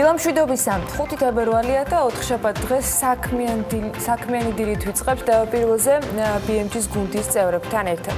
დილამშვიდობის 5 თებერვალია და 4 შაბათ დღეს საქმიანი დილით ვიწყებთ პირველზე BMG-ის გუნდის წევრებთან ერთად.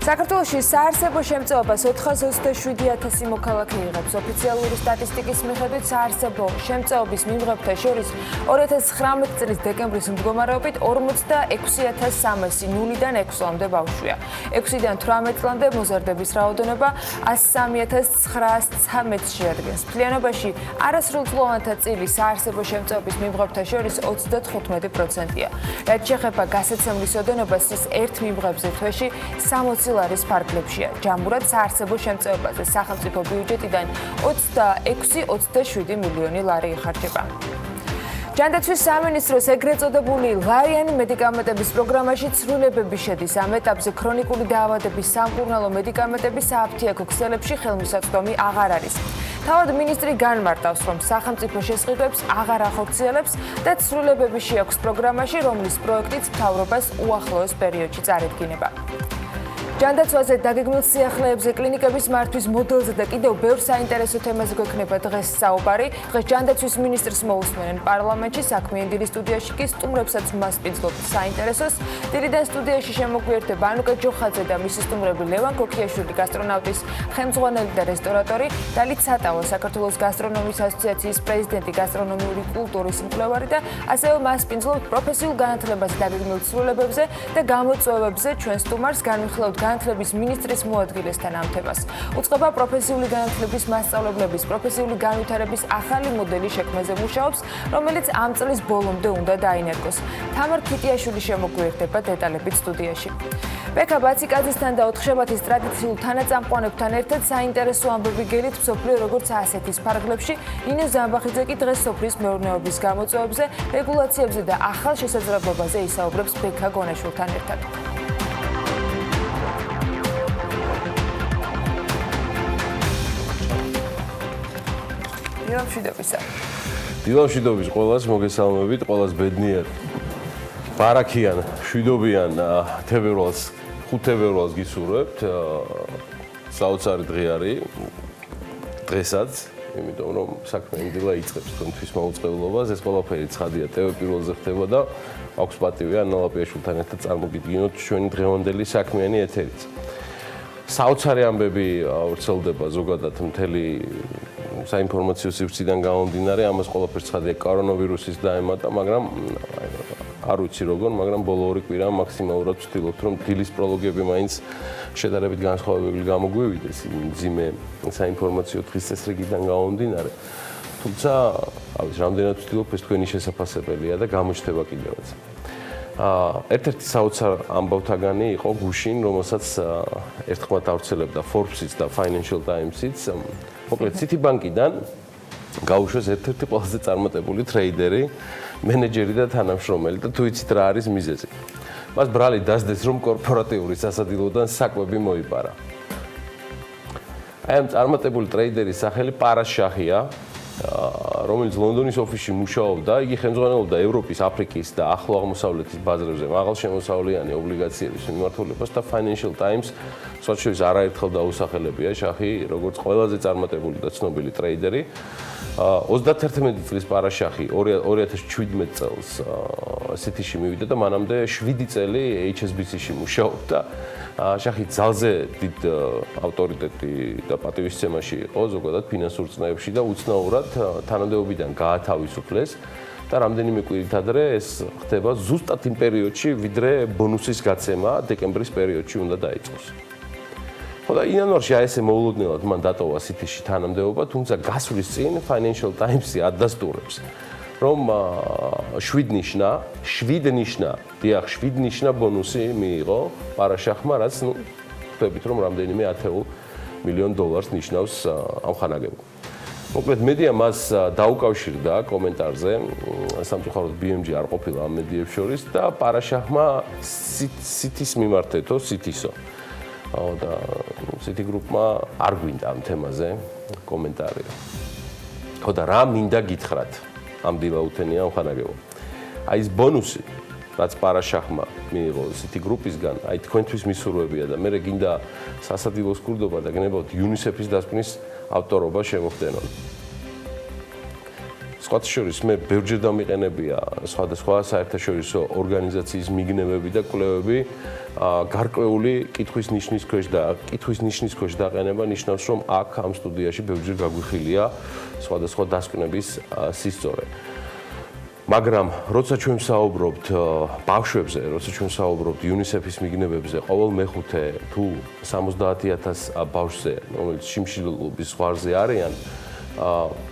საქართველოში საარსებო შემწეობას 427,000 მოქალაქე იღებს. ოფიციალური სტატისტიკის მიხედვით საარსებო შემწეობის მიმღებთა შორის 2019 წლის დეკემბრის მდგომარეობით 46,300 0-დან 6-მდე ბავშვია. 6-დან 18 წლამდე მოზარდების რაოდენობა 103,913 შეადგენს. მთლიანობაში არასრულწლოვანთა წილი საარსებო შემწეობის მიმღებთა შორის 35%-ია. რაც შეეხება გასაცემლის ოდენობას, ის ერთ მიმღებზე თვეში 60 ლარის ფარგლებშია. ჯამურად საარსებო შემწეობაზე სახელმწიფო ბიუჯეტიდან 26-27 მილიონი ლარი იხარჯება. ჯანდაცვის სამინისტროს ეგრეთ წოდებული ლარიანი მედიკამენტების პროგრამაში ცვლილებები შედის. ამ ეტაპზე ქრონიკული დაავადების სამკურნალო მედიკამენტების სააფთიაქო ქსელებში ხელმისაწვდომი აღარ არის. თავად მინისტრი განმარტავს, რომ სახელმწიფო შესყიდვებს აღარ ახორციელებს და ცვლილებები შეაქვს პროგრამაში, რომლის პროექტიც მთავრობას უახლოეს პერიოდში წარედგინება. ჯანდაცვაზე დაგეგმილ სიახლეებზე კლინიკების მართვის მოდელზე და კიდევ ბევრ საინტერესო თემაზე გვექნება დღეს საუბარი. დღეს ჯანდაცვის მინისტრს მოусმენენ პარლამენტში, საქმიანი დილის სტუდიაში კი სტუმრებსაც მასპინძლობთ საინტერესოს. დილიდან სტუდიაში შემოგვიერთება ანუკა ჯოხაძე და მისი სტუმრები ლევან ქოქიაშვილი, გასტრონავტის ხელმძღვანელი და რესტორატორი, დალით სატავა, საქართველოს გასტრონომიის ასოციაციის პრეზიდენტი, გასტრონომიული კულტურის მკვლევარი და ასევე მასპინძლობთ პროფესიულ განათლებაზე დაგეგმილ ცვლილებებზე და გამოწვევებზე ჩვენ სტუმარს განვიხილავთ განათლების მინისტრის მოადგილესთან ამ თემას. უწყება პროფესიული განათლების მასწავლებლების პროფესიული განვითარების ახალი მოდელი შექმნაზე მუშაობს, რომელიც ამ წლის ბოლომდე უნდა დაინერგოს. თამარ ქიტიაშვილი შემოგვიერთდება დეტალებით სტუდიაში. ბექა ბაციკაძესთან და 4 შაბათის ტრადიციულ თანაწამყვანებთან ერთად საინტერესო ამბები გელით მსოფლიო როგორც ასეთის ფარგლებში. ნინო ზამბახიძე კი დღეს სოფლის მეურნეობის გამოწვევებზე, რეგულაციებზე და ახალ შესაძლებლობაზე ისაუბრებს ბექა გონაშვილთან ერთად. დილამშვიდობის ყველას მოგესალმებით, ყველას ბედნიერ ბარაქიან, მშვიდობიან თებერვალს, 5 თებერვალს გისურვებთ. საოცარი დღე არის დღესაც, იმიტომ რომ საქმიანი დილა იწყებს თქვენთვის მაუწყებლობას. ეს ყველაფერი ცხადია, TV პირველზე ხდება და აქვს პატივი ანა ლაპიაშვილთან ერთად წარმოგიდგინოთ ჩვენი დღევანდელი საქმიანი ეთერიც. საოცარი ამბები ავრცელდება ზოგადად მთელი საინფორმაციო სივრციდან გამომდინარე, ამას ყველაფერს ცხადია კორონავირუსის დაემატა, მაგრამ არ ვიცი როგორ, მაგრამ ბოლო 2 კვირა მაქსიმალურად ვცდილობთ, რომ დილის პროლოგები მაინც შედარებით განსხვავებული გამოგვივიდეს მძიმე საინფორმაციო დღის წესრიგიდან გამომდინარე. თუმცა, რამდენად ვცდილობ, ეს თქვენი შესაძლებელია და გამოჩნდება კიდევაც. ერთ-ერთი საოცარ ამბავთაგანი იყო გუშინ, რომელსაც ერთხმად ავრცელებდა Forbes-იც და Financial Times-იც. მოკლედ Citibank-დან გაუშვეს ერთ-ერთი ყველაზე წარმატებული ტრეიდერი, მენეჯერი და თანამშრომელი და თუ იცით რა არის მიზეზი. მას ბრალი დასდეს, რომ კორპორატიული სასადილოდან საკვები მოიპარა. აი ამ წარმატებული ტრეიდერის სახელი პარაშაჰია, რომელიც ლონდონის ოფისში მუშაობდა, იგი ხელმძღვანელობდა ევროპის, აფრიკის და ახლო აღმოსავლეთის ბაზრებზე მაღალშემოსავლიანი ობლიგაციების მიმართულებას და Financial Times სხვათა შორის არაერთხელ დაუსახელებია შაჰი როგორც ყველაზე წარმატებული და ცნობილი ტრეიდერი. 31 წლის პარაშაჰი 2017 წელს City-ში მივიდა და მანამდე 7 წელი HSBC-ში მუშაობდა. შაჰი ძალზე დიდ ავტორიტეტი და პატივისცემაში იყო ზოგადად ფინანსურ წნევებში და უცნაურად თანამდებობიდან გაათავისუფლეს და რამდენიმე კვირით ადრე ეს ხდება ზუსტად იმ პერიოდში, ვიდრე ბონუსის გაცემა დეკემბრის პერიოდში უნდა დაიწყოს. ხო და იანვარში ესე მოულოდნელად მან დატოვა City-ში თანამდებობა, თუმცა გასვლის წინ Financial Times-ი ადასტურებს, რომ 7 ნიშნა ბონუსი მიიღო პარაშაჰმა, რაც ხვდებით რომ რამდენიმე 10 მილიონ დოლარს ნიშნავს ამ ხანაგებო. მოკლედ მედია მას დაუკავშირდა კომენტარზე, სამწუხაროდ BMG არ ყოფილა ამ მედიებს შორის და პარაშაჰმა City-ს მიმართეთო, City-სო. და City Group-მა არ გვინდა ამ თემაზე კომენტარი. ხო და რა მინდა გითხრათ? ამ დილაუთენია ამ ხანაგებო. აი ეს ბონუსი, რაც პარაშაჰმა მიიღო City Group-ისგან, აი თქვენთვის მისურვებია და მე გინდა სასადილოს კურდობა და გნებავთ UNICEF-ის დასკვნის ავტორობა შემოხდენონ. სხვათა შორის მე ბევრჯერ დამიყენებია სხვადასხვა საერთაშორისო ორგანიზაციის მიგნებები და კვლევები გარკვეული კითხვის ნიშნის ქვეშ და კითხვის ნიშნის ქვეშ დაყენება ნიშნავს რომ აქ ამ სტუდიაში ბევრჯერ გაგვიხილია სხვადასხვა დასკვნების სისწორე. მაგრამ როცა ჩვენ საუბრობთ ბავშვებზე, როცა ჩვენ საუბრობთ UNICEF-ის მიგნებებზე, ყოველ მეხუთე თუ 70,000 ბავშვზე, რომელიც შიმშილობის ზღვარზე არიან,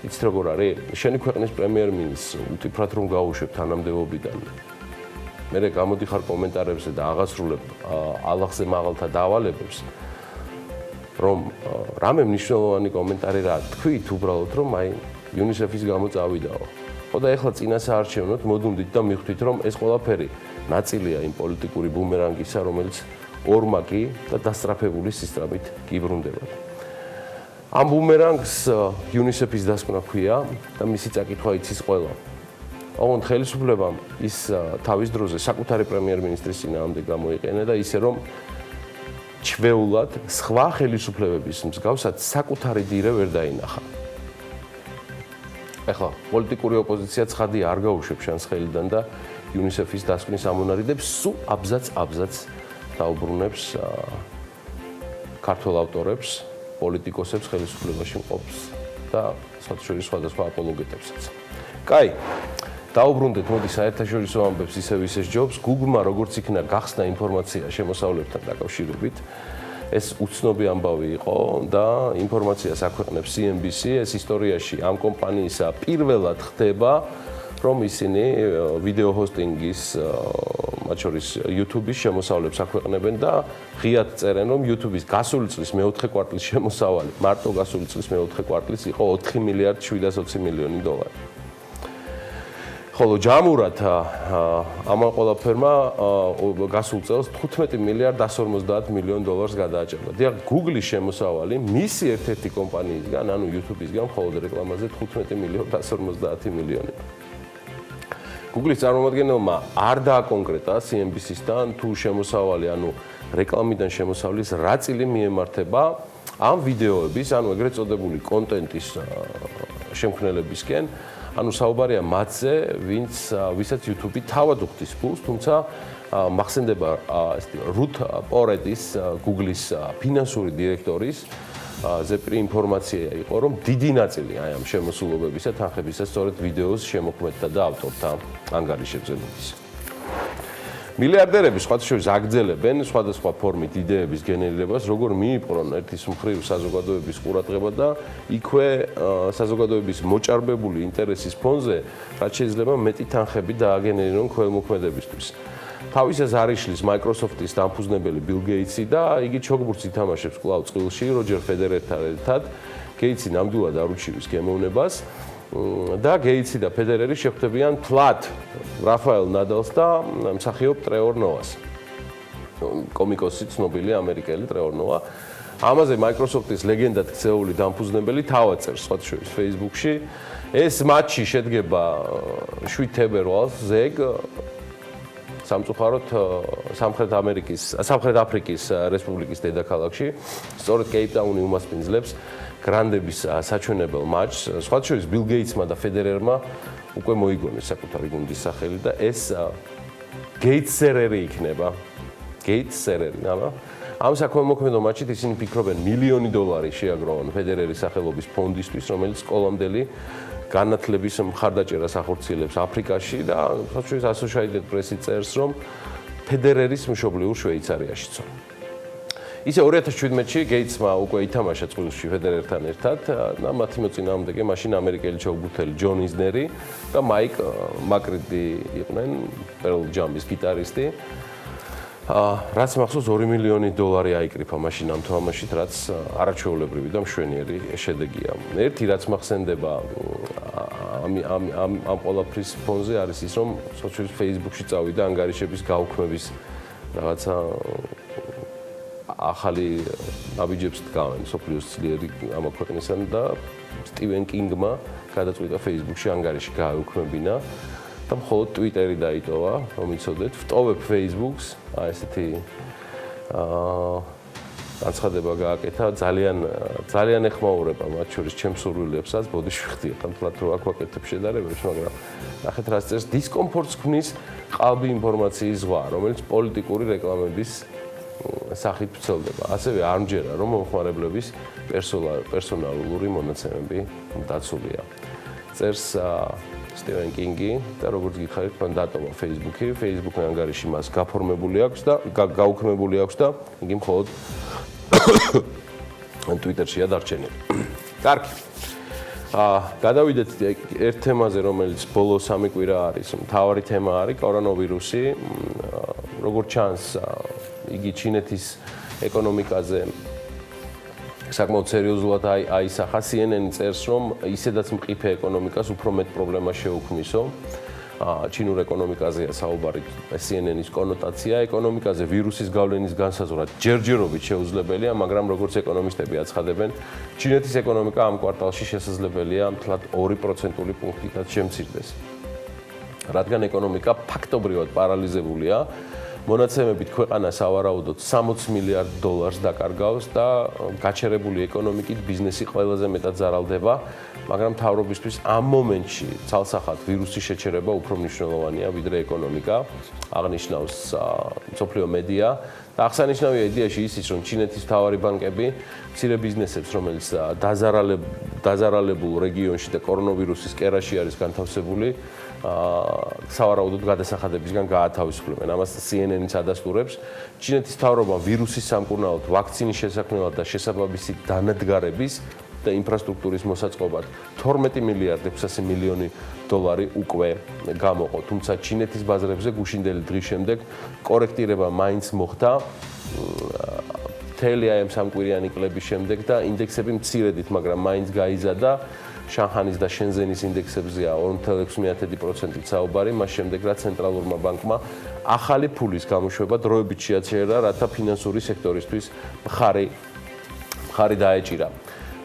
იცით როგორ არის? შენი ქვეყნის პრემიერ-მინისტრს უთითრად რომ გაუშვებ თანამდებობიდან. მე გამოდიხარ კომენტარებზე და აღასრულებ ალახზე მაღალთა დავალებებს, რომ რამე მნიშვნელოვანი კომენტარი რა თქვით უბრალოდ რომ აი UNICEF-ის გამო წავიდაო. ხო და ეხლა წინასაარჩევნოდ მოდუნდით და მიხვდით რომ ეს ყველაფერი ნაწილია იმ პოლიტიკური ბუმერანგისა, რომელიც ორმაგი და დასწრაფებული სისწრაფით გიბრუნდება. ამ ბუმერანგს UNICEF-ის დასკვნა ქვია და მისი წაკითხვა იცის ყველა. ოღონდ ხელისუფლებამ ის თავის დროზე საკუთარი პრემიერ-მინისტრის წინააღმდეგ გამოიყენა და ისე რომ ჩვეულად სხვა ხელისუფლებების მსგავსად საკუთარი დირე ვერ დაინახა. ეხლა პოლიტიკური ოპოზიცია ცხადი არ გაუშვებს შანს ხელიდან და UNICEF-ის დასკვნის ამონარიდებს სულ აბზაც დაუბრუნებს ქართველ ავტორებს, პოლიტიკოსებს, ხელისუფლებაში მყოფს და სხვადასხვა აპოლოგეტებსაც. კაი, დაუბრუნდეთ მოდი საერთაშორისო ამბებს ისევ ჯობს. Google-მა როგორც იქნა გახსნა ინფორმაცია შემოსავლებთან დაკავშირებით. ეს უცნობი ამბავი იყო და ინფორმაციას აქვეყნებს CNBC. ეს ისტორიაში ამ კომპანიისა პირველად ხდება, რომ ისინი ვიდეო ჰოსტინგის, მათ შორის YouTube-ის შემოსავლებს აქვეყნებენ და ღიად წერენ, რომ YouTube-ის გასული წლის მეოთხე კვარტლის შემოსავალი, მარტო გასული წლის მეოთხე კვარტლის იყო 4 მილიარდ 720 მილიონი დოლარი. ხოლო ჯამურად ამან ყველაფერმა გასულ წელს 15 მილიარდ 150 მილიონ დოლარს გადააჭარბა. დიახ, Google-ის შემოსავალი მისი ერთ-ერთი კომპანიისგან, ანუ YouTube-ისგან მხოლოდ რეკლამაზე 15 მილიარდ 150 მილიონი. Google-ის წარმომადგენელმა არ დააკონკრეტა CNBC-სთან თუ შემოსავალი, ანუ რეკლამიდან შემოსავლის რა წილი მიემართება ამ ვიდეოების, ანუ ეგრეთ წოდებული კონტენტის შემქმნელებისკენ. ანუ საუბარია მათზე, ვისაც YouTube-ი თავად უხდის ფულს, თუმცა მახსენდება რუთ პორედის, Google-ის ფინანსური დირექტორის ზეპირი ინფორმაცია იყო, რომ დიდი ნაწილი აი ამ შემოსულობებისა თანხებისა სწორედ ვიდეოს შემოქმედთა და ავტორთა ანგარიშებზე მოდის. მილიარდერები სხვათა შორის აგრძელებენ სხვადასხვა ფორმით იდეების გენერირებას, როგორ მიიპყრონ ერთის მხრივ საზოგადოების ყურადღება და იქვე საზოგადოების მოჭარბებული ინტერესის ფონზე, რაც შეიძლება მეტი თანხები დააგენერირონ ქველმოქმედებისთვის. თავისას არ იშლის Microsoft-ის დამფუძნებელი Bill Gates-ი და იგი ჩოგბურთს ითამაშებს კვლავ წყვილში როჯერ ფედერერთან ერთად. Gates-ი ნამდვილად არ უჩივის გემოვნებას. და Gates-ი და ფედერერი შეხვდებიან თლად რაფაელ ნადალს და მსახიობ ტრევორ ნოას. კომიკოსი ცნობილი ამერიკელი ტრევორ ნოა. ამაზე Microsoft-ის ლეგენდად ქცეული დამფუძნებელი თავად წერს სხვათა შორის Facebook-ში. ეს მატჩი შედგება 7 თებერვალს ზეგ სამწუხაროდ სამხრეთ აფრიკის რესპუბლიკის დედაქალაქში, სწორედ კეიპტაუნი უმასპინძლებს გრანდების საჩვენებელ მატჩს. სხვათა შორის Bill Gates-მა და ფედერერმა უკვე მოიგონეს საკუთარი გუნდის სახელი და ეს Gates-ერერი იქნება. Gates-ერერი, აბა. ამ საქველმოქმედო მატჩით ისინი ფიქრობენ $1,000,000 შეაგროვონ ფედერერის სახელობის ფონდისთვის, რომელიც სკოლამდელი განათლების მხარდაჭერას ახორციელებს აფრიკაში და სხვათა შორის Associated Press-ი წერს, რომ ფედერერის მშობლიურ შვეიცარიაშიცო. ისე 2017-ში Gates-მა უკვე ითამაშა წყვილში ფედერერთან ერთად და მათი მოწინააღმდეგე მაშინ ამერიკელი ჩოგბურთელი ჯონ ისნერი და მაიკ მაკრიტი იყვნენ, Pearl Jam-ის გიტარისტი. რაც მახსოვს $2,000,000 აიკრიფა მაშინ ამ თამაშით, რაც არაჩვეულებრივი და მშვენიერი შედეგია. ერთი რაც მახსენდება ამ ყველაფრის ფონზე არის ის, რომ სოციალურ Facebook-ში წავიდა ანგარიშების გაუქმების რაღაცა ახალი ნაბიჯებს დგავენ სოფლიოს ძლიერი ამ ქვეყნისგან და სტივენ კინგმა გადაწყვიტა Facebook-ში ანგარიში გააუქმებინა და მხოლოდ Twitter-ი დაიტოვა, რომ იცოდეთ, ვტოვებ Facebook-ს, აი ესეთი განცხადება გააკეთა, ძალიან ეხმაურება მათ შორის ჩემს სურვილებსაც, ბოდიში ვხდიე ხანთლად რო აქ ვაკეთებ შედარებებს, მაგრამ ნახეთ რას წერს, დისკომფორტს ქმნის ყალბი ინფორმაციის ზღვა, რომელიც პოლიტიკური რეკლამების სახით ვრცელდება. ასევე არ მჯერა, რომ მომხმარებლების პერსონალური მონაცემები დაცულია. წერს სტივენ კინგი და როგორც გითხარით, მან დატოვა Facebook-ი, Facebook-ი ანგარიში მას გაფორმებული აქვს და გაუქმებული აქვს და იგი მხოლოდ Twitter-შია დარჩენილი. კარგი. გადავიდეთ ერთ თემაზე, რომელიც ბოლო 3 კვირა არის, მთავარი თემა არის კორონავირუსი. როგორც ჩანს, იგი ჩინეთის ეკონომიკაზე საკმაოდ სერიოზულად აისახა. CNN წერს, რომ ისედაც მყიფე ეკონომიკას უფრო მეტ პრობლემას შეუქმნისო. ჩინურ ეკონომიკაზეა საუბარი, CNN-ის კონოტაცია. ეკონომიკაზე ვირუსის გავლენის განსაზღვრა ჯერჯერობით შეუძლებელია, მაგრამ როგორც ეკონომისტები აცხადებენ, ჩინეთის ეკონომიკა ამ კვარტალში შესაძლებელია მთლად 2%-ული პუნქტითაც შემცირდეს. რადგან ეკონომიკა ფაქტობრივად პარალიზებულია, მონაცემებით ქვეყანა სავარაუდოდ $60 მილიარდ დაკარგავს და გაჩერებული ეკონომიკით ბიზნესი ყველაზე მეტად ზარალდება, მაგრამ მთავრობისთვის ამ მომენტში ცალსახად ვირუსის შეჩერება უფრო მნიშვნელოვანია ვიდრე ეკონომიკა, აღნიშნავს მსოფლიო მედია. და აღსანიშნავია იდეაში ისიც, რომ ჩინეთის მთავარი ბანკები მცირე ბიზნესებს, რომელიც დაზარალებულ რეგიონში და კორონავირუსის კერაში არის განთავსებული, სავარაუდოდ გადასახადებისგან გაათავისუფლებენ. ამას CNN-იც ადასტურებს. ჩინეთის მთავრობამ ვირუსის სამკურნალოდ ვაქცინის შესაქმნელად და შესაბამისი დანადგარების და ინფრასტრუქტურის მოსაწყობად $12 მილიარდ 600 მილიონი უკვე გამოყო. თუმცა ჩინეთის ბაზრებზე გუშინდელი დღის შემდეგ კორექტირება მაინც მოხდა მთელი ამ სამკვირიანი კლების შემდეგ და ინდექსები მცირედით, მაგრამ მაინც გაიზარდა. შანხანის და შენზენის ინდექსებზეა 2.6%-ით საუბარი, მას შემდეგ რაც ცენტრალურმა ბანკმა ახალი ფულის გამოშვება დროებით შეაჩერა, რათა ფინანსური სექტორისთვის მხარი დაეჭირა.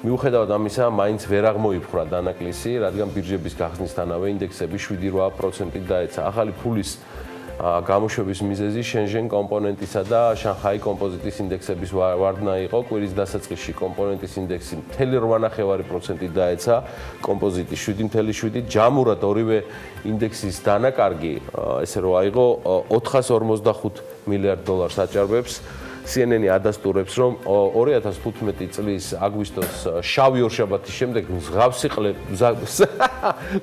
მიუხედავად ამისა, მაინც ვერ აღმოიფხვრა დანაკლისი, რადგან ბირჟების გახსნისთანავე ინდექსები 7.8%-ით დაეცა. ახალი ფულის გამოშვების მიზეზი შენჟენ კომპონენტისა და შანხაი კომპოზიტის ინდექსების ვარდნა იყო. კვირის დასაწყისში კომპონენტის ინდექსი 8.9%-ით დაეცა, კომპოზიტი 7.7%. ჯამურად ორივე ინდექსის დანაკარგი, ესე რომ აიღო $445 მილიარდ აჭარბებს. CNN-ი ადასტურებს, რომ 2015 წლის აგვისტოს შავი ორშაბათის შემდეგ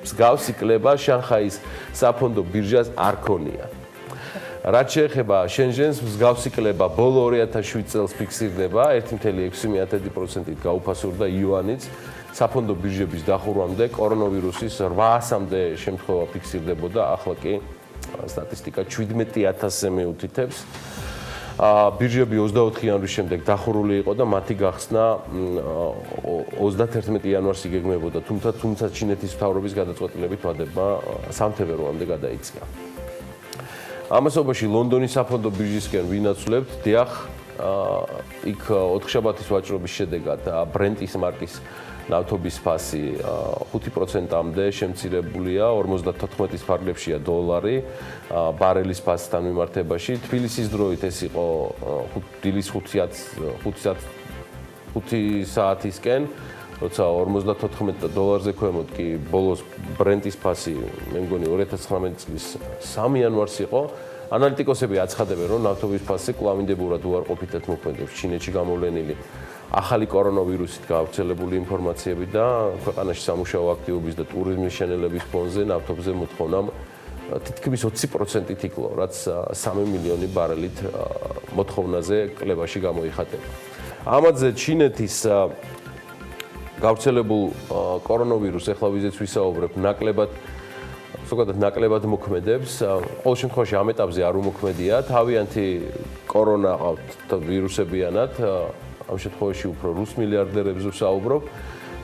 მსგავსი კლება შანხაის საფონდო ბირჟას არ ქონია. რაც შეეხება შენჟენს, მსგავსი კლება ბოლო 2007 წელს ფიქსირდება 1.6%-ით გაუფასურდა იუანიც. საფონდო ბირჟების დახურვამდე კორონავირუსის 800-მდე შემთხვევა ფიქსირდებოდა, ახლა კი სტატისტიკა 17,000-ზე მიუთითებს. ბირჟები 24 იანვრის შემდეგ დახურული იყო და მათი გახსნა 31 იანვარს იგეგმებოდა, თუმცა ჩინეთის მთავრობის გადაწყვეტილებით ვადებმა 3 თებერვალამდე გადაიწყა. ამასობაში ლონდონის საფონდო ბირჟისკენ ვინაცვლებთ, დიახ, იქ 4 შაბათის ვაჭრობის შედეგად ბრენტის მარკის ნავთობის ფასი 5%-მდე შემცირებულია, 54 ფარგლებშია $, ბარელის ფასთან მიმართებაში. თბილისის დროით ეს იყო დილის 5 საათისკენ, როცა $54-ზე ქვემოთ კი ბოლოს ბრენტის ფასი, მე მგონი 2019 წლის 3 იანვარს იყო. ანალიტიკოსები აცხადებენ, რომ ნავთობის ფასი კვლავინდებურად უარყოფითად მოქმედებს ჩინეთში გამოვლენილი ახალი კორონავირუსით გავრცელებული ინფორმაციები და ქვეყანაში სამუშაო აქტივობის და ტურიზმის შენელების ფონზე ნავთობზე მოთხოვნამ თითქმის 20%-ით იკლო, რაც 3 მილიონი ბარელით მოთხოვნაზე კლებაში გამოიხატება. ამაზე ჩინეთის გავრცელებულ კორონავირუსს ახლა ვიზეც ვისაუბრებ, ნაკლებად მოქმედებს. ყოველ შემთხვევაში ამ ეტაპზე არ უმოქმედია, თავიანთი კორონა ყავთ ვირუსებიანად. ამ შემთხვევაში უფრო რუს მილიარდერებზე ვსაუბრობ,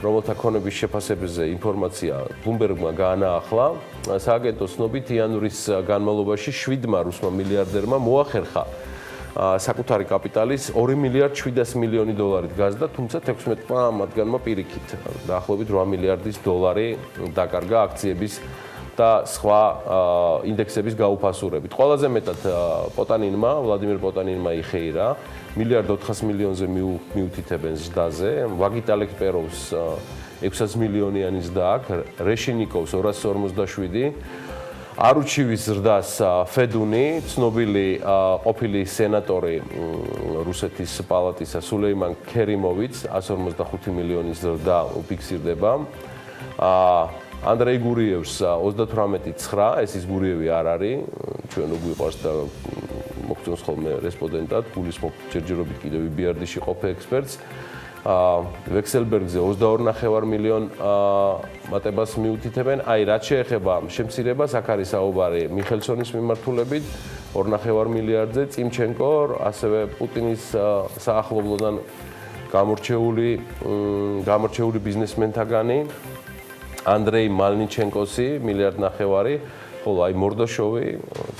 რომელთა ქონების შეფასებაზე ინფორმაცია ბლუმბერგმა გაანაახლა. სააგენტოს ცნობით იანვრის განმავლობაში 7 რუსმა მილიარდერმა მოახერხა საკუთარი კაპიტალის $2.7 მილიარდ გაზდა, თუმცა 16 მათგანმა პირიქით დაახლოებით $8 მილიარდის დაკარგა აქციების და სხვა ინდექსების გაუფასურებით. ყველაზე მეტად პოტანინმა, ვლადიმერ პოტანინმა იხეირა 1.4 მილიარდზე მიუთითებენ ზრდაზე, ვაგით ალექსპეროვს 600 მილიონიანი ზრდა აქვს, რეშინიკოვს 247, არუჩივის ზრდას ფედუნი, ცნობილი ყოფილი სენატორი რუსეთის პალატისა სულეიმან ქერიმოვიც 155 მილიონის ზრდა უფიქსირდება. ანდრეი გურიევს 38.9, ეს ის გურიევი არ არის, ჩვენ უგვიყვარს და მოგწონს ხოლმე რესპონდენტად, გულისხმობ ჯერჯერობით კიდევ ბიარდიში ყოფე ექსპერტს. ვექსელბერგზე 22.5 მილიონ მატებას მიუთითებენ. აი, რაც შეეხება შემცირებას, აქ არის საუბარი მიხელსონის მიმართულებით 2.5 მილიარდზე, წიმჩენკო, ასევე პუტინის საახლობლოდან გამორჩეული ბიზნესმენთაგანი, ანდრეი მალნიჩენკოსი 1.5 მილიარდი, ხოლო აი მორდოშოვი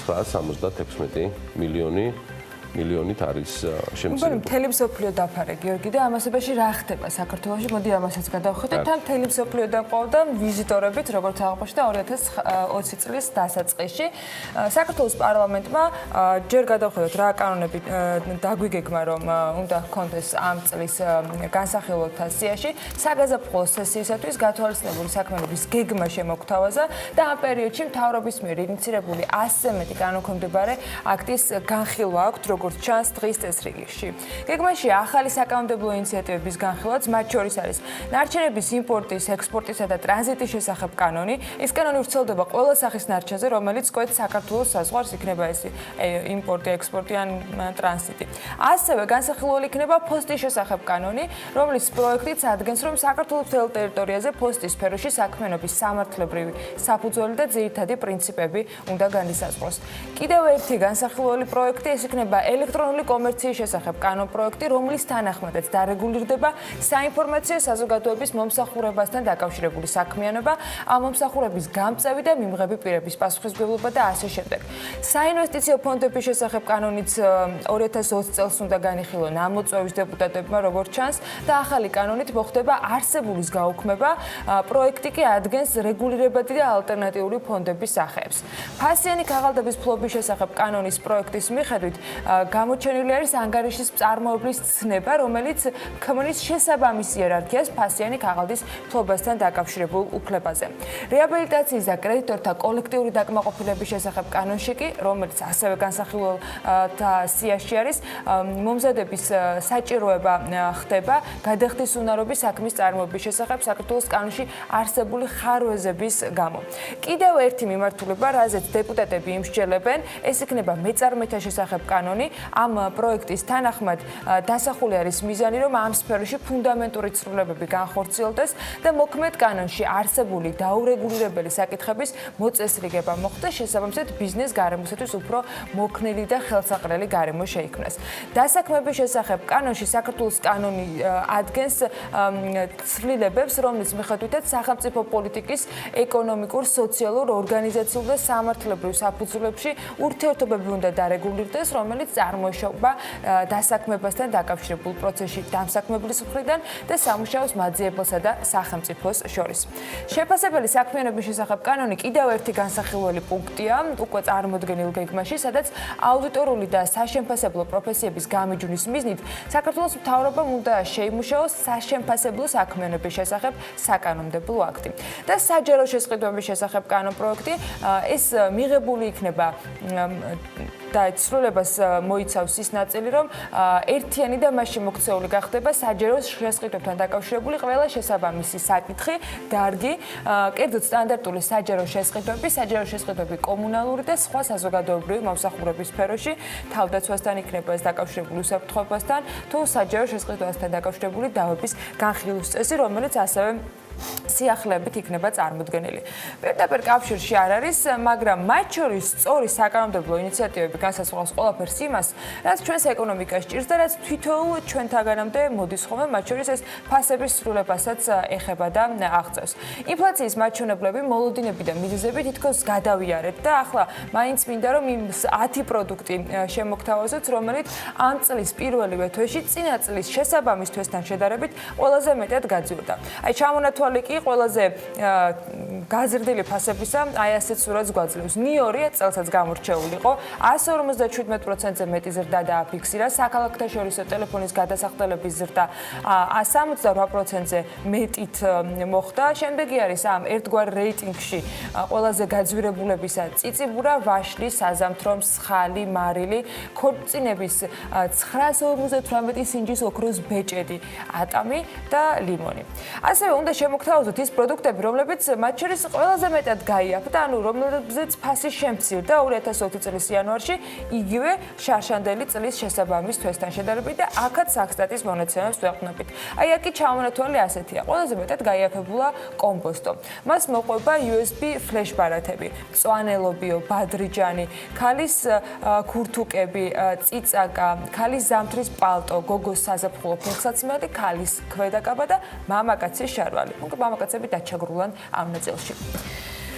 976 მილიონით არის შემცირებული. მთელი მსოფლიო დაფარე, გიორგი, და ამასობაში რა ხდება საქართველოში? მოდი ამასაც გადავხედოთ. თან მთელი მსოფლიო დაყავდა ვიზიტორებით, როგორც აღნიშნე 2020 წლის დასაწყისში. საქართველოს პარლამენტმა ჯერ გადავხედოთ რა კანონები დაგვიგეგმა, რომ უნდა ჰქონდეს ამ წლის განსახილველთა სიაში, საგაზაფხულო სესიისათვის გათვალისწინებული საქმიანობის გეგმა შემოგთავაზა და ამ პერიოდში მთავრობის მიერ ინიცირებული 100-ზე მეტი კანონქვემდებარე აქტის განხილვა აქვს, როგორც ჩანს დღის წესრიგში. გეგმაში ახალი საკანონმდებლო ინიციატივების განხილვაც, მათ შორის არის ნარჩენების იმპორტის, ექსპორტისა და ტრანზიტის შესახებ კანონი. ეს კანონი ვრცელდება ყველა სახის ნარჩენზე, რომელიც კვეთ საქართველოს საზღვარს, იქნება ეს იმპორტი, ექსპორტი ან ტრანზიტი. ასევე განსახილველი იქნება პოსტის შესახებ კანონი, რომლის პროექტიც ადგენს, რომ საქართველოს მთელ ტერიტორიაზე პოსტის სფეროში საქმიანობის სამართლებრივი, საფუძველი და ძირითადი პრინციპები უნდა განისაზღვროს. კიდევ ერთი განსახილველი პროექტი ეს იქნება ელექტრონული კომერციის შესახებ კანონპროექტი, რომლის თანახმადაც დარეგულირდება საინფორმაციო საზოგადოების მომსახურებასთან დაკავშირებული საქმიანობა, ამ მომსახურების გამწევი და მიმღები პირების პასუხისმგებლობა და ასე შემდეგ. საინვესტიციო ფონდების შესახებ კანონიც 2020 წელს უნდა განიხილონ ამოწვევის დეპუტატებმა, როგორც ჩანს, და ახალი კანონით მოხდება არსებულის გაუქმება, პროექტი კი ადგენს რეგულირებადი და ალტერნატიული ფონდების სახეებს. ფასიანი ქაღალდების ფლობის შესახებ კანონის პროექტის მიხედვით გამოჩენილი არის ანგარიშის წარმოებლის ცნება, რომელიც ქმნის შესაბამის იერარქიას ფასიანი ქაღალდის ფლობასთან დაკავშირებულ უფლებაზე. რეაბილიტაციის და კრედიტორთა კოლექტიური დაკმაყოფილების შესახებ კანონში კი, რომელიც ასევე განსახილველთა სიაში არის, მომზადების საჭიროება ხდება გადახდის უნარობის საქმის წარმოების შესახებ საქართველოს კანონში არსებული ხარვეზების გამო. კიდევ ერთი მიმართულება, რაზეც დეპუტატები იმსჯელებენ, ეს იქნება მეწარმეთა შესახებ კანონი. ამ პროექტის თანახმად დასახული არის მიზანი, რომ ამ სფეროში ფუნდამენტური ცვლილებები განხორციელდეს და მოქმედ კანონში არსებული დაურეგულირებელი საკითხების მოწესრიგება მოხდეს, შესაბამისად ბიზნეს გარემოსათვის უფრო მოქნილი და ხელსაყრელი გარემო შეიქმნას. დასაქმების შესახებ კანონში საქართველოს კანონი ადგენს ცვლილებებს, რომლის მიხედვითაც სახელმწიფო პოლიტიკის ეკონომიკურ, სოციალურ, ორგანიზაციულ და სამართლებრივ საფუძვლებში ურთიერთობები უნდა დარეგულირდეს, რომელიც წარმოიშობა დასაქმებასთან დაკავშირებულ პროცესში დამსაქმებლის მხრიდან და სამუშაოს მაძიებელსა და სახელმწიფოს შორის. შეფასებელი საქმიანობის შესახებ კანონი კიდევ ერთი განსახილველი პუნქტია უკვე წარმოდგენილ გეგმაში, სადაც აუდიტორული და საშემფასებლო პროფესიების გამიჯვნის მიზნით საქართველოს მთავრობამ უნდა შეიმუშაოს საშემფასებლო საქმიანობის შესახებ საკანონმდებლო აქტი. და საჯარო შესყიდვების შესახებ კანონპროექტი ეს მიღებული იქნება და ცვლილებას მოიცავს ის ნაწილი, რომ ერთიანი და მასში მოქცეული გახდება საჯარო შესყიდვებთან დაკავშირებული ყველა შესაბამისი საკითხი, დარგი, კერძოდ სტანდარტული საჯარო შესყიდვები კომუნალური და სხვა საზოგადოებრივი მომსახურების სფეროში, თავდაცვასთან იქნება ეს დაკავშირებული უსაფრთხოებასთან, თუ საჯარო შესყიდვასთან დაკავშირებული დავების განხილვის წესი, რომელიც ასევე სიახლეებით იქნება წარმოდგენილი. პირდაპირ კავშირში არ არის, მაგრამ მათ შორის სწორი საკანონმდებლო ინიციატივები განსაზღვრავს ყველაფერს იმას, რაც ჩვენს ეკონომიკას ჭირს და რაც თვითოულ ჩვენთაგანამდე მოდის ხოლმე, მათ შორის ეს ფასების სრულებასაც ეხება და აღწევს. ინფლაციის მაჩვენებლები, მოლოდინები და მიზეზები თითქოს გადავიარეთ და ახლა მაინც მინდა რომ იმ 10 პროდუქტი შემოგთავაზოთ, რომელიც ამ წლის პირველივე თვეში წინა წლის შესაბამის თვესთან შედარებით ყველაზე მეტად გაძვირდა. აი ჩამონათვალე ჩამონათვალი კი ყველაზე გაზრდილი ფასებისა აი ასეთ სურათს გვაძლევს. ნიუ-იორკი წელსაც გამორჩეული იყო 157%-ზე მეტი ზრდა დააფიქსირა, საქალაქოთა შორისო ტელეფონის გადასახდელების ზრდა 78%-ზე მეტით მოხდა. შემდეგი არის ამ ერთგვარ რეიტინგში ყველაზე გაძვირებულებისა წიწიბურა, ვაშლი, საზამთრო, მსხალი, მარილი, ქორწინების 958 სინჯის ოქროს ბეჭედი, ატამი და ლიმონი. ასევე უნდა შემოგთავაზოთ ის პროდუქტები, რომლებიც მათ შორის ყველაზე მეტად გაიაფრდა, ანუ რომლებზეც ფასი შემცირდა 2020 წლის იანვარში, იგივე შარშანდელი წლის შესაბამის თვესთან შედარებით და აქაც საქსტატის მონაცემებს ვეყვნებით. აი აქ კი ჩამონათვალი ასეთია. ყველაზე მეტად გაიაფებულა კომპოსტო. მას მოყვება USB ფლეშ ბარათები, მწვანელობიო, ბადრიჯანი, ქალის ქურთუკები, წიწაკა, ქალის ზამთრის პალტო, გოგოს საზაფხულო ფეხსაცმელი, ქალის ქვედაკაბა და მამაკაცის შარვალი. უკვე მამაკაცები დაჩაგრულან ამ ნაწილში.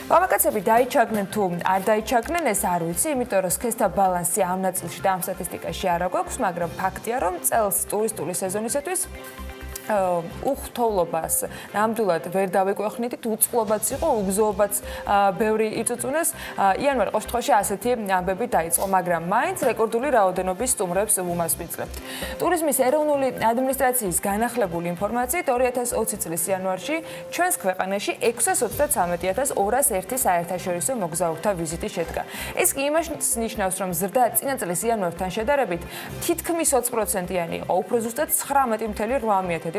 მამაკაცები დაიჩაგნენ თუ არ დაიჩაგნენ, ეს არ ვიცი, იმიტომ რომ სქესთა ბალანსი ამ ნაწილში და ამ სტატისტიკაში არ აქვს, მაგრამ ფაქტია, რომ წელს ტურისტული სეზონისათვის უხთოვლობას ნამდვილად ვერ დავეკვეხნით, უწყლობაც იყო, უგზოობაც ბევრი იწუწუნეს. იანვარ ყოველ შემთხვევაში ასეთი ამბები დაიწყო, მაგრამ მაინც რეკორდული რაოდენობის სტუმრებს უმასპინძლებთ. ტურიზმის ეროვნული ადმინისტრაციის განახლებული ინფორმაციით 2020 წლის იანვარში ჩვენს ქვეყანაში 633,201 საერთაშორისო მოგზაურთა ვიზიტი შედგა. ეს კი იმას ნიშნავს, რომ ზრდა წინა წლის იანვართან შედარებით თითქმის 20%-იანი იყო, უფრო ზუსტად 19,8%.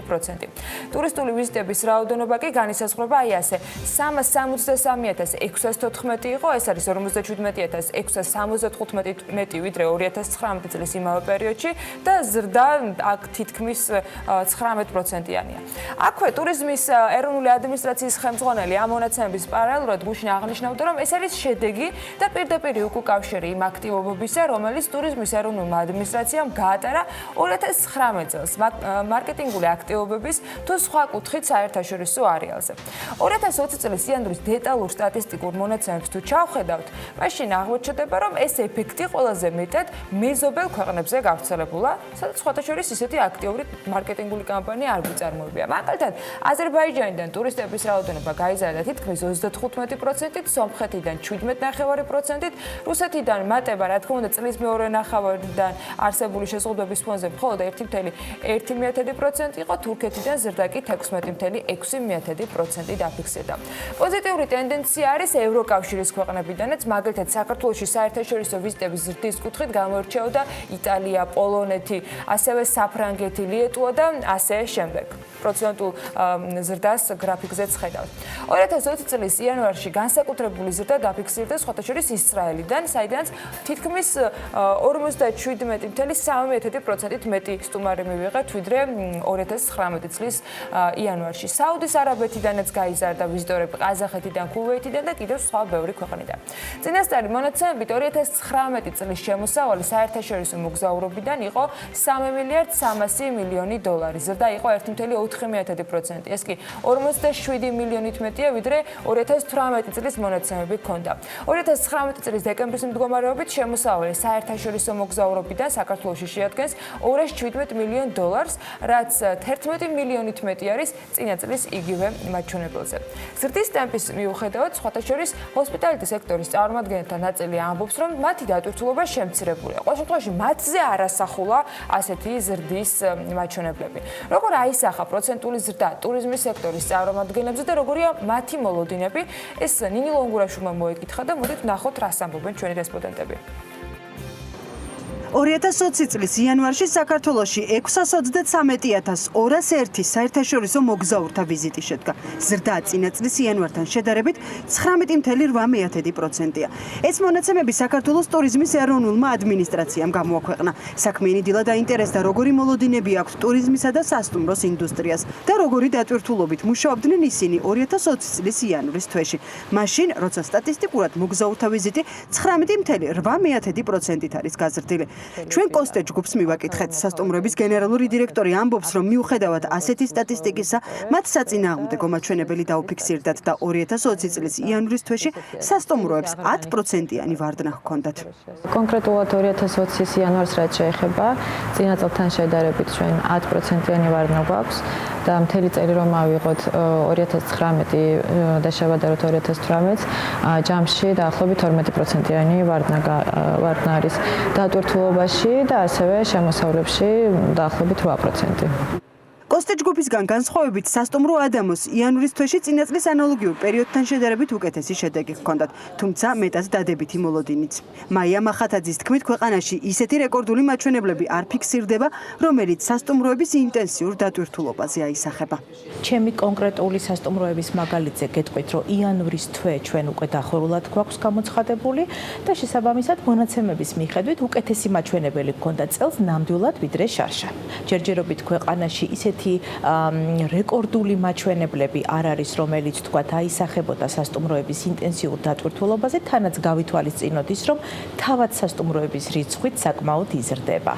ტურისტული ვიზიტების რაოდენობა კი განისაზღვრება აი ასე 363,614 იყო, ეს არის 57,675 მეტი ვიდრე 2019 წლის იმავე პერიოდში და ზრდა აქ თითქმის 19%-იანია. აქვე ტურიზმის ეროვნული ადმინისტრაციის ხელმძღვანელი ამ მონაცემების პარალელურად გუშინ აღნიშნავდა, რომ ეს არის შედეგი და პირდაპირი უკავშირი იმ აქტივობებისა, რომელიც ტურიზმის ეროვნულმა ადმინისტრაციამ გაატარა 2019 წელს მარკეტინგული აქტივობების თუ სხვა კუთხით საერთაშორისო არეალზე. 2020 წლის იანვრის დეტალურ სტატისტიკურ მონაცემებს თუ ჩავხედავთ, მაშინ აღმოჩნდება, რომ ეს ეფექტი ყველაზე მეტად მეზობელ ქვეყნებზე გავრცელებულა, სადაც სხვათა შორის ისეთი აქტიური მარკეტინგული კამპანია არ გვიწარმოებია. მაგალითად, აზერბაიჯანიდან ტურისტების რაოდენობა გაიზარდა თითქმის 35%-ით, სომხეთიდან 17.5%-ით, რუსეთიდან მატება, რა თქმა უნდა, წლის მეორე ნახევარიდან არსებული შეზღუდვების ფონზე მხოლოდ 1,1% იყო, თურქეთიდან ზრდა კი 16.6% დაფიქსირდა. პოზიტიური ტენდენცია არის ევროკავშირის ქვეყნებიდანაც, მაგალითად საქართველოში საერთაშორისო ვიზიტების ზრდის კუთხით გამოირჩეოდა იტალია, პოლონეთი, ასევე საფრანგეთი, ლიეტუვა და ასე შემდეგ. პროცენტულ ზრდას გრაფიკზეც ხედავთ. 2020 წლის იანვარში განსაკუთრებული ზრდა დაფიქსირდა სხვათა შორის ისრაელიდან, საიდანაც თითქმის 57.3%-ით მეტი სტუმარი მივიღეთ ვიდრე 2019 წლის იანვარში. საუდის არაბეთიდანაც გაიზარდა ვიზიტორები, ყაზახეთიდან, ქუვეითიდან და კიდევ სხვა ბევრი ქვეყნიდან. წინასწარი მონაცემებით 2019 წლის შემოსავალი საერთაშორისო მოგზაურობიდან იყო 3,3 მილიონი დოლარი. ზრდა იყო 1,4%. ეს კი 47 მილიონით მეტია ვიდრე 2018 წლის მონაცემები ჰქონდა. 2019 წლის დეკემბრის მდგომარეობით შემოსავალი საერთაშორისო მოგზაურობიდან საქართველოში შეადგენს 217 მილიონ დოლარს, რაც 11 მილიონით მეტი არის წინა წლის იგივე მაჩვენებელზე. ზრდის ტემპის მიუხედავად, სხვათა შორის ჰოსპიტალიტი სექტორის წარმომადგენელთა ნაწილი ამბობს, რომ მათი დატვირთულობა შემცირებულია. ყოველ შემთხვევაში მათზე არასახულა ასეთი ზრდის მაჩვენებლები. როგორ აისახა პროცენტული ზრდა ტურიზმის სექტორის წარმომადგენლებზე და როგორია მათი მოლოდინები, ეს ნინი ლონგურაშვილმა მოეკითხა და მოდით ვნახოთ, რას ამბობენ ჩვენი რესპონდენტები. 2020 წლის იანვარში საქართველოში 623,201 საერთაშორისო მოგზაურთა ვიზიტი შედგა. ზრდა წინა წლის იანვართან შედარებით 19,8%-ია. ეს მონაცემები საქართველოს ტურიზმის ეროვნულმა ადმინისტრაციამ გამოაქვეყნა. საქმიანი დილა დაინტერესდა, როგორი მოლოდინები აქვს ტურიზმისა და სასტუმროს ინდუსტრიას და როგორი დატვირთულობით მუშაობდნენ ისინი 2020 წლის იანვრის თვეში. მაშინ, როცა სტატისტიკურად მოგზაურთა ვიზიტი 19,8%-ით არის გაზრდილი. ჩვენ კოსტე ჯგუფს მივაკითხეთ. სასტუმროების გენერალური დირექტორი ამბობს, რომ მიუხედავად ასეთი სტატისტიკისა, მათ საწინააღმდეგო მაჩვენებელი დაუფიქსირდათ და 2020 წლის იანვრის თვეში სასტუმროებს 10%-იანი ვარდნა ჰქონდათ. კონკრეტულად 2020 იანვარს რაც შეეხება, წინა წელთან შედარებით ჩვენ 10%-იანი ვარდნა გვაქვს და მთელი წელი რომ ავიღოთ 2019 და შევადაროთ 2018-ს, ჯამში დაახლოებით 12%-იანი ვარდნა არის დატვირთულობაში და ასევე შემოსავლებში დაახლოებით 8%. კოსტეჯ ჯგუფისგან განსხვავებით სასტუმრო ადამიანს იანვრის თვეში წინა წლის ანალოგიურ პერიოდთან შედარებით უკეთესი შედეგი ჰქონდათ, თუმცა მეტად დადებითი მოლოდინიც. მაია მახათაძის თქმით, ქვეყანაში ისეთი რეკორდული მაჩვენებლები არ ფიქსირდება, რომელიც სასტუმროების ინტენსიურ დატვირთულობაზე აისახება. ჩემი კონკრეტული სასტუმროების მაგალითზე გეტყვით, რომ იანვრის თვე ჩვენ უკვე დახურულად გვაქვს გამოცხადებული და შესაბამისად მონაცემების მიხედვით უკეთესი მაჩვენებელი ჰქონდა წელს ნამდვილად ვიდრე შარშან. ჯერჯერობით ქვეყანაში ისეთი რეკორდული მაჩვენებლები არ არის, რომელიც თქვათ აისახებოდა სასტუმროების ინტენსიურ დატვირთულობაზე, თანაც გავითვალისწინოთ ის, რომ თავად სასტუმროების რიცხვით საკმაოდ იზრდება.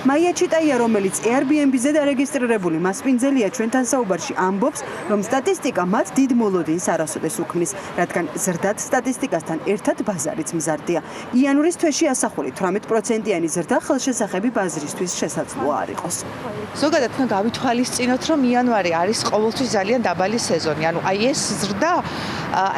მაია ჩიტაია, რომელიც Airbnb-ზე დარეგისტრირებული მასპინძელია, ჩვენთან საუბარში ამბობს, რომ სტატისტიკა მათ დიდ მოლოდინს არასოდეს უქმნის, რადგან ზრდად სტატისტიკასთან ერთად ბაზარიც მზარდია. იანვრის თვეში ასახული 18%-იანი ზრდა ხელშესახები ბაზრისთვის შესაძლოა არ იყოს. ზოგადად თქვენ გავითვალისწინოთ, რომ იანვარი არის ყოველთვის ძალიან დაბალი სეზონი. ანუ აი ეს ზრდა,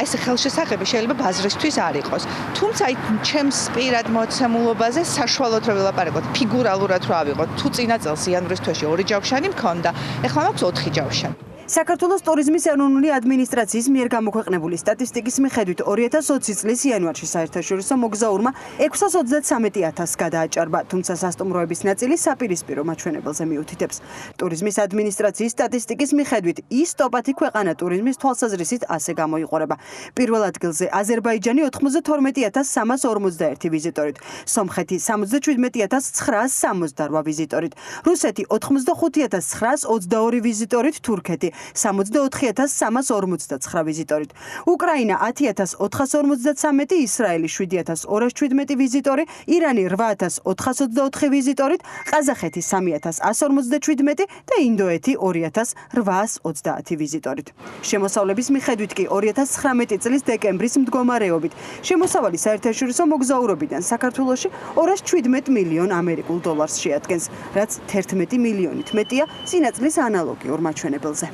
ეს ხელშესახები შეიძლება ბაზრისთვის არ იყოს. თუმცა აი ჩემს პირად მოცემულობაზე საშუალოდ რომ ვილაპარაკოთ, ფიგურალურად ავიღოთ, თუ წინა წელს იანვრის თვეში 2 ჯავშანი მქონდა, ეხლა მაქვს 4 ჯავშანი. საქართველოს ტურიზმის ეროვნული ადმინისტრაციის მიერ გამოქვეყნებული სტატისტიკის მიხედვით 2020 წლის იანვარში საერთაშორისო მოგზაურმა 633,000 გადააჭარბა, თუმცა სასტუმროების ნაწილი საპირისპირო მაჩვენებელზე მიუთითებს. ტურიზმის ადმინისტრაციის სტატისტიკის მიხედვით ის ტოპ-10 ქვეყანა ტურიზმის თვალსაზრისით ასე გამოიყურება. პირველ ადგილზე აზერბაიჯანი 92,341 ვიზიტორით, სომხეთი 77,968 ვიზიტორით, რუსეთი 85,922 ვიზიტორით, თურქეთი 64,349 ვიზიტორით, უკრაინა 10,453, ისრაელი 7,217 ვიზიტორი, ირანი 8,424 ვიზიტორით, ყაზახეთი 3,157 და ინდოეთი 2,830 ვიზიტორით. შემოსავლების მიხედვით კი 2019 წლის დეკემბრის მდგომარეობით შემოსავალი საერთაშორისო მოგზაურობიდან საქართველოში 217 მილიონ ამერიკულ დოლარს შეადგენს, რაც 11 მილიონით მეტია წინა წლის ანალოგიურ მაჩვენებელზე.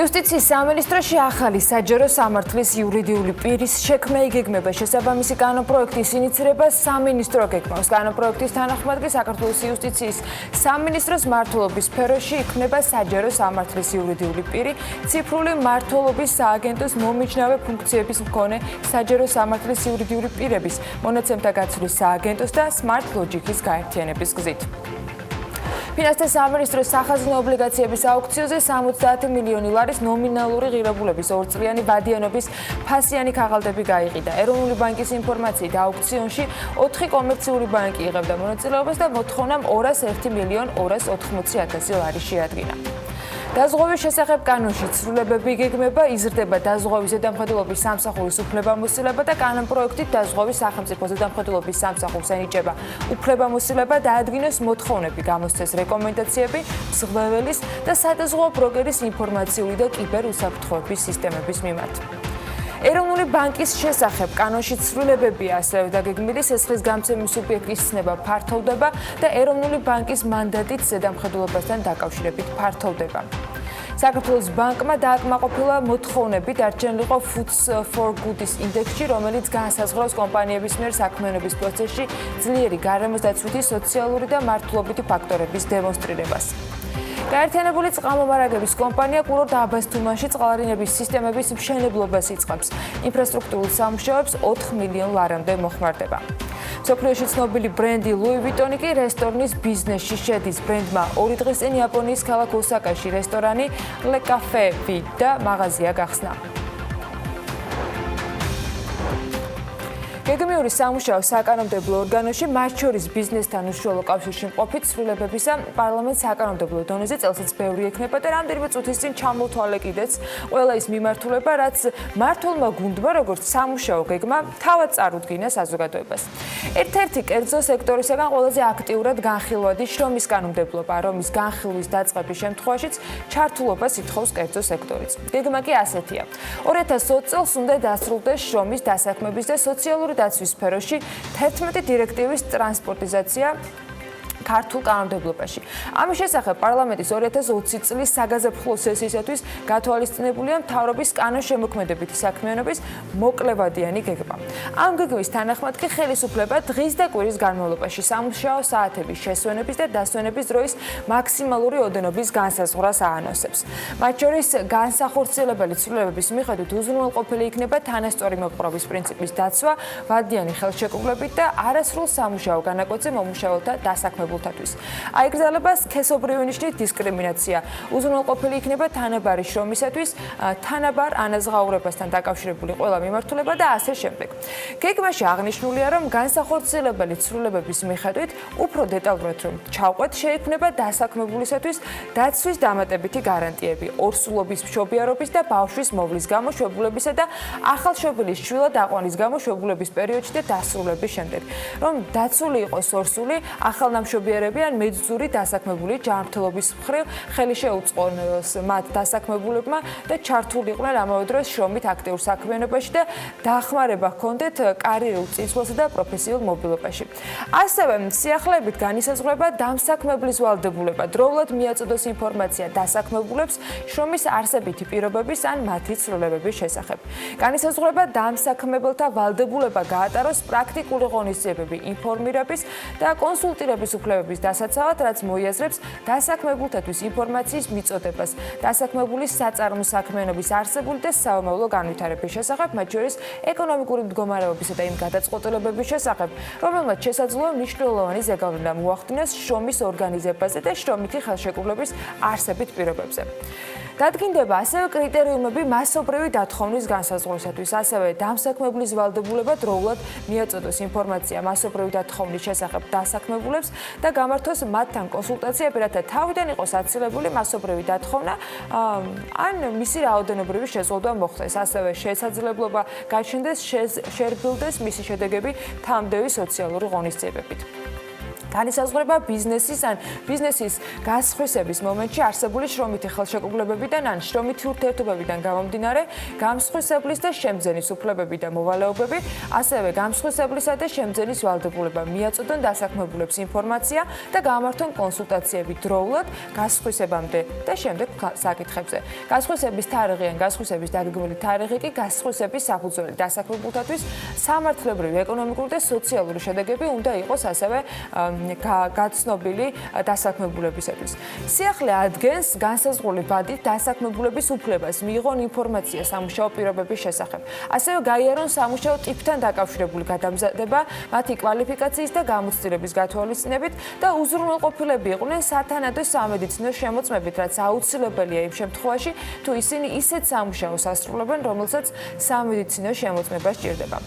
იუსტიციის სამინისტროში ახალი საჯარო სამართლის იურიდიული პირის შექმნა იგეგმება. შესაბამისი კანონპროექტის ინიცირებას სამინისტრო გეგმავს. კანონპროექტის თანახმად კი საქართველოს იუსტიციის სამინისტროს მმართველობის სფეროში იქმნება საჯარო სამართლის იურიდიული პირი, ციფრული მმართველობის სააგენტოს მომიჯნავე ფუნქციების მქონე საჯარო სამართლის იურიდიული პირების, მონაცემთა გაცვლის სააგენტოს და Smart Logic-ის გაერთიანების გზით. ფინანსთა სამინისტროს სახაზინო ობლიგაციების აუქციონზე 70 მილიონი ლარის ნომინალური ღირებულების ორწლიანი ვადიანობის ფასიანი ქაღალდები გაიყიდა. ეროვნული ბანკის ინფორმაციით აუქციონში 4 კომერციული ბანკი იღებდა მონაწილეობას და მოთხოვნამ 201,280,000 ლარი შეადგინა. დაზღვევის შესახებ კანონში ცვლილებები გეგმება, იზრდება დაზღვევის ზედამხედველობის სამსახურის უფლებამოსილება და კანონპროექტით დაზღვევის სახელმწიფო ზედამხედველობის სამსახურს ენიჭება უფლებამოსილება დაადგინოს მოთხოვნები, გამოსცეს რეკომენდაციები მსხვერპლის და სადაზღვევო ბროკერის ინფორმაციული და კიბერუსაფრთხოების სისტემების მიმართ. ეროვნული ბანკის შესახებ კანონში ცვლილებებია ასევე დაგეგმილი, სესხლის გამცემის სუბიექტის ცნება ფართოვდება და ეროვნული ბანკის მანდატით ზედამხედველობასთან დაკავშირებით ფართოვდება. საქართველოს ბანკმა დააკმაყოფილა მოთხოვნები დარჩენილიყო Foods for Good-ის ინდექსში, რომელიც განსაზღვრავს კომპანიების მიერ საქმიანობის პროცესში ძლიერი გარემოს დაცვითი სოციალური და მართლობითი ფაქტორების დემონსტრირებას. გაერთიანებული წყალმომარაგების კომპანია კურორტ აბასთუმანში წყალარინების სისტემების მშენებლობას იწყებს. ინფრასტრუქტურულ სამუშაოებს 4 მილიონ ლარამდე მოხმარდება. მსოფლიოში ცნობილი ბრენდი ლუი ვიტონი კი რესტორნის ბიზნესში შედის. ბრენდმა 2 დღის წინ იაპონიის ქალაქ ოსაკაში რესტორანი Le Cafe და მაღაზია გახსნა. გეგმიური სამუშაო საკანონმდებლო ორგანოში, მათ შორის ბიზნესთან უშუალო კავშირში მყოფი ცვლილებებისა პარლამენტს საკანონმდებლო დონეზე წელსაც ბევრი ექნება და რამდენიმე წუთის წინ ჩამოთვალე კიდეც ყველა ის მიმართულება, რაც მართლმა გუნდმა, როგორც სამუშაო გეგმა, თავად წარუდგინა საზოგადოებას. ერთ-ერთი კერძო სექტორისაგან ყველაზე აქტიურად განხილვადი შრომის კანონმდებლობა, რომის განხილვის დაწყების შემთხვევაშიც ჩართულობას ითხოვს კერძო სექტორიც. გეგმა კი ასეთია. 2020 წელს უნდა დასრულდეს შრომის დასაქმების და სოციალური დაცვის სფეროში 11 დირექტივის ტრანსპორტიზაცია ქართულ კანონმდებლობაში. ამის შესახებ პარლამენტის 2020 წლის საგაზაფხულო სესიისათვის გათვალისწინებულია მთავრობის კანონშემოქმედებითი საქმიანობის მოკლევადიანი გეგმა. ამ გეგმის თანახმად კი ხელისუფლება დღის და კვირის განმავლობაში სამუშაო საათების შესვენების და დასვენების დროის მაქსიმალური ოდენობის განსაზღვრას აანონსებს. მათ შორის განსახორციელებელი ცვლილებების მიხედვით უზრუნველყოფილი იქნება თანასწორი მოპყრობის პრინციპის დაცვა, ვადიანი ხელშეკრულებით და არასრულ სამუშაო განაკვეთზე მომუშაველთა დასაქმებულთათვის. აიგრძელება სქესობრივი ნიშნის დისკრიმინაცია. უზრუნველყოფილი იქნება თანაბარი შრომისათვის, თანაბარ ანაზღაურებასთან დაკავშირებული ყველა მიმართულება და ასე შემდეგ. გეგმაში აღნიშნულია, რომ განსახორციელებელი ცვლილებების მიხედვით უფრო დეტალურად რომ ჩავყვეთ, შეიქმნება დასაქმებულისათვის დაცვის დამატებითი გარანტიები, ორსულობის მშობიარობის და ბავშვის მოვლის გამო შვებულებისა და ახალშობილის შვილად აყვანის გამო შვებულების პერიოდში და დასრულების შემდეგ. რომ დაცული იყოს ორსული, ახალნამშობიარები ან მეძძური დასაქმებული ჯანმრთელობის მხრივ ხელი შეუწყონ მათ დასაქმებულებმა და ჩართულიყვნენ ამავე დროს შრომით აქტიურ საქმიანობაში და დახმარება ჰქონდეთ კარიერულ წინსვლასა და პროფესიულ მობილობაში. ასევე სიახლეებით განისაზღვრება დამსაქმებლის ვალდებულება, დროულად მიაწოდოს ინფორმაცია დასაქმებულებს შრომის არსებითი პირობების ან მათი ცვლილებების შესახებ. განისაზღვრება დამსაქმებელთა ვალდებულება გაატაროს პრაქტიკული ღონისძიებები ინფორმირების და კონსულტირების უფლებების დასაცავად, რაც მოიაზრებს დასაქმებულთათვის ინფორმაციის მიწოდებას, დასაქმებულის საწარმო საქმიანობის არსებული და საომავლო განვითარების შესახებ, მათ შორის ეკონომიკური მდგომარეობისა და იმ გადაწყვეტილებების შესახებ, რომელმაც შესაძლოა მნიშვნელოვანი ზეგავლენა მოახდინოს შრომის ორგანიზებაზე და შრომითი ხელშეკრულების არსებით პირობებზე. დადგინდება ასევე კრიტერიუმები მასობრივი დათხოვნის განსაზღვრისათვის, ასევე დამსაქმებლის ვალდებულება დროულად მიაწოდოს ინფორმაცია მასობრივი დათხოვნის შესახებ დასაქმებულებს და გამართოს მათთან კონსულტაციები, რათა თავიდან იყოს აცილებული მასობრივი დათხოვნა ან მისი რაოდენობრივი შეზღუდვა მოხდეს. ასევე შესაძლებლობა გაჩნდეს შერბილდეს მისი შედეგები თანამდები სოციალური ღონისძიებებით. განისაზღვრება ბიზნესის ან ბიზნესის გასხვისების მომენტში არსებული შრომითი ხელშეკრულებებიდან ან შრომითი ურთიერთობებიდან გამომდინარე გამსხვისებლის და შემძენის უფლებები და მოვალეობები, ასევე გამსხვისებლისა და შემძენის ვალდებულება მიაწოდონ დასაქმებულებს ინფორმაცია და გამართონ კონსულტაციები დროულად გასხვისებამდე და შემდეგ საკითხებზე. გასხვისების თარიღი ან გასხვისების დაგეგმილი თარიღი კი გასხვისების საფუძველი დასაქმებულთათვის სამართლებრივი, ეკონომიკური და სოციალური შედეგები უნდა იყოს ასევე გაცნობილი დასაქმებულებისათვის. სიახლე ადგენს განსაზღვრული ბადით დასაქმებულების უფლებას მიიღონ ინფორმაცია სამუშაო პირობების შესახებ. ასევე გაიარონ სამუშაო ტიპთან დაკავშირებული გადამზადება, მათი კვალიფიკაციის და გამოცდილების გათვალისწინებით და უზრუნველყოფილები იყვნენ სათანადო სამედიცინო შემოწმებით, რაც აუცილებელია იმ შემთხვევაში, თუ ისინი ისეთ სამუშაოს ასრულებენ, რომელსაც სამედიცინო შემოწმება სჭირდება.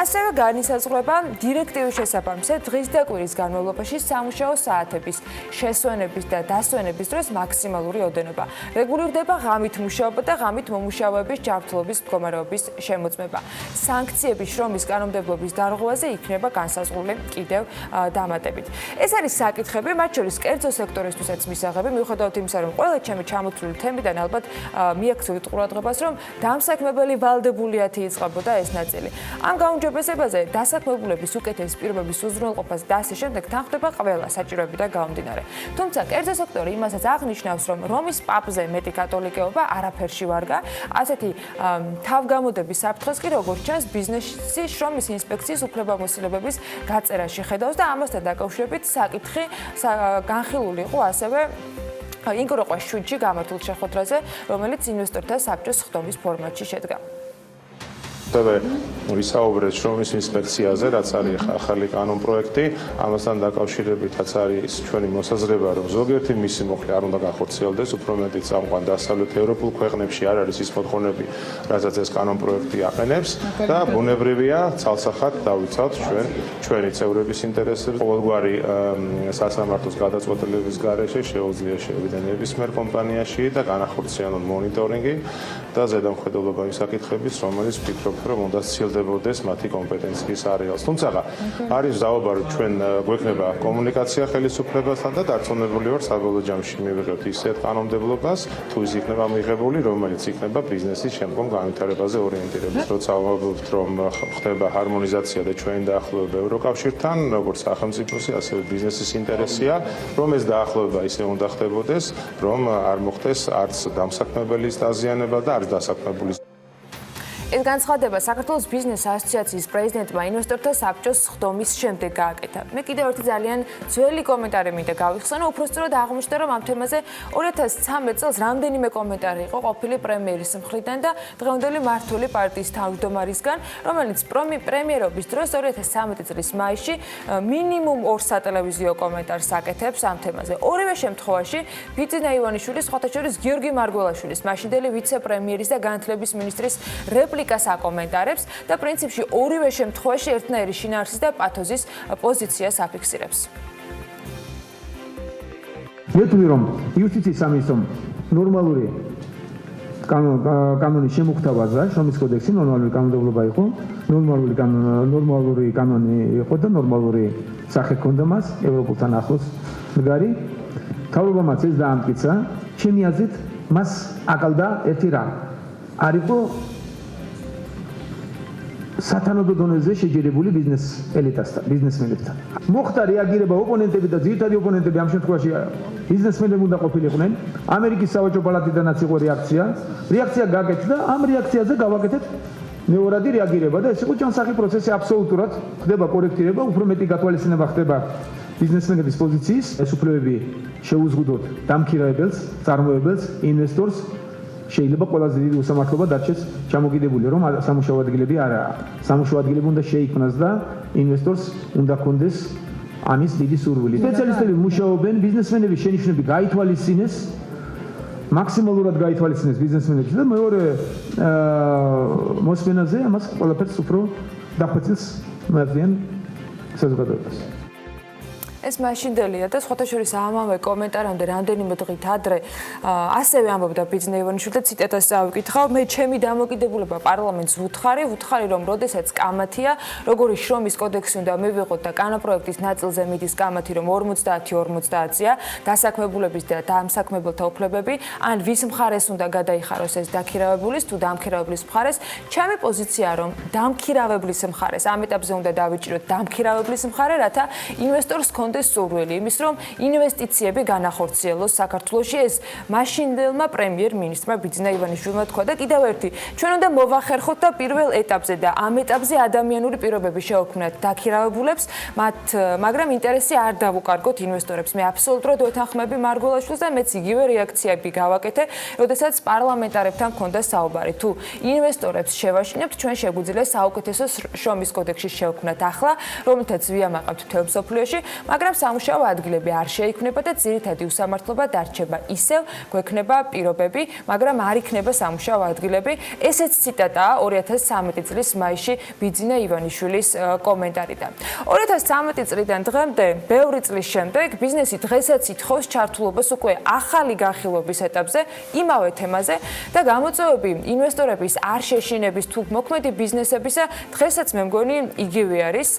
ასევე განისაზღვრება დირექტივის შესაბამისად დღის და კვირის განმავლობაში სოფლებში სამუშაო საათების შესვენების და დასვენების დროს მაქსიმალური ოდენობა. რეგულირდება ღამით მუშაობა და ღამით მომუშავეების ჯანმრთელობის მდგომარეობის შემოწმება. სანქციები შრომის კანონმდებლობის დარღვევაზე იქნება განსაზღვრული კიდევ დამატებით. ეს არის საკითხები, მათ შორის კერძო სექტორისთვისაც მისაღები, მიუხედავად იმისა, რომ ყველა ჩემი ჩამოთვლილი თემიდან ალბათ მიაქცევით ყურადღებას, რომ დამსაქმებელი ვალდებულიათი იწყებოდა ეს ნაწილი. ამ გაუმჯობესებაზე დასაქმებულების უკეთეს პირობების უზრუნველყოფას და ასე შემდეგ თანხმდება ყველა საჭიროები და გამომდინარე. თუმცა კერძო სექტორი იმასაც აღნიშნავს, რომ რომის პაპზე მეტი კათოლიკეობა არაფერში ვარგა, ასეთი თავგამოდების საფრთხეს კი როგორც ჩანს ბიზნესი შრომის ინსპექციის უფლებამოსილებების გაწერაში ხედავს და ამასთან დაკავშირებით საკითხი განხილული იყო ასევე ინგროყვას შვიდში გამართულ შეხვედრაზე, რომელიც ინვესტორთა საბჭოს ხდომის ფორმატში შედგა. ვისაუბრეთ შრომის ინსპექციაზე, რაც არის ახალი კანონპროექტი, ამასთან დაკავშირებითაც არის ჩვენი მოსაზრება, რომ ზოგიერთი მისი მოხლე არ უნდა განხორციელდეს, უფრო მეტიც წამყვან დასავლეთ ევროპულ ქვეყნებში არ არის ის მოთხოვნები, რასაც ეს კანონპროექტი აყენებს და ბუნებრივია ცალსახად დავიცავთ ჩვენი წევრების ინტერესებს. ყოველგვარი სასამართლოს გადაწყვეტილების გარეშე შეუძლია შევიდნენ ნებისმიერ კომპანიაში და განახორციელონ მონიტორინგი და ზედამხედველობა იმ საკითხების, რომელიც ვფიქრობ, რომ უნდა სცილდებოდეს მათი კომპეტენციის არეალს. თუმცა არის საუბარი ჩვენ გვექნება კომუნიკაცია ხელისუფლებასთან და დარწმუნებული ვარ საბოლოო ჯამში მივიღებთ ისეთ კანონმდებლობას, თუ ის იქნება მიღებული, რომელიც იქნება ბიზნესის შემდგომ განვითარებაზე ორიენტირებული. როცა ვამბობთ, რომ ხდება ჰარმონიზაცია და ჩვენი დაახლოება ევროკავშირთან, როგორც სახელმწიფოსი, ასევე ბიზნესის ინტერესია, რომ ეს დაახლოება ისე უნდა ხდებოდეს, რომ არ მოხდეს არც დამსაქმებელის დაზიანება და არც დასაქმებულის. ეს განცხადება საქართველოს ბიზნეს ასოციაციის პრეზიდენტმა ინვესტორთა საბჭოს ხდომის შემდეგ გააკეთა. მე კიდევ ერთი ძალიან ძველი კომენტარი მინდა გავიხსენო, უпростоროდ აღმოჩნდა, რომ ამ თემაზე 2013 წელს რამდენიმე კომენტარი იყო ყოფილი პრემიერის მხრიდან და დღევანდელი მმართველი პარტიის თავმჯდომარისგან, რომელიც პრემიერობის დროს 2013 წლის მაისში მინიმუმ 2 სატელევიზიო კომენტარს აკეთებს ამ თემაზე. ორივე შემთხვევაში ბიძინა ივანიშვილის, სხვათა შორის გიორგი მარგველაშვილის, მაშინდელი ვიცე-პრემიერის და განათლების მინისტრის რეპლიკას აკომენტარებს და პრინციპში ორივე შემთხვევაში ერთნაირი შინაარსის და პათოზის პოზიციას აფიქსირებს. ვეტყვი, რომ იუსტიციის სამინისტრომ ნორმალური კანონის შემოგვთავაზა, შრომის კოდექსი ნორმალური კანონმდებლობა იყო, ნორმალური კანონი იყო და ნორმალური სახე ჰქონდა მას, ევროპულთან ახლოს მდგარი. მთავრობამაც ეს დაამტკიცა, ჩემი აზრით, მას აკალდა ერთი რამ. არ იყო სათანადო დონეზე შეჯერებული ბიზნეს ელიტასთან, ბიზნესმენებთან. მოხდა რეაგირება ოპონენტები და ძირითადი ოპონენტები ამ შემთხვევაში ბიზნესმენები უნდა ყოფილიყვნენ. ამერიკის სავაჭრო პალატიდანაც იყო რეაქცია. რეაქცია გაკეთდა, ამ რეაქციაზე გავაკეთეთ მეორადი რეაგირება და ეს იყო ჯანსაღი პროცესი აბსოლუტურად ხდება კორექტირება, უფრო მეტი გათვალისწინება ხდება ბიზნესმენების პოზიციის, ეს უფლებები შეუზღუდოთ დამქირავებელს, წარმოებელს, ინვესტორს. შეიძლება ყველაზე დიდი უსამართლობა დარჩეს ჩამოკიდებული, რომ სამუშაო ადგილები არაა. სამუშაო ადგილები უნდა შეიქმნას და ინვესტორს უნდა ჰქონდეს ამის დიდი სურვილი. სპეციალისტები მუშაობენ, ბიზნესმენების შენიშვნები გაითვალისწინეს, მაქსიმალურად გაითვალისწინეს ბიზნესმენებს და მეორე მოსმენაზე ამას ყველაფერს უფრო დახვეწილს მოეწიან საზოგადოებას. ეს მაშინდელია და სხვათა შორის ამავე კომენტარამდე რამდენიმე დღით ადრე ასევე ამბობდა ბიძინა ივანიშვილი და ციტატას წავიკითხავ, მე ჩემი დამოკიდებულება პარლამენტს ვუთხარი, რომ როდესაც კამათია, როგორი შრომის კოდექსი უნდა მივიღოთ და კანონპროექტის ნაწილზე მიდის კამათი, რომ 50-50-ია დასაქმებულების და დამსაქმებელთა უფლებები, ან ვის მხარეს უნდა გადაიხაროს ეს დამქირავებულის თუ დამქირავებლის მხარეს, ჩემი პოზიციაა, რომ დამქირავებლის მხარეს ამ ეტაპზე უნდა დავიჭიროთ დამქირავებლის მხარე, რათა ინვესტორს სურვილი იმის, რომ ინვესტიციები განახორციელოს საქართველოში. ეს მაშინდელმა პრემიერ-მინისტრმა ბიძინა ივანიშვილმა თქვა და კიდევ ერთი, ჩვენ უნდა მოვახერხოთ და პირველ ეტაპზე და ამ ეტაპზე ადამიანური პირობები შევქმნათ დაქირავებულებს, მაგრამ ინტერესი არ დავუკარგოთ ინვესტორებს. მე აბსოლუტურად ვეთანხმები მარგველაშვილს და მეც იგივე რეაქციები გავაკეთე, როდესაც პარლამენტარებთან მქონდა საუბარი. თუ ინვესტორებს შევაშინებთ, ჩვენ შეგვიძლია საუკეთესო შრომის კოდექსში შევქმნათ ახლა, რომელთაც ვიამაყებთ მთელ მსოფლიოში, მაგრამ სამუშაო ადგილები არ შეიქმნება და ძირითადი უსამართლობა დარჩება ისევ, გვექნება პირობები, მაგრამ არ იქნება სამუშაო ადგილები. ესეც ციტატაა 2013 წლის მაისში ბიძინა ივანიშვილის კომენტარიდან. 2013 წლიდან დღემდე, ბევრი წლის შემდეგ, ბიზნესი დღესაც ითხოვს ჩართულობას უკვე ახალი განხილვების ეტაპზე, იმავე თემაზე და გამოწვევები ინვესტორების არ შეშინების თუ მოქმედი ბიზნესებისა დღესაც მე მგონი იგივე არის.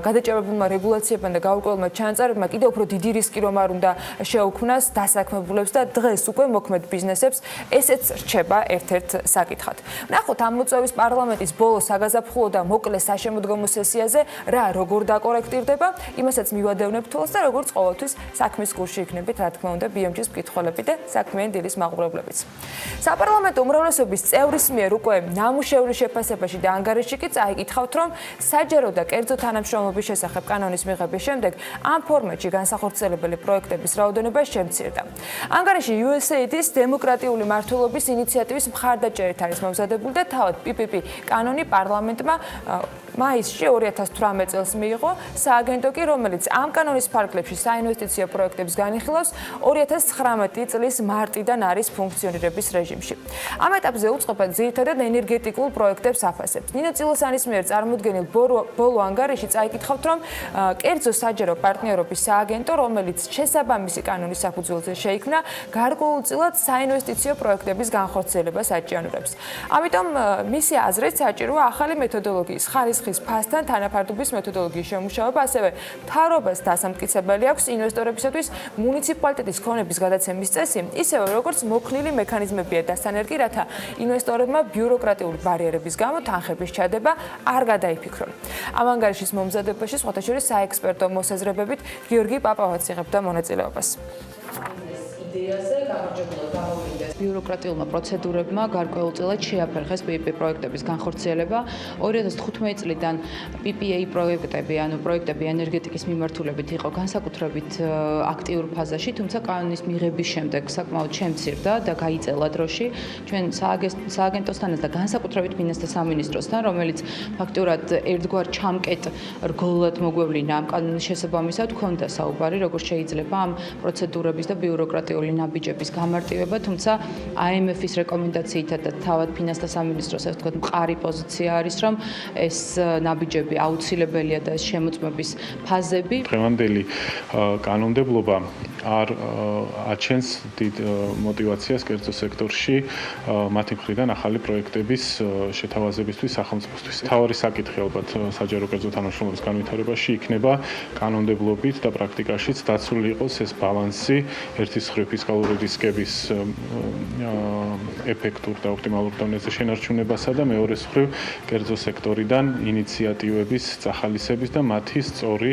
გადაჭარბებულმა რეგულაციებმა და გაურკვეველმა ჩანაწარებმა კიდევ უფრო დიდი რისკი რომ არ უნდა შეუქმნას დასაქმებულებს და დღეს უკვე მოქმედ ბიზნესებს ესეც რჩება ერთ-ერთ საკითხად. ნახოთ ამ მოწვევის პარლამენტის ბოლო საგაზაფხულო და მოკლე საშემოდგომო სესიაზე რა როგორ დაკორექტირდება, იმასაც მივადევნებ თვალს და როგორც ყოველთვის საქმის კურსში იქნებით, რა თქმა უნდა, BMG-ს მკითხველები და საქმიანი დილის მაყურებლებიც. საპარლამენტო უმრავლესობის წევრის მიერ უკვე ნამუშევრის შეფასებაში და ანგარიშში კი წაიკითხავთ, რომ საჯარო და კერძო თანამშრომლობის შესახებ კანონის მიღების შემდეგ ამ ფორმატში განსახორციელებელი პროექტების რაოდენობა შემცირდა. ანგარიში USAID-ის დემოკრატიული მმართველობის ინიციატივის მხარდაჭერით არის მომზადებული და თავად PPP კანონი პარლამენტმა მაისში 2018 წელს მიიღო, სააგენტო კი, რომელიც ამ კანონის ფარგლებში საინვესტიციო პროექტებს განიხილავს, 2019 წლის მარტიდან არის ფუნქციონირების რეჟიმში. ამ ეტაპზე უწყება ძირითადად ენერგეტიკულ პროექტებს აფასებს. ნინო წილოსანის მიერ წარმოდგენილ ბოლო ანგარიში წაიკითხავთ, რომ კერძო საჯარო პარტნიორობის სააგენტო, რომელიც შესაბამისი კანონის საფუძველზე შეიქმნა, გარკვეულწილად საინვესტიციო პროექტების განხორციელებას აჭიანურებს. ამიტომ მისი აზრით საჭიროა ახალი მეთოდოლოგიის ხარისხის ფასთან თანაფარდობის მეთოდოლოგიის შემუშავება, ასევე მთავრობას დასამტკიცებელი აქვს ინვესტორებისათვის მუნიციპალიტეტის ქონების გადაცემის წესი, ისევე როგორც მოქნილი მექანიზმებია დასანერგი, რათა ინვესტორებმა ბიუროკრატიული ბარიერების გამო თანხების ჩადება არ გადაიფიქრონ. ამ ანგარიშის მომზადებაში სხვათა შორის საექსპერტო მოსაზრებებით გიორგი პაპავაც იღებდა მონაწილეობას. ბიუროკრატიულმა პროცედურებმა გარკვეულწილად შეაფერხეს PPP პროექტების განხორციელება. 2015 წლიდან PPA პროექტები, ანუ პროექტები ენერგეტიკის მიმართულებით იყო განსაკუთრებით აქტიურ ფაზაში, თუმცა კანონის მიღების შემდეგ საკმაოდ შემცირდა და გაიწელა დროში ჩვენ სააგენტოსთანაც და განსაკუთრებით ფინანსთა სამინისტროსთან, რომელიც ფაქტურად ერთგვარ ჩამკეტ რგოლად მოგვევლინა ამ კანონის შესაბამისად, ჰქონდა საუბარი, როგორ შეიძლება ამ პროცედურების და ბიუროკრატიული ნაბიჯების გამარტივება, თუმცა IMF-ის რეკომენდაციითა და თავად ფინანსთა სამინისტროს ასე ვთქვათ მყარი პოზიცია არის, რომ ეს ნაბიჯები აუცილებელია და ეს შემოწმების ფაზები. დღევანდელი კანონმდებლობა არ აჩენს დიდ мотивაციას კერძო სექტორში მათი მხრიდან ახალი პროექტების შეთავაზებისთვის სახელმწიფოსთვის. თავარი საკითხი ალბათ საჯარო კერძო თანამშრომლობის განვითარებაში იქნება კანონმდებლობით და პრაქტიკაშიც დაცული იყოს ეს ბალანსი ერთის მხრივ ფისკალური რისკების ეფექტურ და ოპტიმალურ დონეზე შენარჩუნებასა და მეორეს მხრივ კერძო სექტორიდან ინიციატივების წახალისების და მათი სწორი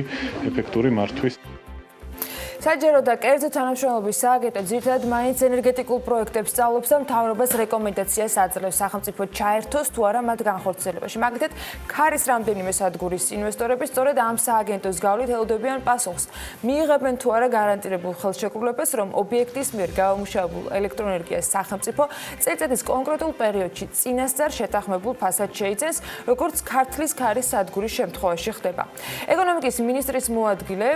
ეფექტური მართვის. საჯარო და კერძო თანამშრომლობის სააგენტო ძირითადად მაინც ენერგეტიკულ პროექტებს სწავლობს და მთავრობას რეკომენდაციას აძლევს სახელმწიფო ჩაერთოს თუ არა მათ განხორციელებაში. მაგალითად, ქარის რამდენიმე სადგურის ინვესტორები სწორედ ამ სააგენტოს გავლით ელოდებიან პასუხს. მიიღებენ თუ არა გარანტირებულ ხელშეკრულებას, რომ ობიექტის მიერ გამომუშავებულ ელექტროენერგიას სახელმწიფო წელიწადის კონკრეტულ პერიოდში წინასწარ შეთანხმებულ ფასად შეიძენს, როგორც ქართლის ქარის სადგურის შემთხვევაში ხდება. ეკონომიკის მინისტრის მოადგილე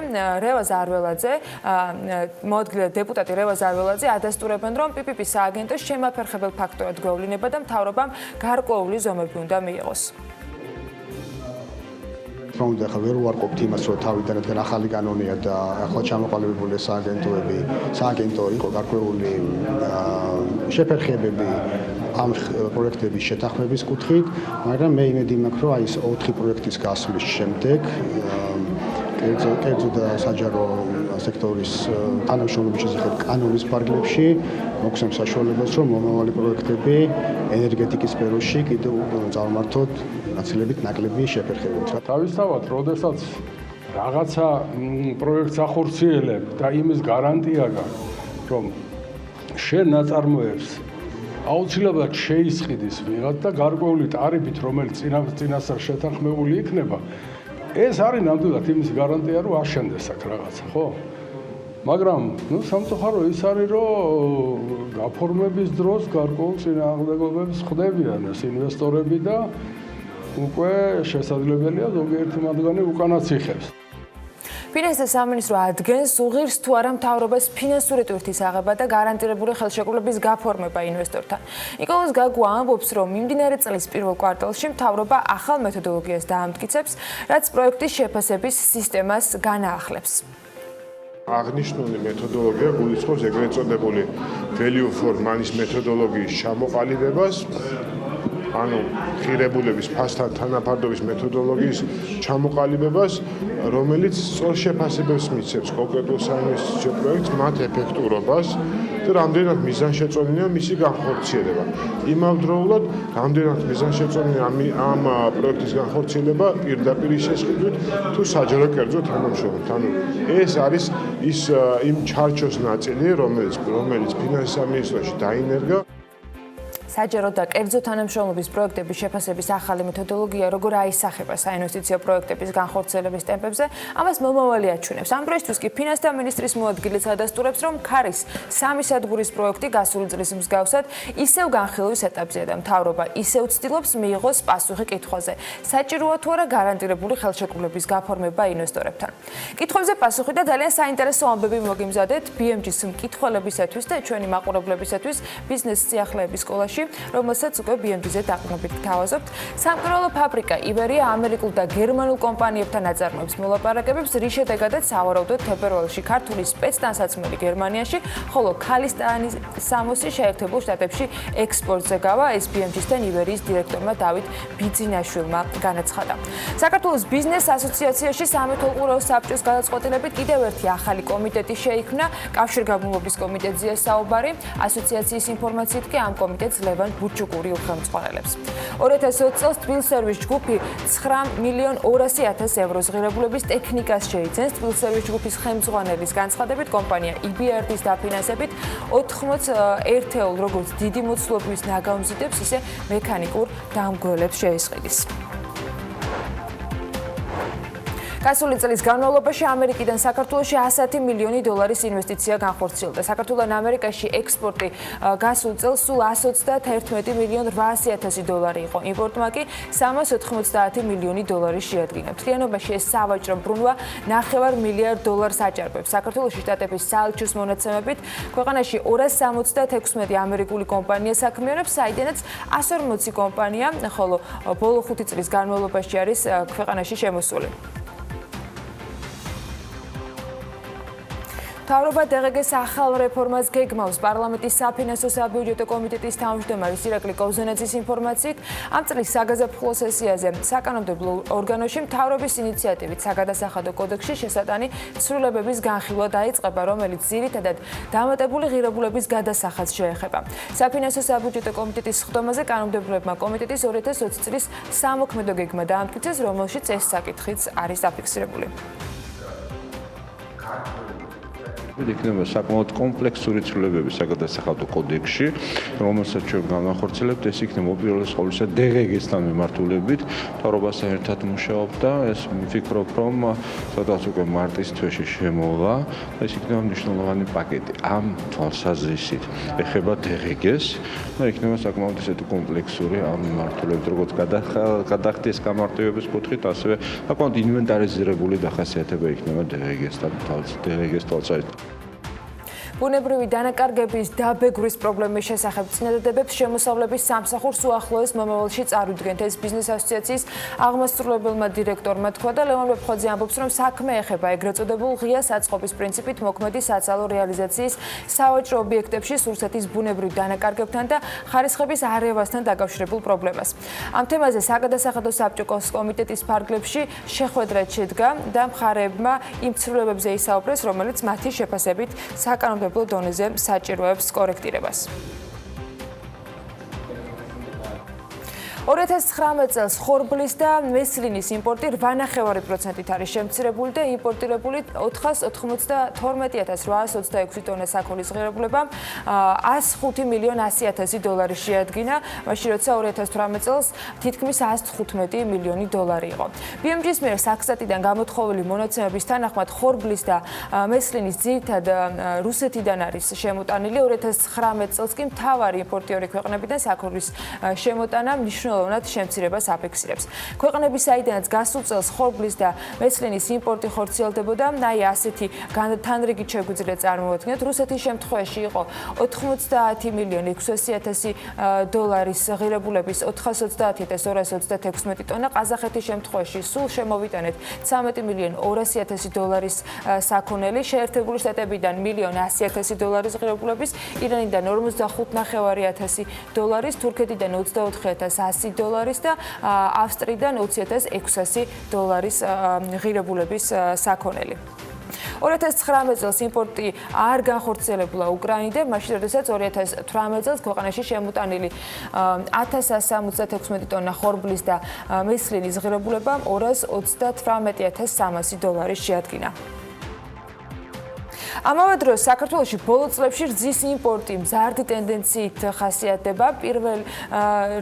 რევაზ არველაძე მოადგილე დეპუტატი რევაზ არველაძე ადასტურებენ, რომ PPP სააგენტო შემაფერხებელ ფაქტორად გვევლინება და მთავრობამ გარკვეული ზომები უნდა მიიღოს. უნდა ახლა ვერ უარყოფთ იმას, რომ თავიდან რადგან ახალი კანონია და ახლა ჩამოყალიბებული სააგენტო იყო გარკვეული შეფერხებები ამ პროექტების შეთანხმების კუთხით, მაგრამ მე იმედი მაქვს, რომ აი ეს 4 პროექტის გასვლის შემდეგ კერძო და საჯარო სექტორის თანამშრომლობის შესახებ კანონის ფარგლებში მოგვცემს საშუალებას, რომ მომავალი პროექტები ენერგეტიკის სფეროში კიდევ წარმართოთ ნაცვლებით ნაკლები შეფერხებით. თავისთავად, როდესაც რაღაცა პროექტს ახორციელებ და იმის გარანტია გაქვს, რომ შენ ნაწარმოებს აუცილებლად შეისყიდის ვიღაც და გარკვეული ტარიფით, რომელიც წინასწარ შეთანხმებული იქნება, ეს არის ნამდვილად იმის გარანტია, რომ აშენდეს აქ რაღაცა, ხო? მაგრამ, სამწუხარო ის არის, რომ გაფორმების დროს გარკვეულ წინააღმდეგობებს ხდებიან ეს ინვესტორები და უკვე შესაძლებელია ზოგიერთი მათგანი უკანაც იხევს. ფინანსთა სამინისტრო ადგენს უღირს თუ არა მთავრობას ფინანსური ტვირთის აღება და გარანტირებული ხელშეკრულების გაფორმება ინვესტორთან. ნიკოლოზ გაგუა ამბობს, რომ მიმდინარე წლის პირველ კვარტალში მთავრობა ახალ მეთოდოლოგიას დაამტკიცებს, რაც პროექტის შეფასების სისტემას განაახლებს. აღნიშნული მეთოდოლოგია გულისხმობს ეგრეთ წოდებული value for money-ის მეთოდოლოგიის ჩამოყალიბებას, ანუ ღირებულების ფასთან თანაფარდობის მეთოდოლოგიის ჩამოყალიბებას, რომელიც სწორ შეფასებებს მიცემს კონკრეტულ საინვესტიციო პროექტს, მათ ეფექტურობას და რამდენად მიზანშეწონილია მისი განხორციელება. იმავდროულად, რამდენად მიზანშეწონილია ამ პროექტის განხორციელება პირდაპირ შესყიდვით თუ საჯარო კერძო თანამშრომლობით. ანუ ეს არის იმ ჩარჩოს ნაწილი, რომელიც ფინანსის სამინისტროში დაინერგა. საჯარო და კერძო თანამშრომლობის პროექტების შეფასების ახალი მეთოდოლოგია როგორ აისახება საინვესტიციო პროექტების განხორციელების ტემპებზე, ამას მომავალი აჩვენებს. ამ დროისთვის კი ფინანსთა მინისტრის მოადგილეც ადასტურებს, რომ ქარის 3 სადგურის პროექტი გასული წლის მსგავსად ისევ განხილვის ეტაპზეა და მთავრობა ისევ ცდილობს მიიღოს პასუხი კითხვაზე, საჭიროა თუ არა გარანტირებული ხელშეკრულების გაფორმება ინვესტორებთან. კითხვებზე პასუხი და ძალიან საინტერესო ამბები მოგიმზადეთ BMG-ის მკითხველებისათვის და ჩვენი მაყურებლებისათვის ბიზნეს სიახლეების სკოლაში, რომელსაც უკვე BMG-ზე დაყრდნობით გთავაზობთ. სამკურნალო ფაბრიკა იბერია ამერიკულ და გერმანულ კომპანიებთან აწარმოებს მოლაპარაკებებს, რის შედეგადაც სავარაუდოდ თებერვალში ქართული სპეცტანსაცმელი გერმანიაში, ხოლო ქალისტანის სამოსი შეერთებულ შტატებში ექსპორტზე გავა, ეს BMG-სთან იბერიის დირექტორმა დავით ბიძინაშვილმა განაცხადა. საქართველოს ბიზნეს ასოციაციაში სამეთვალყურეო საბჭოს გადაწყვეტილებით კიდევ ერთი ახალი კომიტეტი შეიქმნა, კავშირგაბმულობის კომიტეტზეა საუბარი. ასოციაციის ინფორმაციით კი ამ კომიტეტს ლევან ბურჩუკური უხელმძღვანელებს. 2020 წელს თბილსერვის ჯგუფი 9.200.000 ევროს ღირებულების ტექნიკას შეიძენს. თბილსერვის ჯგუფის ხელმძღვანელის განცხადებით, კომპანია EBRD-ის დაფინანსებით 80 ერთეულ როგორც დიდი მოცულობის ნაგავმზიდებს, ისე მექანიკურ დამგვრელებს შეესყიდის. გასული წლის განმავლობაში ამერიკიდან საქართველოში 110 მილიონი დოლარის ინვესტიცია განხორციელდა. საქართველოს ამერიკაში ექსპორტი გასულ წელს სულ 131 მილიონ 800.000 დოლარი იყო. იმპორტმა კი 390 მილიონი დოლარი შეადგინა. მთლიანობაში ეს სავაჭრო ბრუნვა 9 მილიარდ დოლარს აჭარბებს. საქართველოში შტატების საელჩოს მონაცემებით, ქვეყანაში 276 ამერიკული კომპანია საქმიანობს, საიდანაც 140 კომპანია, ხოლო ბოლო 5 წლის განმავლობაში არის ქვეყანაში შემოსული. მთავრობა DGG-ს ახალ რეფორმას გეგმავს. პარლამენტის საფინანსო საბიუჯეტო კომიტეტის თავმჯდომარის ირაკლი კოვზენაძის ინფორმაციით, ამ წლის საგაზაფხულო სესიაზე საკანონმდებლო ორგანოში მთავრობის ინიციატივით საგადასახადო კოდექსში შესატანი ცვლილებების განხილვა დაიწყება, რომელიც ძირითადად დამატებული ღირებულების გადასახადს შეეხება. საფინანსო საბიუჯეტო კომიტეტის სხდომაზე კანონმდებლოებმა კომიტეტის 2020 წლის სამოქმედო გეგმა დაამტკიცეს, რომელშიც ეს საკითხიც არის დაფიქსირებული. იქნება საკმაოდ კომპლექსური ცვლილებები საგადასახადო კოდექსში, რომელსაც ჩვენ განახორციელებთ, ეს იქნება უპირველეს ყოვლისა DGG-სთან მიმართულებით, მთავრობასთან ერთად მუშაობდა, ეს ვფიქრობ, რომ სადღაც უკვე მარტის თვეში შემოვა, ეს იქნება მნიშვნელოვანი პაკეტი. ამ თვალსაზრისით ეხება DGG-ს და იქნება საკმაოდ ესეთი კომპლექსური ამ მიმართულებით, როგორც გადახდის გამარტივების კუთხით, ასევე საკმაოდ ინვენტარიზირებული დახასიათება იქნება DGG-სთან თვალსაზრისით. ბუნებრივი დანაკარგების დაბეგვრის პრობლემის შესახებ წინადადებებს შემოსავლების სამსახურს უახლოეს მომავალში წარუდგენთ. ეს ბიზნეს ასოციაციის აღმასრულებელმა დირექტორმა თქვა და ლევან ვეფხვაძე ამბობს, რომ საქმე ეხება ეგრეთ წოდებულ ღია საწყობის პრინციპით მოქმედი საცალო რეალიზაციის სავაჭრო ობიექტებში სურსათის ბუნებრივ დანაკარგებთან და ხარისხების არევასთან დაკავშირებულ პრობლემას. ამ თემაზე საგადასახადო საბჭოს კომიტეტის ფარგლებში შეხვედრა შედგა და მხარეებმა იმ ცვლილებებზე ისაუბრეს, რომელიც მათი შეფასებით საკანონმდებლო დონეზე საჭიროებს კორექტირებას. 2019 წელს ხორბლის და მესლინის იმპორტი 8.9%-ით არის შემცირებული და იმპორტირებული 492.826 ტონა საქონლის ღირებულებამ 105 მილიონ 100.000 დოლარი შეადგინა, მაშინ როცა 2018 წელს თითქმის 115 მილიონი დოლარი იყო. BMG-ის მიერ საქსტატიდან გამოთხოვილი მონაცემების თანახმად ხორბლის და მესლინის ძირითად რუსეთიდან არის შემოტანილი. 2019 წელს კი მთავარი იმპორტიორი ქვეყნებიდან საქონლის შემოტანა მნიშვნელოვანი მნიშვნელოვნად შემცირებას აფიქსირებს. ქვეყნების საიდანაც გასულ წელს ხორბლის და მეცლინის იმპორტი ხორციელდებოდა, ასეთი თანრიგით შეგვიძლია წარმოვადგინოთ. რუსეთის შემთხვევაში იყო 90,600,000 ღირებულების 430,236 ტონა, ყაზახეთის შემთხვევაში სულ შემოვიტანეთ 13,200,000 საქონელი, შეერთებული შტატებიდან 1,100,000 ღირებულების, ირანიდან 45,900,000 თურქეთიდან 24,100 და ავსტრიიდან 20,600 ღირებულების საქონელი. 2019 წელს იმპორტი არ განხორციელებულა უკრაინიდან, მაშინ როდესაც 2018 წელს ქვეყანაში შემოტანილი 1176 ტონა ხორბლის და მესლინის ღირებულება $238,300 შეადგინა. ამავე დროს საქართველოში ბოლო წლებში რძის იმპორტი მზარდი ტენდენციით ხასიათდება. პირველ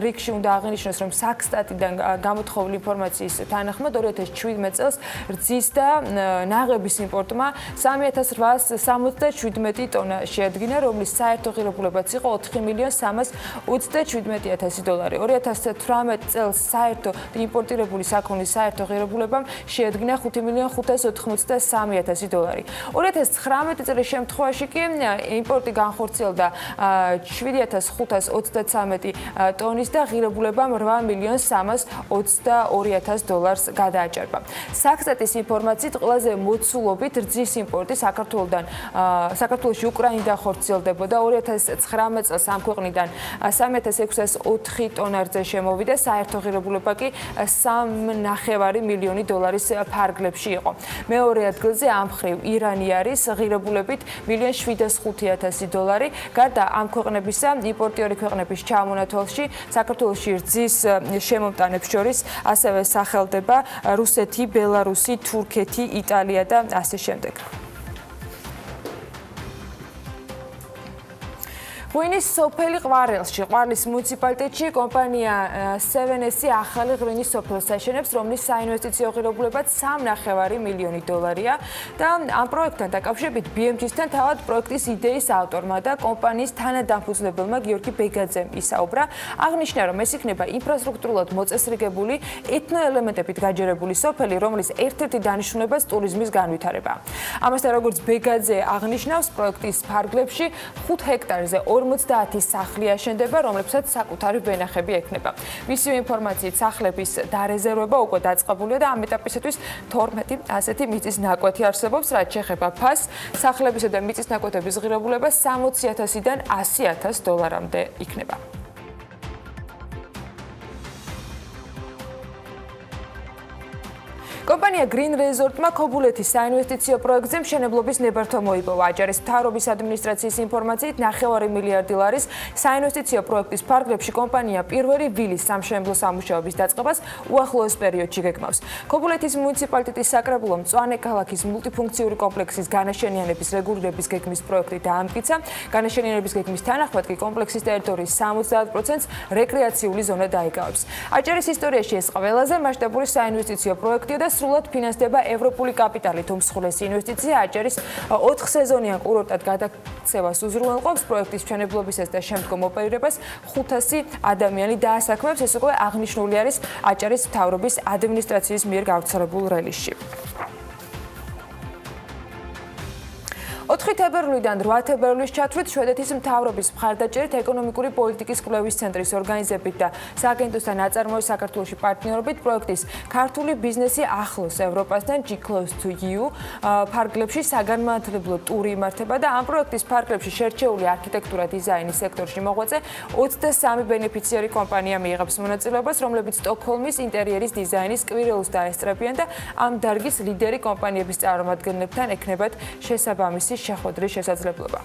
რიგში უნდა აღინიშნოს, რომ საქსტატიდან გამოთხოვილი ინფორმაციის თანახმად 2017 წელს რძის და ნაღების იმპორტმა 3867 ტონა შეადგინა, რომლის საერთო ღირებულებაც იყო $4,327,000. 2018 წელს საერთო იმპორტირებული საქონლის საერთო ღირებულებამ შეადგინა $5,583,000. 2019 წლის შემთხვევაში კი იმპორტი განხორციელდა 7,523 ტონის და ღირებულებამ $8,322,000 გადააჭარბა. საქსტატის ინფორმაციით ყველაზე მოცულობით რძის იმპორტი საქართველოში უკრაინიდან ხორციელდებოდა. 2019 წელს ამ ქვეყნიდან 3,604 ტონა რძე შემოვიდა, საერთო ღირებულება კი $3,5 მილიონი ფარგლებში იყო. მეორე ადგილზე ამ მხრივ ირანი არის ღირებულებით $1,705,000. გარდა ამ ქვეყნებისა, იმპორტიორი ქვეყნების ჩამონათვალში საქართველოში რძის შემომტანებს შორის ასევე სახელდება რუსეთი, ბელარუსი, თურქეთი, იტალია და ასე შემდეგ. ღვინის სოფელი ყვარელში, ყვარლის მუნიციპალიტეტში კომპანია 7S ახალი ღვინის სოფელს აშენებს, რომლის საინვესტიციო ღირებულებაც $3,5 მილიონი და ამ პროექტთან დაკავშირებით BMG-სთან თავად პროექტის იდეის ავტორმა და კომპანიის თანადამფუძნებელმა გიორგი ბეგაძემ ისაუბრა. აღნიშნა, რომ ეს იქნება ინფრასტრუქტურულად მოწესრიგებული, ეთნოელემენტებით გაჯერებული სოფელი, რომლის ერთ-ერთი დანიშნულებაც ტურიზმის განვითარება. ამასთან, როგორც ბეგაძე აღნიშნავს, პროექტის ფარგლებში 5 ჰექტარზე 50 სახლი აშენდება, რომლებსაც საკუთარი ვენახები ექნება. მისივე ინფორმაციით სახლების დარეზერვება უკვე დაწყებულია და ამ ეტაპისათვის 12 ასეთი მიწის ნაკვეთი არსებობს, რაც შეეხება ფასს. სახლებისა და მიწის ნაკვეთების ღირებულება $60,000-დან $100,000-მდე იქნება. კომპანია Green Resort-მა ქობულეთის საინვესტიციო პროექტზე მშენებლობის ნებართვა მოიპოვა. აჭარის მთავრობის ადმინისტრაციის ინფორმაციით, $9 მილიარდი საინვესტიციო პროექტის ფარგლებში კომპანია პირველი ვილის სამშენებლო სამუშაოების დაწყებას უახლოეს პერიოდში გეგმავს. ქობულეთის მუნიციპალიტეტის საკრებულო მწვანე ქალაქის მულტიფუნქციური კომპლექსის განაშენიანების რეგულირების გეგმის პროექტი დაამტკიცა. განაშენიანების გეგმის თანახმად კი კომპლექსის ტერიტორიის 70%-ს რეკრეაციული ზონა დაიკავებს. აჭარის ისტორიაში ეს ყველაზე მასშტაბური საინვესტიციო პროექტია და სრულად ფინანსდება ევროპული კაპიტალით. უმსხვილესი ინვესტიცია აჭარის 4 სეზონიან კურორტად გადაქცევას უზრუნველყოფს. პროექტის მშენებლობისას და შემდგომ ოპერირებას 500 ადამიანი დაასაქმებს. ეს უკვე აღნიშნული არის აჭარის მთავრობის ადმინისტრაციის მიერ გავრცელებულ რელიზში. 4 თებერვლიდან 8 თებერვლის ჩათვლით შვედეთის მთავრობის მხარდაჭერით ეკონომიკური პოლიტიკის კვლევის ცენტრის ორგანიზებით და სააგენტოსთან აწარმოების საქართველოში პარტნიორობით პროექტის ქართული ბიზნესი ახლოს ევროპასთან G Close to You ფარგლებში საგანმანათლებლო ტური იმართება და ამ პროექტის ფარგლებში შერჩეული არქიტექტურა დიზაინის სექტორში მოღვაწე 23 ბენეფიციარი კომპანია მიიღებს მონაწილეობას, რომლებიც სტოკჰოლმის ინტერიერის დიზაინის კვირეულს დაესწრებიან და ამ დარგის ლიდერი კომპანიების წარმომადგენლებთან ექნებათ შესაბამისი შეხვედრის შესაძლებლობა.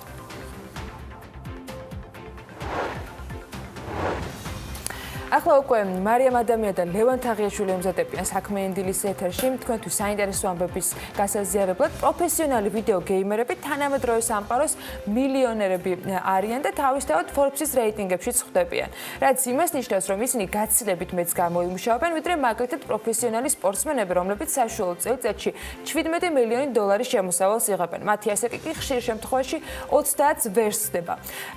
ახლა უკვე მარიამ ადამია და ლევან თაღიაშვილი ემზადებიან საქმიანი დილის ეთერში. თქვენთვის საინტერესო ამბების გასაზიარებლად პროფესიონალი ვიდეო გეიმერები თანამედროვე სამყაროს მილიონერები არიან და თავისთავად Forbes-ის რეიტინგებშიც ხვდებიან. რაც იმას ნიშნავს, რომ ისინი გაცილებით მეც გამოიმუშავებენ, ვიდრე მაგალითად პროფესიონალი სპორტსმენები, რომლებიც საშუალო წელიწადში $17 მილიონი შემოსავალს იღებენ. მათი ასაკი კი ხშირ შემთხვევაში 30-ს ვერ სდება.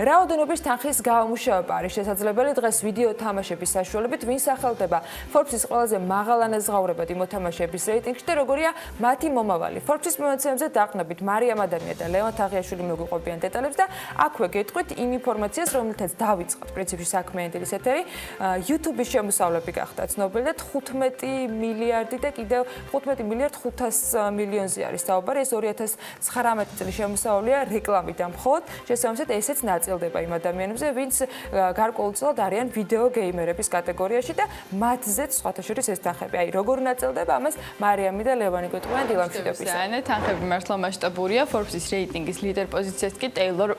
რაოდენობის თანხის გამომუშავება არის შესაძლებელი დღეს ვიდეო თამაშების გეიმერების საშუალებით, ვინ სახელდება Forbes-ის ყველაზე მაღალანაზღაურებადი მოთამაშეების რეიტინგში და როგორია მათი მომავალი. Forbes-ის მონაცემებზე დაყნობით მარიამ ადამია და ლევან თაღიაშვილი მოგვიყვებიან დეტალებს და აქვე გეტყვით იმ ინფორმაციას, რომელთაც დავიწყოთ პრინციპში საქმიანი დილის ეთერი. YouTube-ის შემოსავლები გახდა ცნობილი და 15 მილიარდი და კიდევ 15 მილიარდ 500 მილიონზე არის საუბარი. ეს 2019 წლის შემოსავლია რეკლამიდან მხოლოდ. შესაბამისად, ესეც ნაწილდება იმ ადამიანებზე, ვინც გარკვეულწილად არიან ვიდეო გეიმერების კატეგორიაში და მათზეც სხვათა შორის ეს თანხები. აი, როგორ ნაწილდება, ამას მარიამი და ლევანი გვეტყვიან დილამშვიდობისა. თანხები მართლა მასშტაბურია. Forbes-ის რეიტინგის ლიდერ პოზიციას კი ტეილორ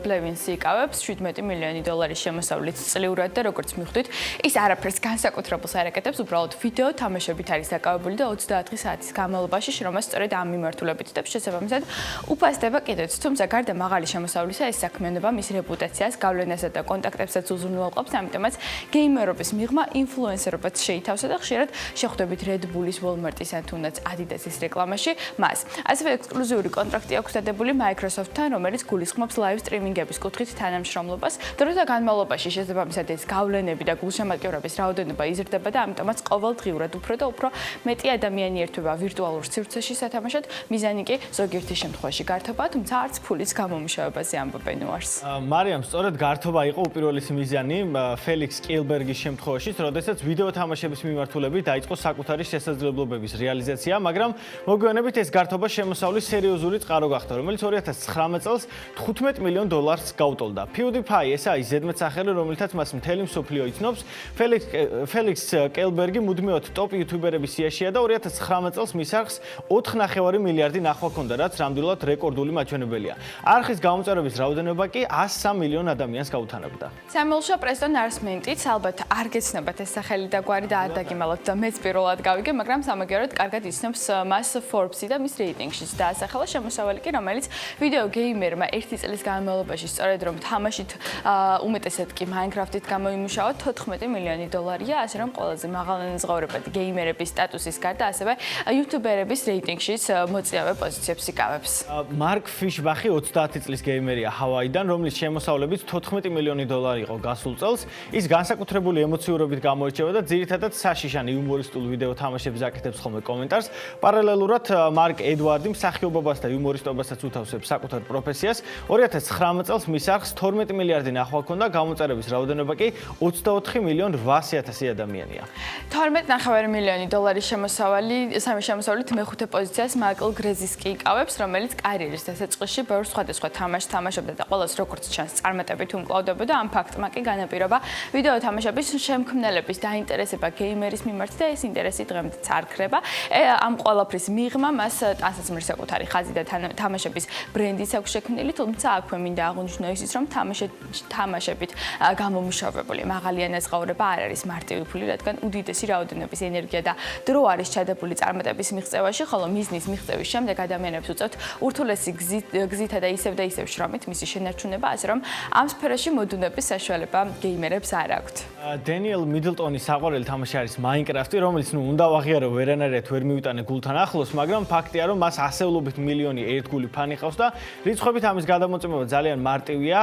ბლევინსი იკავებს 17 მილიონი დოლარის შემოსავლით წლიურად და როგორც მიხვდით, ის არაფერს განსაკუთრებულს არ აკეთებს, უბრალოდ ვიდეო თამაშებით არის დაკავებული და 24 საათის განმავლობაში შრომას სწორედ ამ მიმართულებით და შესაბამისად უფასდება კიდეც. თუმცა გარდა მაღალი შემოსავლისა, ეს საქმიანობა მის რეპუტაციას, გავლენასა და კონტაქტებსაც უზრუნველყოფს, ამიტომაც გეიმერობის მიღმა ინფლუენსერობაც შეითავსა და ხშირად შეხვდებით Red Bull-ის, Walmart-ის ან თუნდაც Adidas-ის რეკლამაში მას. ასევე ექსკლუზიური კონტრაქტი აქვს დადებული Microsoft-თან, რომელიც გულისხმობს live streaming-ების კუთხით თანამშრომლობას. დროთა განმავლობაში შესაბამისად ეს გავლენები და გულშემატკივრების რაოდენობა იზრდება და ამიტომაც ყოველდღიურად უფრო და უფრო მეტი ადამიანი ერთვება ვირტუალურ სივრცეში სათამაშოდ, მიზანი კი ზოგიერთი შემთხვევაში გართობა, თუმცა არც ფულის გამომუშავებაზე ამბობენ უარს. მარიამ, სწორედ გართობა იყო უპირველესი მიზანი ფელიქს კილბერგის შემთხვევაშიც, როდესაც ვიდეო თამაშების მიმართულებით დაიწყო საკუთარი შესაძლებლობების რეალიზაცია, მაგრამ მოგვიანებით ეს გართობა შემოსავლის სერიოზული წყარო გახდა, რომელიც 2019 წელს 15 მილიონ დოლარს გაუტოლდა. PewDiePie ეს არის ზედმეტსახელი, რომელთაც მას მთელი მსოფლიო იცნობს. ფელიქს კილბერგი მუდმივად ტოპ იუთუბერების სიაშია და 2019 წელს მის არხს 4.5 მილიარდი ნახვა ჰქონდა, რაც რამდენად რეკორდული მაჩვენებელია. არხის გამომწერების რაოდენობა კი 103 მილიონ ადამიანს გაუთანებდა. სამელშა პრესტონ არსმენტიც ალბათ არ გეცნობათ ეს სახელი და გვარი და არ დაგიმალოთ და მეც პირველად გავიგე, მაგრამ სამაგიეროდ კარგად იცნობს მას Forbes-ი და მის რეიტინგშიც დაასახელა შემოსავალი კი, რომელიც ვიდეო გეიმერმა 1 წლის განმავლობაში სწორედ რომ თამაშით უმეტესად კი Minecraft-ით გამოიმუშავა 14 მილიონი დოლარია, ასე რომ ყველაზე მაღალანაზღაურებადი გეიმერების სტატუსის გარდა ასევე იუთუბერების რეიტინგშიც მოწინავე პოზიციებს იკავებს. მარკ ფიშბახი 30 წლის გეიმერია ჰავაიდან, რომლის შემოსავლებიც 14 მილიონი დოლარი იყო გასულ წელს. ის განსაკუთრებული ემოციურობით გამოირჩევა და ძირითადად საშიშანი იუმორისტულ ვიდეო თამაშებს აკეთებს ხოლმე კომენტარს. პარალელურად მარკ ედვარდი მსახიობობას და იუმორისტობასაც უთავსებს საკუთარ პროფესიას. 2019 წელს მის არხს 12 მილიარდი ნახვა ჰქონდა, გამოწერების რაოდენობა კი 24 მილიონ 800.000 ადამიანია. 12.5 მილიონი დოლარის შემოსავლით მეხუთე პოზიციას მაიკლ გრეზისკი იკავებს, რომელიც კარიერის დასაწყისში ბევრ სხვადასხვა თამაშს თამაშობდა და ყველას როგორც ჩანს წარმატებით უმკლავდებოდა. ამ ფაქტმა კი განაპირობა ვიდეო თამაშების შემქმნელების დაინტერესება გეიმერის მიმართ და ეს ინტერესი დღემდეც არ ქრება. ამ ყველაფრის მიღმა მას ტანსაცმლის საკუთარი ხაზი და თამაშების ბრენდიც აქვს შექმნილი, თუმცა აქვე მინდა აღვნიშნო ისიც, რომ თამაშებით გამომუშავებული მაღალი ანაზღაურება არ არის მარტივი ფული, რადგან უდიდესი რაოდენობის ენერგია და დრო არის ჩადებული წარმატების მიღწევაში, ხოლო მიზნის მიღწევის შემდეგ ადამიანებს უწევთ ურთულესი გზითა და ისევ შრომით მისი შენარჩუნება, ასე რომ ამ სფეროში მოდუნების საშუალება გეიმერებს არ აქვთ. დენიელ მიდლტონის საყვარელი თამაში არის Minecraft-ი, რომელიც უნდა ვაღიარო ვერანაირად ვერ მივიტანე გულთან ახლოს, მაგრამ ფაქტია, რომ მას ასეულობით მილიონი ერთგული ფანი ყავს და რიცხვებით ამის გადამოწმება ძალიან მარტივია.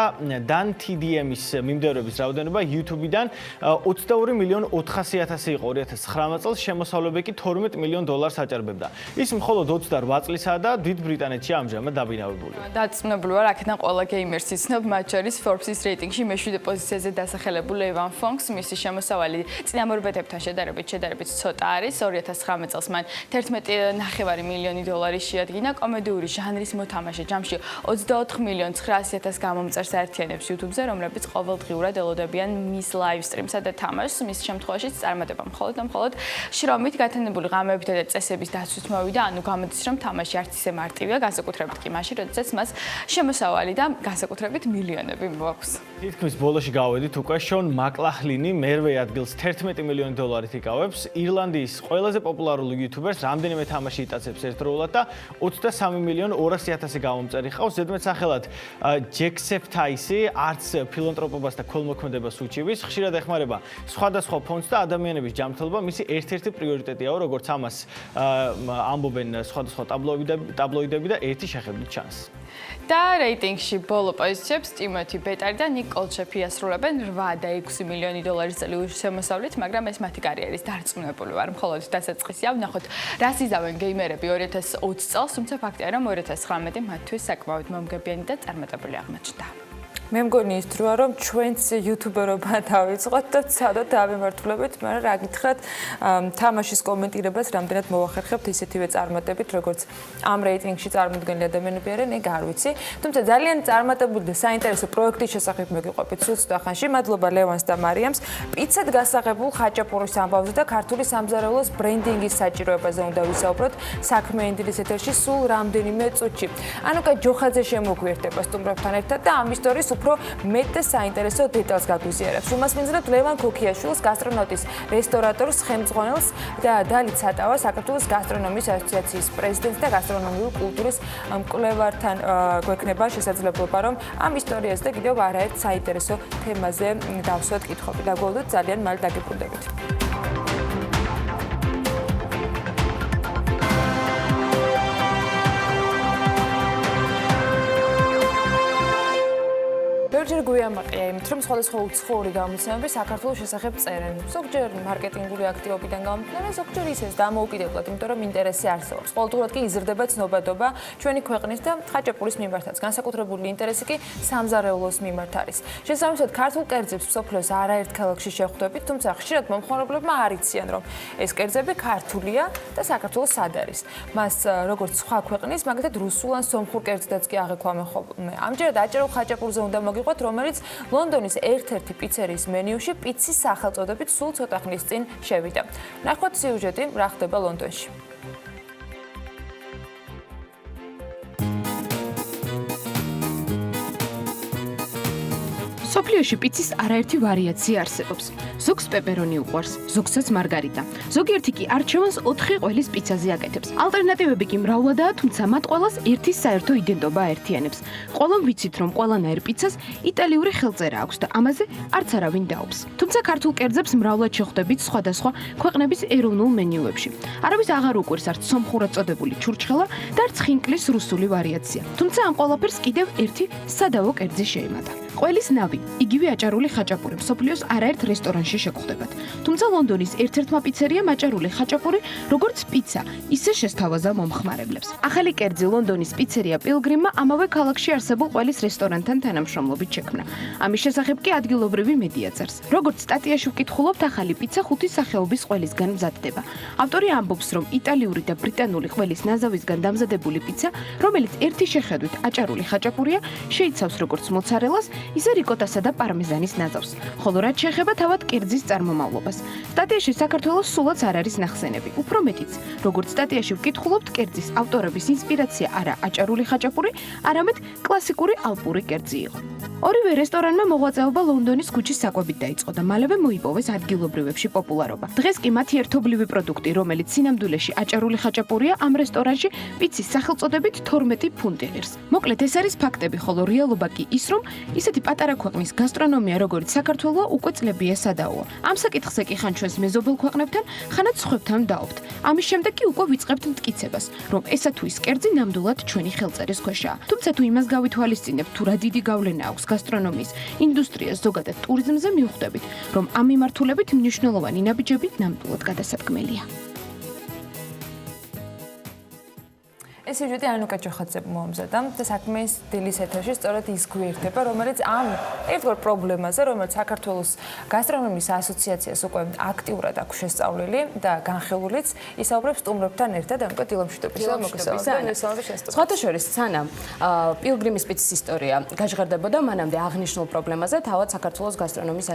Dan TDM-ის მიმდევრების რაოდენობა YouTube-დან 22 მილიონ 400.000 იყო 2019 წელს, შემოსავლები კი 12 მილიონ დოლარს აჭარბებდა. ის მხოლოდ 28 წლისაა და დიდ ბრიტანეთში ამჟამად დაბინავებული. დაწუნებული ვარ, აქედან ყველა გეიმერს იცნობ, მათ შორის Forbes-ის რეიტინგში მე-7 პოზიციაზე დასახელებული ევან ფონკს, მისი შემოსავალი წინამორბედებთან შედარებით ცოტა არის. 2019 წელს მან 11.5 მილიონი დოლარი შეადგინა. კომედიური ჟანრის მოთამაშე ჯამში 24 მილიონ 900.000 გამომწერს აერთიანებს YouTube-ზე, რომლებიც ყოველდღიურად ელოდებიან მის live stream-სა და თამაშს. მის შემთხვევაშიც წარმატება მხოლოდ შრომით გათანებული ღამეებითა და წესების დაცვით მოვიდა, ანუ გამოდის რომ თამაში არც ისე მარტივია, განსაკუთრებით კი მაშინ, როდესაც მას შემოსავალი და განსაკუთრებით მილიონები მოაქვს. თითქმის ბოლოში გავედით უკვე შონ მაკლახლინი მერვე ადგილს 11 მილიონი დოლარით იკავებს. ირლანდიის ყველაზე პოპულარული იუთუბერს რამდენიმე თამაში იტაცებს ერთდროულად და 23 მილიონ 200.000 გამომწერი ყავს. ზედმეტსახელად ჯექსეფთაისი არც ფილანტროპობას და ქველმოქმედებას უჩივის, ხშირად ეხმარება სხვადასხვა ფონდს და ადამიანების ჯანმრთელობა მისი ერთ-ერთი პრიორიტეტია, როგორც ამას ამბობენ სხვადასხვა ტაბლოიდები და ერთი შეხედვით ჩანს. და რეიტინგში ბოლო პოზიციებს ტიმოთი ბეტარი და ნიკ კოლჩეფი ასრულებენ 8 და 6 მილიონი $1 წელი შემოსავლით, მაგრამ ეს მათი კარიერის დარწმუნებული ვარ, მხოლოდ დასაწყისია. ვნახოთ, რას იზავენ გეიმერები 2020 წელს, თუმცა ფაქტია, რომ 2019 მათთვის საკმაოდ მომგებიანი და წარმატებული აღმოჩნდა. მე მგონი ის დროა რომ ჩვენც იუთუბერობა დავიწყოთ და ცადოთ დავიმართულებით, მაგრამ რა გითხრათ, თამაშის კომენტირებას რამდენად მოვახერხებთ ისეთივე წარმატებით, როგორც ამ რეიტინგში წარმოდგენილი ადამიანები არიან, ეგ არ ვიცი. თუმცა ძალიან წარმატებული და საინტერესო პროექტის შესახებ მოგიყვებით სულ ცოტა ხანში. მადლობა ლევანს და მარიამს. პიცად გასაღებულ ხაჭაპურის ამბავზე და ქართული სამზარეულოს ბრენდინგის საჭიროებაზე უნდა ვისაუბროთ საქმიანი დილის ეთერში სულ რამდენიმე წუთში. ანუკა ჯოხაძე შემოგვიერთდება სტუმრებთან ერთად და ამ ისტორიის უფრო მეტ და საინტერესო დეტალს გაგვიზიარებს. უმასპინძლობთ ლევან ქოქიაშვილს, გასტრონავტის რესტორატორს, ხელმძღვანელს და დალი ცატავა, საქართველოს გასტრონომიის ასოციაციის პრეზიდენტს და გასტრონომიული კულტურის მკვლევართან გვექნება შესაძლებლობა, რომ ამ ისტორიაზე და კიდევ არაერთ საინტერესო თემაზე დავსვათ კითხვები. დაგვალოდოთ, ძალიან მალე დაგიბრუნდებით. ბევრჯერ გვიამაყია იმით, რომ სხვადასხვა უცხოური გამოცემები საქართველოს შესახებ წერენ. ზოგჯერ მარკეტინგული აქტივობიდან გამომდინარე, ზოგჯერ ისეს დამოუკიდებლად, იმიტომ რომ ინტერესი არსებობს. ყოველდღურად კი იზრდება ცნობადობა ჩვენი ქვეყნის და ხაჭაპურის მიმართაც. განსაკუთრებული ინტერესი კი სამზარეულოს მიმართ არის. შესაბამისად, ქართულ კერძებს მსოფლიოს არაერთ ქალაქში შეხვდებით, თუმცა ხშირად მომხმარებლებმა არ იციან, რომ ეს კერძები ქართულია და საქართველოს სად არის. მას როგორც სხვა ქვეყნის, მაგალითად რუსულ ან სომხურ კერძდაც კი აღიქვამენ ხოლმე. ამჯერად აჭარულ ხაჭაპურზე უნდა მოგიყვოთ, რომელიც ლონდონის ერთ-ერთი პიცერიის მენიუში პიცის სახელწოდებით სულ ცოტა ხნის წინ შევიდა. ნახოთ სიუჟეტი, რა ხდება ლონდონში. სოფლიოში პიცის არაერთი ვარიაცია არსებობს. ზოგს პეპერონი უყვარს, ზოგსაც მარგარიტა. ზოგიერთი კი არჩევანს 4 ყველის პიცაზე აკეთებს. ალტერნატივები კი მრავლადაა, თუმცა მათ ყველას ერთი საერთო იდენტობა აერთიანებს. ყველამ ვიცით, რომ ყველანაირ პიცას იტალიური ხელწერა აქვს და ამაზე არც არავინ დაობს. თუმცა ქართულ კერძებს მრავლად შეხვდებით სხვადასხვა ქვეყნების ეროვნულ მენიუებში. არავის აღარ უყვარს არც სომხურად წოდებული ჩურჩხელა და არც ხინკლის რუსული ვარიაცია. თუმცა ამ ყველაფერს კიდევ ერთი სადავო კერძი შეემატა. ყველის ნავი, იგივე აჭარული ხაჭაპური მსოფლიოს არაერთ რესტორანში შეგხვდებათ. თუმცა ლონდონის ერთ-ერთმა პიცერიამ აჭარული ხაჭაპური, როგორც პიცა, ისე შესთავაზა მომხმარებლებს. ახალი კერძი ლონდონის პიცერია პილგრიმმა ამავე ქალაქში არსებულ ყველის რესტორანთან თანამშრომლობით შექმნა. ამის შესახებ კი ადგილობრივი მედია წერს. როგორც სტატიაში ვკითხულობთ, ახალი პიცა 5 სახეობის ყველისგან მზადდება. ავტორი ამბობს, რომ იტალიური და ბრიტანული ყველის ნაზავისგან დამზადებული პიცა, რომელიც ერთი შეხედვით აჭარული ხაჭაპურია, შეიცავს როგორც მოცარელას, ისე რიკოტასა და პარმეზანის ნაზავს. ხოლო რაც შეეხება თავად კერძის წარმომავლობას. სტატიაში საქართველოს სულაც არ არის ნახსენები. უფრო მეტიც, როგორც სტატიაში ვკითხულობთ, კერძის ავტორების ინსპირაცია არა აჭარული ხაჭაპური, არამედ კლასიკური ალპური კერძი იყო. ორივე რესტორანმა მოღვაწეობა ლონდონის ქუჩის საკვებით დაიწყო და მალევე მოიპოვეს ადგილობრივებში პოპულარობა. დღეს კი მათი ერთობლივი პროდუქტი, რომელიც სინამდვილეში აჭარული ხაჭაპურია, ამ რესტორანში პიცის სახელწოდებით 12 ფუნტი ღირს. მოკლედ ეს არის ფაქტები, ხოლო რეალობა კი ის, რომ ისეთი პატარა ქვეყნის გასტრონომია, როგორც საქართველო, უკვე წლებია სადაოა. ამ საკითხზე კი ხან ჩვენს მეზობელ ქვეყნებთან, ხანაც სხვებთან დავობთ. ამის შემდეგ კი უკვე ვიწყებთ მტკიცებას, რომ ესა თუ ის კერძი ნამდვილად ჩვენი ხელწერის ქვეშაა. თუმცა თუ იმას გავითვალისწინებთ, თუ რა დიდი გავლენა აქვს გასტრონომიის ინდუსტრიას, ზოგადად ტურიზმზე, მივხვდებით, რომ ამ მიმართულებით მნიშვნელოვანი ნაბიჯები ნამდვილად გადასადგმელია. ეს სიუჟეტი ანუკა ჯოხაძემ მომზადა და საქმის დილის ეთერში სწორედ ის გვერდება, რომელიც ამ ერთგვარ პრობლემაზე, რომელიც საქართველოს გასტრონომიის ასოციაციას უკვე აქტიურად აქვს შესწავლილი და განხილულიც, ისაუბრებს სტუმრებთან ერთად ანუკა დილამშვიდობის და მოგესალმებით. სხვათა შორის, სანამ პილგრიმის პიცის ისტორია გაჟღერდებოდა, მანამდე აღნიშნულ პრობლემაზე თავად საქართველოს გასტრონომიის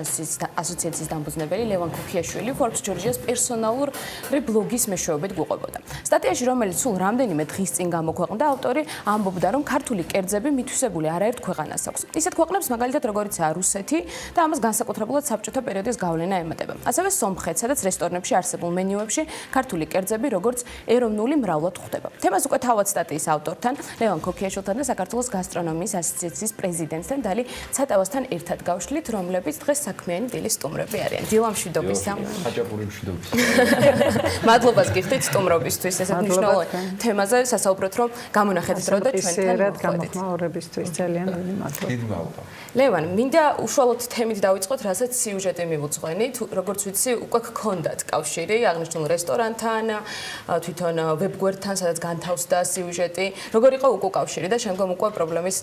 ასოციაციის დამფუძნებელი ლევან ქოქიაშვილი Forbes Georgia's პერსონალური ბლოგის მეშვეობით გვიყვებოდა. სტატიაში, რომელიც სულ რამდენიმე დღის წინ გამოქვეყნდა, ავტორი ამბობდა, რომ ქართული კერძები მითვისებული არაერთ ქვეყანას აქვს. ისეთ ქვეყნებს მაგალითად როგორიცაა რუსეთი და ამას განსაკუთრებულად საბჭოთა პერიოდის გავლენა ემატება. ასევე სომხეთ, სადაც რესტორნებში არსებულ მენიუებში ქართული კერძები როგორც ეროვნული მრავლად გვხვდება. თემას უკვე თავად სტატიის ავტორთან, ლევან ქოქიაშვილთან და საქართველოს გასტრონომიის ასოციაციის პრეზიდენტთან დალი ცატავასთან ერთად გავშლით, რომლებიც დღეს საქმიანი დილის სტუმრები არიან. დილა მშვიდობისა. ხაჭაპური მშვიდობისა. მადლობას გიხდით სტუმრობისთვის, ესეთ მნიშვნელოვან თემაზე ვისაუბროთ, რომ გამონახეთ დრო და ჩვენთან მოხვედით. გამოხმაურებისთვის ძალიან დიდი მადლობა. დიდი მადლობა. ლევან, მინდა უშუალოდ თემით დავიწყოთ, რასაც სიუჟეტი მივუძღვენით. როგორც ვიცი, უკვე გქონდათ კავშირი აღნიშნულ რესტორანთან, თვითონ ვებგვერდთან, სადაც განთავსდა სიუჟეტი. როგორ იყო უკვე კავშირი და შემდგომ უკვე პრობლემის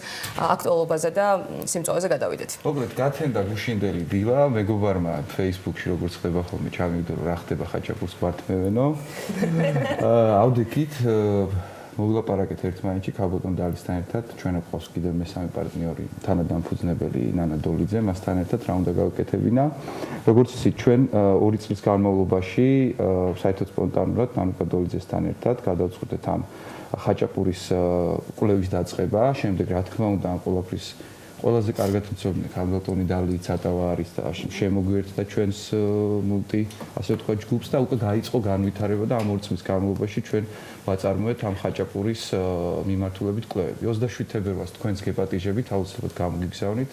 აქტუალობაზე და სიმწოვეზე გადავიდეთ. მოკლედ, გათენდა გუშინდელი დილა, მეგობარმა Facebook-ში როგორც ხდება ხოლმე, ჩამივიდა რომ რა ხდება ხაჭაპურს გვართმევენო. ავდექით მოვილაპარაკეთ ერთმანეთში ქალბატონ დალისთან ერთად, ჩვენ გვყავს კიდევ მესამე პარტნიორი, თანადამფუძნებელი ნანა დოლიძე, მასთან ერთად რა უნდა გავაკეთებინა. როგორც იცით, ჩვენ 2 წლის განმავლობაში საერთოდ სპონტანურად ნანა დოლიძესთან ერთად გადავწყვეტეთ ამ ხაჭაპურის კვლევის დაწყება, შემდეგ რა თქმა უნდა ამ ყველაფრის ყველაზე კარგად მცოდნე ქალბატონი დალი ცატავა არის და შემოგვიერთდა ჩვენს მულტი ასე ვთქვათ ჯგუფს და უკვე გაიწყო განვითარება და ამ 2 წლის განმავლობაში ჩვენ ვაწარმოეთ ამ ხაჭაპურის მიმართულებით კვლევები. 27 თებერვალს თქვენს გეპატიჟებით აუცილებლად გამოგიგზავნით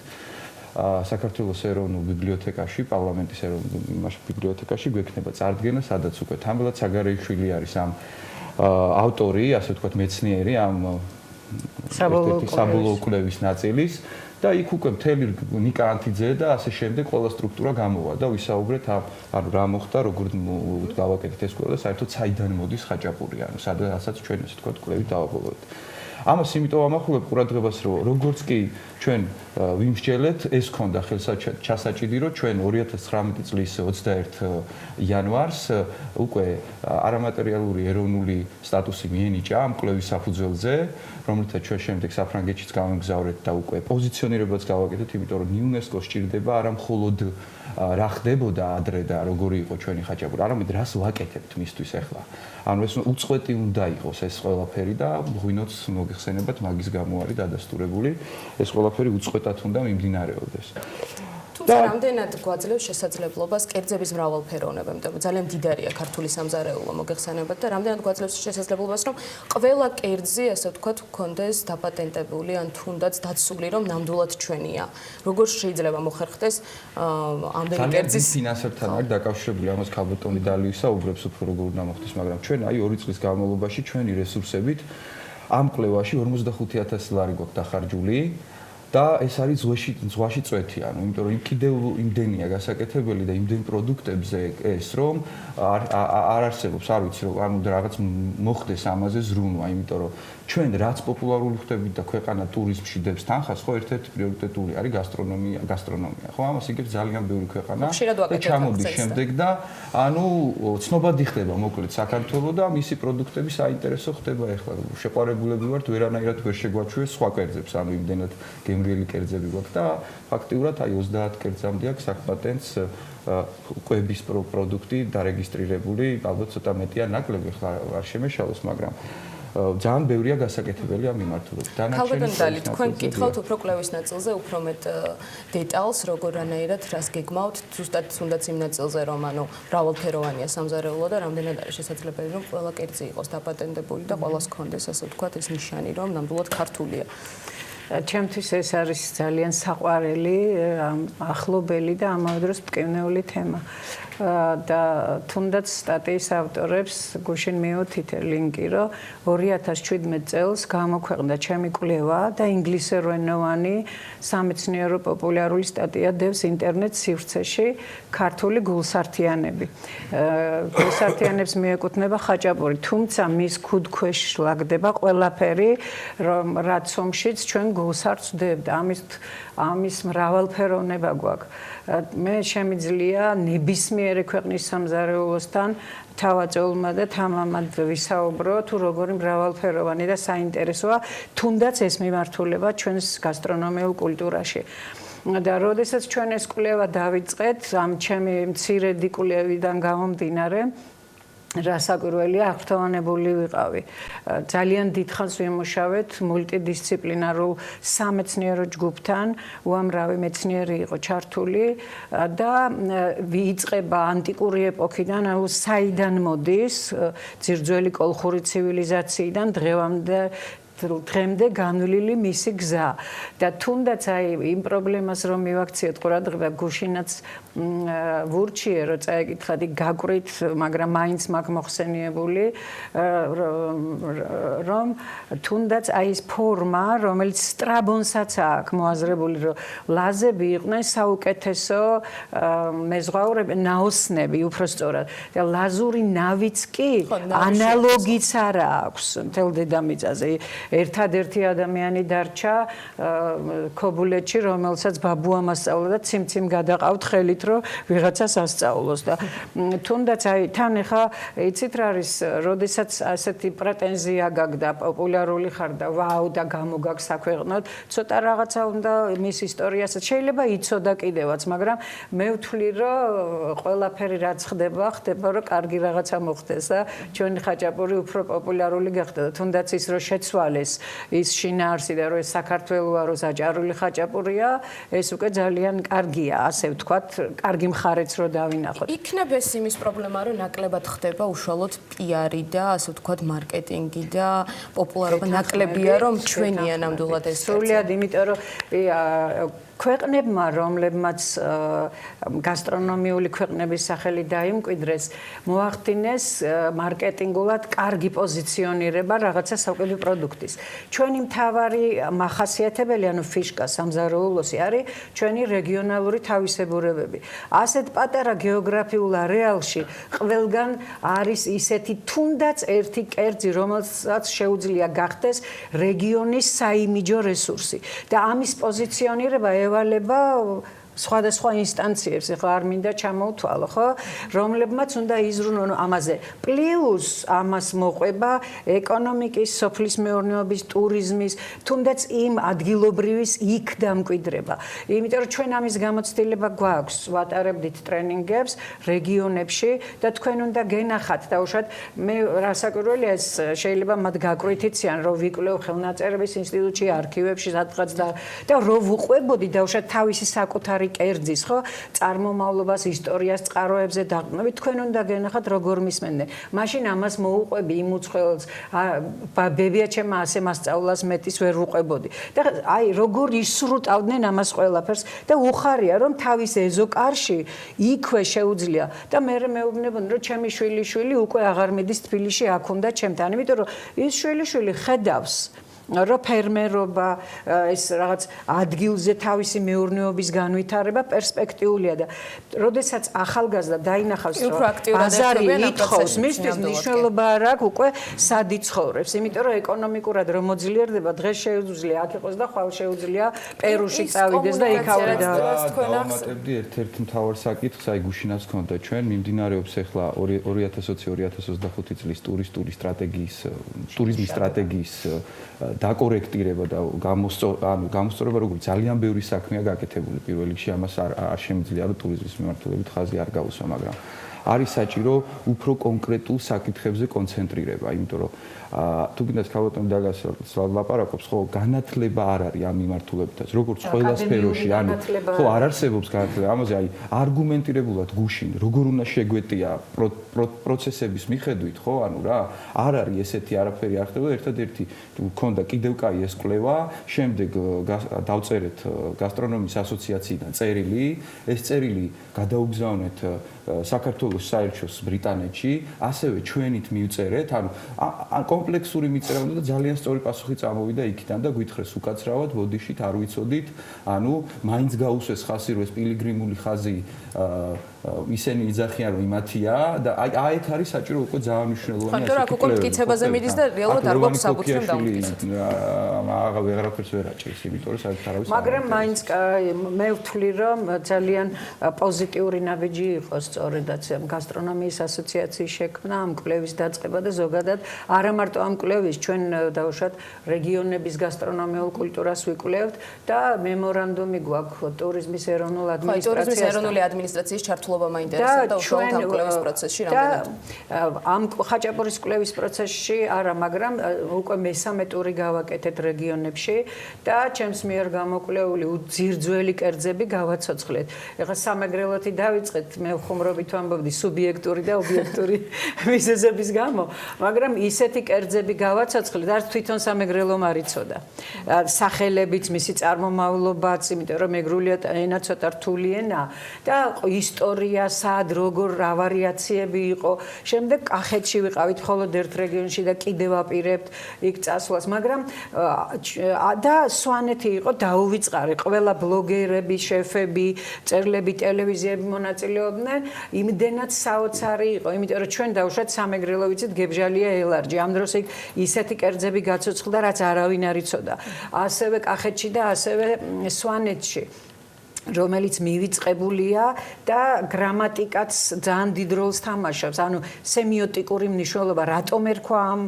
საქართველოს ეროვნულ ბიბლიოთეკაში, პარლამენტის ეროვნულ ბიბლიოთეკაში გვექნება წარდგენა, სადაც უკვე თამბელად საგარეიშვილი არის ამ ავტორი, ასე ვთქვათ მეცნიერი ამ საბოლოო კვლევის ნაწილის და იქ უკვე მთელი ნიკა ანთიძე და ასე შემდეგ ყველა სტრუქტურა გამოვა და ვისაუბრეთ ანუ რა მოხდა, როგორ გავაკეთეთ ეს კვლევა, საერთოდ საიდან მოდის ხაჭაპური, ანუ სადაც ჩვენ ასე ვთქვათ კვლევით დავაბოლოეთ. ამას იმიტომ ამახვილებ ყურადღებას, რომ როგორც კი ჩვენ ვიმსჯელეთ, ეს ქონდა ხელსაჩაჭიდი, რომ ჩვენ 2019 წლის 21 იანვარს უკვე არამატერიალური ეროვნული სტატუსი მიენიჭა ამ კვლევის საფუძველზე, რომელთაც ჩვენ შემდეგ საფრანგეთშიც გავემგზავრეთ და უკვე პოზიციონირებაც გავაკეთეთ, იმიტომ რომ იუნესკოს სჭირდება არა მხოლოდ რა ხდებოდა ადრე და როგორი იყო ჩვენი ხაჭაპური, არამედ რას ვაკეთებთ მისთვის ახლა. ანუ ეს უწყვეტი უნდა იყოს ეს ყველაფერი და ღვინოც მოგეხსენებათ მაგის გამო არის დადასტურებული. ეს ყველაფერი უწყვეტად უნდა მიმდინარეობდეს. თუმცა რამდენად გვაძლევს შესაძლებლობას კერძების მრავალფეროვნება, იმიტომ რომ ძალიან მდიდარია ქართული სამზარეულო მოგეხსენებათ და რამდენად გვაძლევს შესაძლებლობას, რომ ყველა კერძი, ასე ვთქვათ, გქონდეს დაპატენტებული ან თუნდაც დაცული, რომ ნამდვილად ჩვენია. როგორ შეიძლება მოხერხდეს ამდენი კერძის ფინანსებთან არის დაკავშირებული, ამას ქალბატონი დალი ვისაუბრებს უფრო როგორ უნდა მოხდეს, მაგრამ ჩვენ აი 2 წლის განმავლობაში ჩვენი რესურსებით ამ კვლევაში 45000 ლარი გვაქვს დახარჯული. და ეს არის ზღვაში წვეთი, ანუ იმიტომ რომ კიდევ იმდენია გასაკეთებელი და იმდენ პროდუქტებზე ეს რომ არ არსებობს, არ ვიცი რომ ანუ რაღაც მოხდეს ამაზე ზრუნვა, იმიტომ რომ ჩვენ რაც პოპულარული ხდებით და ქვეყანა ტურიზმში დებს თანხას, ხო ერთ-ერთი პრიორიტეტული არის გასტრონომია. ხო, ამას იგებს ძალიან ბევრი ქვეყანა და ჩამოდის შემდეგ და ანუ ცნობადი ხდება მოკლედ საქართველოს და მისი პროდუქტები საინტერესო ხდება ახლა. შეყვარებულები ვართ, ვერანაირად ვერ შეგვაჩვევს სხვა კერძებს, ანუ იმდენად გემრიელი კერძები გვაქვს და ფაქტიურად აი 30 კერძამდე აქვს აქ-პატენტს კვების პროდუქტი დარეგისტრირებული, ალბათ ცოტა მეტია ნაკლები, ახლა არ შემეშალოს, მაგრამ ძალიან ბევრია გასაკეთებელი ამ მიმართულებით. ქალბატონ დალი, თქვენ გითხავთ უფრო კვლევის ნაწილზე, უფრო მეტ დეტალს, როგორანაირად რას გეგმავთ, ზუსტად თუნდაც იმ ნაწილზე, რომ ანუ მრავალფეროვანია სამზარეულო და რამდენად არის შესაძლებელი, რომ ყველა კერძი იყოს დაპატენტებული და ყველას ქონდეს, ასე ვთქვათ, ეს ნიშანი, რომ ნამდვილად ქართულია. ჩემთვის ეს არის ძალიან საყვარელი, ახლობელი და ამავე დროს მტკივნეული თემა. და თუნდაც სტატიის ავტორებს გუშინ მიუთითე ლინკი, რომ 2017 წელს გამოქვეყნდა ჩემი კვლევა და ინგლისურენოვანი სამეცნიერო პოპულარული სტატია დევს ინტერნეტ სივრცეში ქართული გულსართიანები. გულსართიანებს მიეკუთვნება ხაჭაპური, თუმცა მის ქუდქვეშ ლაგდება ყველაფერი, რაც ომშიც ჩვენ გულსართს ვდებთ. ამის მრავალფეროვნება გვაქვს. მე შემიძლია ნებისმიერი ქვეყნის სამზარეულოსთან თავაწეულმა და თამამად ვისაუბრო, თუ როგორი მრავალფეროვანი და საინტერესოა, თუნდაც ეს მიმართულება ჩვენს გასტრონომიულ კულტურაში. და როდესაც ჩვენ ეს კვლევა დავიწყეთ, ამ ჩემი მცირედი კვლევიდან გამომდინარე, რასაკვირველია, აღფრთოვანებული ვიყავი. ძალიან დიდხანს ვიმუშავეთ მულტიდისციპლინარულ სამეცნიერო ჯგუფთან, უამრავი მეცნიერი იყო ჩართული და ვიწყება ანტიკური ეპოქიდან, ანუ საიდან მოდის ძირძველი კოლხური ცივილიზაციიდან დღევანდელ დღემდე განვლილი მისი გზა და თუნდაც აი იმ პრობლემას რომ მივაქციოთ ყურადღება გუშინაც ვურჩიე რომ წაეკითხადი გაკვირით მაგრამ მაინც მაგ მოხსენიებული რომ თუნდაც აი ეს ფორმა რომელიც სტრაბონსაც აქვს მოაზრებული რომ ლაზები იყვნენ საუკეთესო მეზღვაურები ნაოსნები უпростоრად და ლაზური ნავიც კი ანალოგიც არა აქვს მთელ დედამიწაზე ერთადერთი ადამიანი დარჩა ქობულეთში რომელსაც ბაბუამ ასწავლა და ციმციმ გადაყავთ ხელით რომ ვიღაცას ასწავლოს და თუნდაც აი თან ახლა იცით რა არის როდესაც ასეთი პრეტენზია გაქვს და პოპულარული ხარ და ვაუ და გამოგაქვს საქვეყნოდ ცოტა რაღაცა უნდა მის ისტორიასაც შეიძლება იცოდა კიდევაც მაგრამ მე ვთვლი რომ ყველაფერი რაც ხდება რომ კარგი რაღაცა მოხდეს და ჩვენი ხაჭაპური უფრო პოპულარული გახდა და თუნდაც ის რომ შეცვალეს ის შინაარსი და რომ ეს საქართველოა რომ საჭარული ხაჭაპურია ეს უკვე ძალიან კარგია ასე ვთქვათ კარგი მხარეც რომ დავინახოთ იქნება ეს იმის პრობლემა რომ ნაკლებად ხდება უშუალოდ პიარი და ასე ვთქვათ მარკეტინგი და პოპულარობა ნაკლებია რომ ჩვენია ნამდვილად ეს სრულად იმიტომ რომ ქვეყნებმა რომლებმაც გასტრონომიული ქვეყნების სახელი დაიმკვიდრეს მოახდინეს მარკეტინგულად კარგი პოზიციონირება რაღაცა საკვები პროდუქტის ჩვენი მთავარი მახასიათებელი ანუ ფიშკა სამზარეულოსი არის ჩვენი რეგიონალური თავისებურებები ასეთ პატარა გეოგრაფიულ არეალში ყველგან არის ისეთი თუნდაც ერთი კერძი რომელსაც შეუძლია გახდეს რეგიონის საიმიჯო რესურსი და ამის პოზიციონირება ევალება სხვადასხვა ინსტანციებს ახლა არ მინდა ჩამოვთვალო ხო რომლებმაც უნდა იზრუნონ ამაზე პლუს ამას მოყვება ეკონომიკის სოფლის მეურნეობის ტურიზმის თუნდაც იმ ადგილობრივის იქ დამკვიდრება იმიტომ რომ ჩვენ ამის გამოცდილება გვაქვს ვატარებდით ტრენინგებს რეგიონებში და თქვენ უნდა გენახათ დაუშვათ მე რასაკვირველია ეს შეიძლება მათ გაკვირით იციან რომ ვიკვლევ ხელნაწერების ინსტიტუტში არქივებში სადღაც და რო ვუყვებოდი დაუშვათ თავისი საკუთარი კერძის ხო წარმომავლობას ისტორიას წყაროებზე დაყრდნობით თქვენ უნდა გენახათ როგორ მისმენდნენ მაშინ ამას მოუყვები იმ უცხოელს ბებია ჩემ ასე მასწავლას მეტის ვერ ვუყვებოდი და აი როგორ ისრუტავდნენ ამას ყველაფერს და უხარია რომ თავის ეზოკარში იქვე შეუძლია და მე მეუბნებოდი რომ ჩემი შვილი უკვე აღარ მიდის თბილისში აქ უნდა ჩემთან იმიტომ რომ ის შვილი ხედავს რო ფერმერობა ეს რაღაც ადგილზე თავისი მეურნეობის განვითარება პერსპექტიულია და როდესაც ახალგაზრდა დაინახავს რომ ბაზარი ითხოვს მისთვის მნიშვნელობა არ აქვს უკვე სად იცხოვრებს იმიტომ რომ ეკონომიკურად რომ მოძლიერდება დღეს შეუძლია აქ იყოს და ხვალ შეუძლია პერუში წავიდეს და იქავრი დავამატებდი ერთ-ერთ მთავარ საკითხს აი გუშინაც ქონდა ჩვენ მიმდინარეობს ახლა 2020-2025 წლის ტურისტული სტრატეგიის ტურიზმის სტრატეგიის დაკორექტირება და გამოსწორება როგორც ძალიან ბევრი საქმეა გაკეთებული პირველ რიგში ამას არ შემიძლია რომ ტურიზმის მიმართულებით ხაზი არ გაუსვა მაგრამ არის საჭირო უფრო კონკრეტულ საკითხებზე კონცენტრირება იმიტომ რომ თუ გინდათ ქალბატონი დაგასწროთ ლაპარაკობს ხო განათლება არ არის ამ მიმართულებითაც როგორც ყველა სფეროში ანუ ხო არ არსებობს განათლება ამაზე აი არგუმენტირებულად გუშინ როგორ უნდა შეგვეტია პროცესების მიხედვით ხო ანუ რა არ არის ესეთი არაფერი არ ხდება ერთადერთი მქონდა კიდევ კაი ეს კვლევა შემდეგ დავწერეთ გასტრონომიის ასოციაციიდან წერილი ეს წერილი გადაუგზავნეთ საქართველოს საელჩოს ბრიტანეთში ასევე ჩვენით მივწერეთ ანუ კომპლექსური მიწერა უნდა და ძალიან სწორი პასუხი წამოვიდა იქიდან და გითხრეს უკაცრავად ბოდიშით არ ვიცოდით ანუ მაინც გაუსვეს ხაზი რომ ეს პილიგრიმული ხაზი ისინი იძახიან რომ იმათია და აი ეს არის საჭირო უკვე ძალიან მნიშვნელოვანი ასე უკვე მტკიცებაზე მიდის და რეალურად არ გვაქვს საკუთრე დავუკვირდეთ აღარ ვეღარაფერს ვერ აჭირს იმიტომ რომ საერთოდ არავის მაგრამ მაინც მე ვთვლი რომ ძალიან პოზიტიური ნაბიჯი იყო სწორედაც გასტრონომიის ასოციაციის შექმნა ამ კვლევის დაწყება და ზოგადად არა მარტო ამ კვლევის ჩვენ დავუშვათ რეგიონების გასტრონომიულ კულტურას ვიკვლევთ და მემორანდუმი გვაქვს ტურიზმის ეროვნულ ადმინისტრაციასთან ეროვნული ადმინისტრაციის ჩართულ მართლობა მაინტერესებდა და უშუალოდ ამ კვლევის პროცესში რამდენად? ამ ხაჭაპურის კვლევის პროცესში არა, მაგრამ უკვე მესამე ტური გავაკეთეთ რეგიონებში და ჩემს მიერ გამოკვლეული ძირძველი კერძები გავაცოცხლეთ. ეხლა სამეგრელოთი დავიწყეთ, მე ხუმრობით ვამბობდი სუბიექტური და ობიექტური მიზეზების გამო, მაგრამ ისეთი კერძები გავაცოცხლეთ, რაც თვითონ სამეგრელომ არ იცოდა. სახელებიც, მისი წარმომავლობაც, იმიტომ რომ მეგრული ენა ცოტა რთული ენა და ისტორია, სად როგორ რა ვარიაციები იყო. შემდეგ კახეთში ვიყავით მხოლოდ ერთ რეგიონში და კიდევ ვაპირებთ იქ წასვლას, მაგრამ და სვანეთი იყო დაუვიწყარი. ყველა ბლოგერები, შეფები, წერლები, ტელევიზიები მონაწილეობდნენ, იმდენად საოცარი იყო, იმიტომ რომ ჩვენ დავუშვათ სამეგრელო ვიცით გებჟალია ელარჯი. ამ დროს იქ ისეთი კერძები გაცოცხლდა, რაც არავინ არ იცოდა. ასევე კახეთში და ასევე სვანეთში. რომელიც მივიწყებულია და გრამატიკაც ძალიან დიდ როლს თამაშობს. ანუ სემიოტიკური მნიშვნელობა, რატომ ერქვა ამ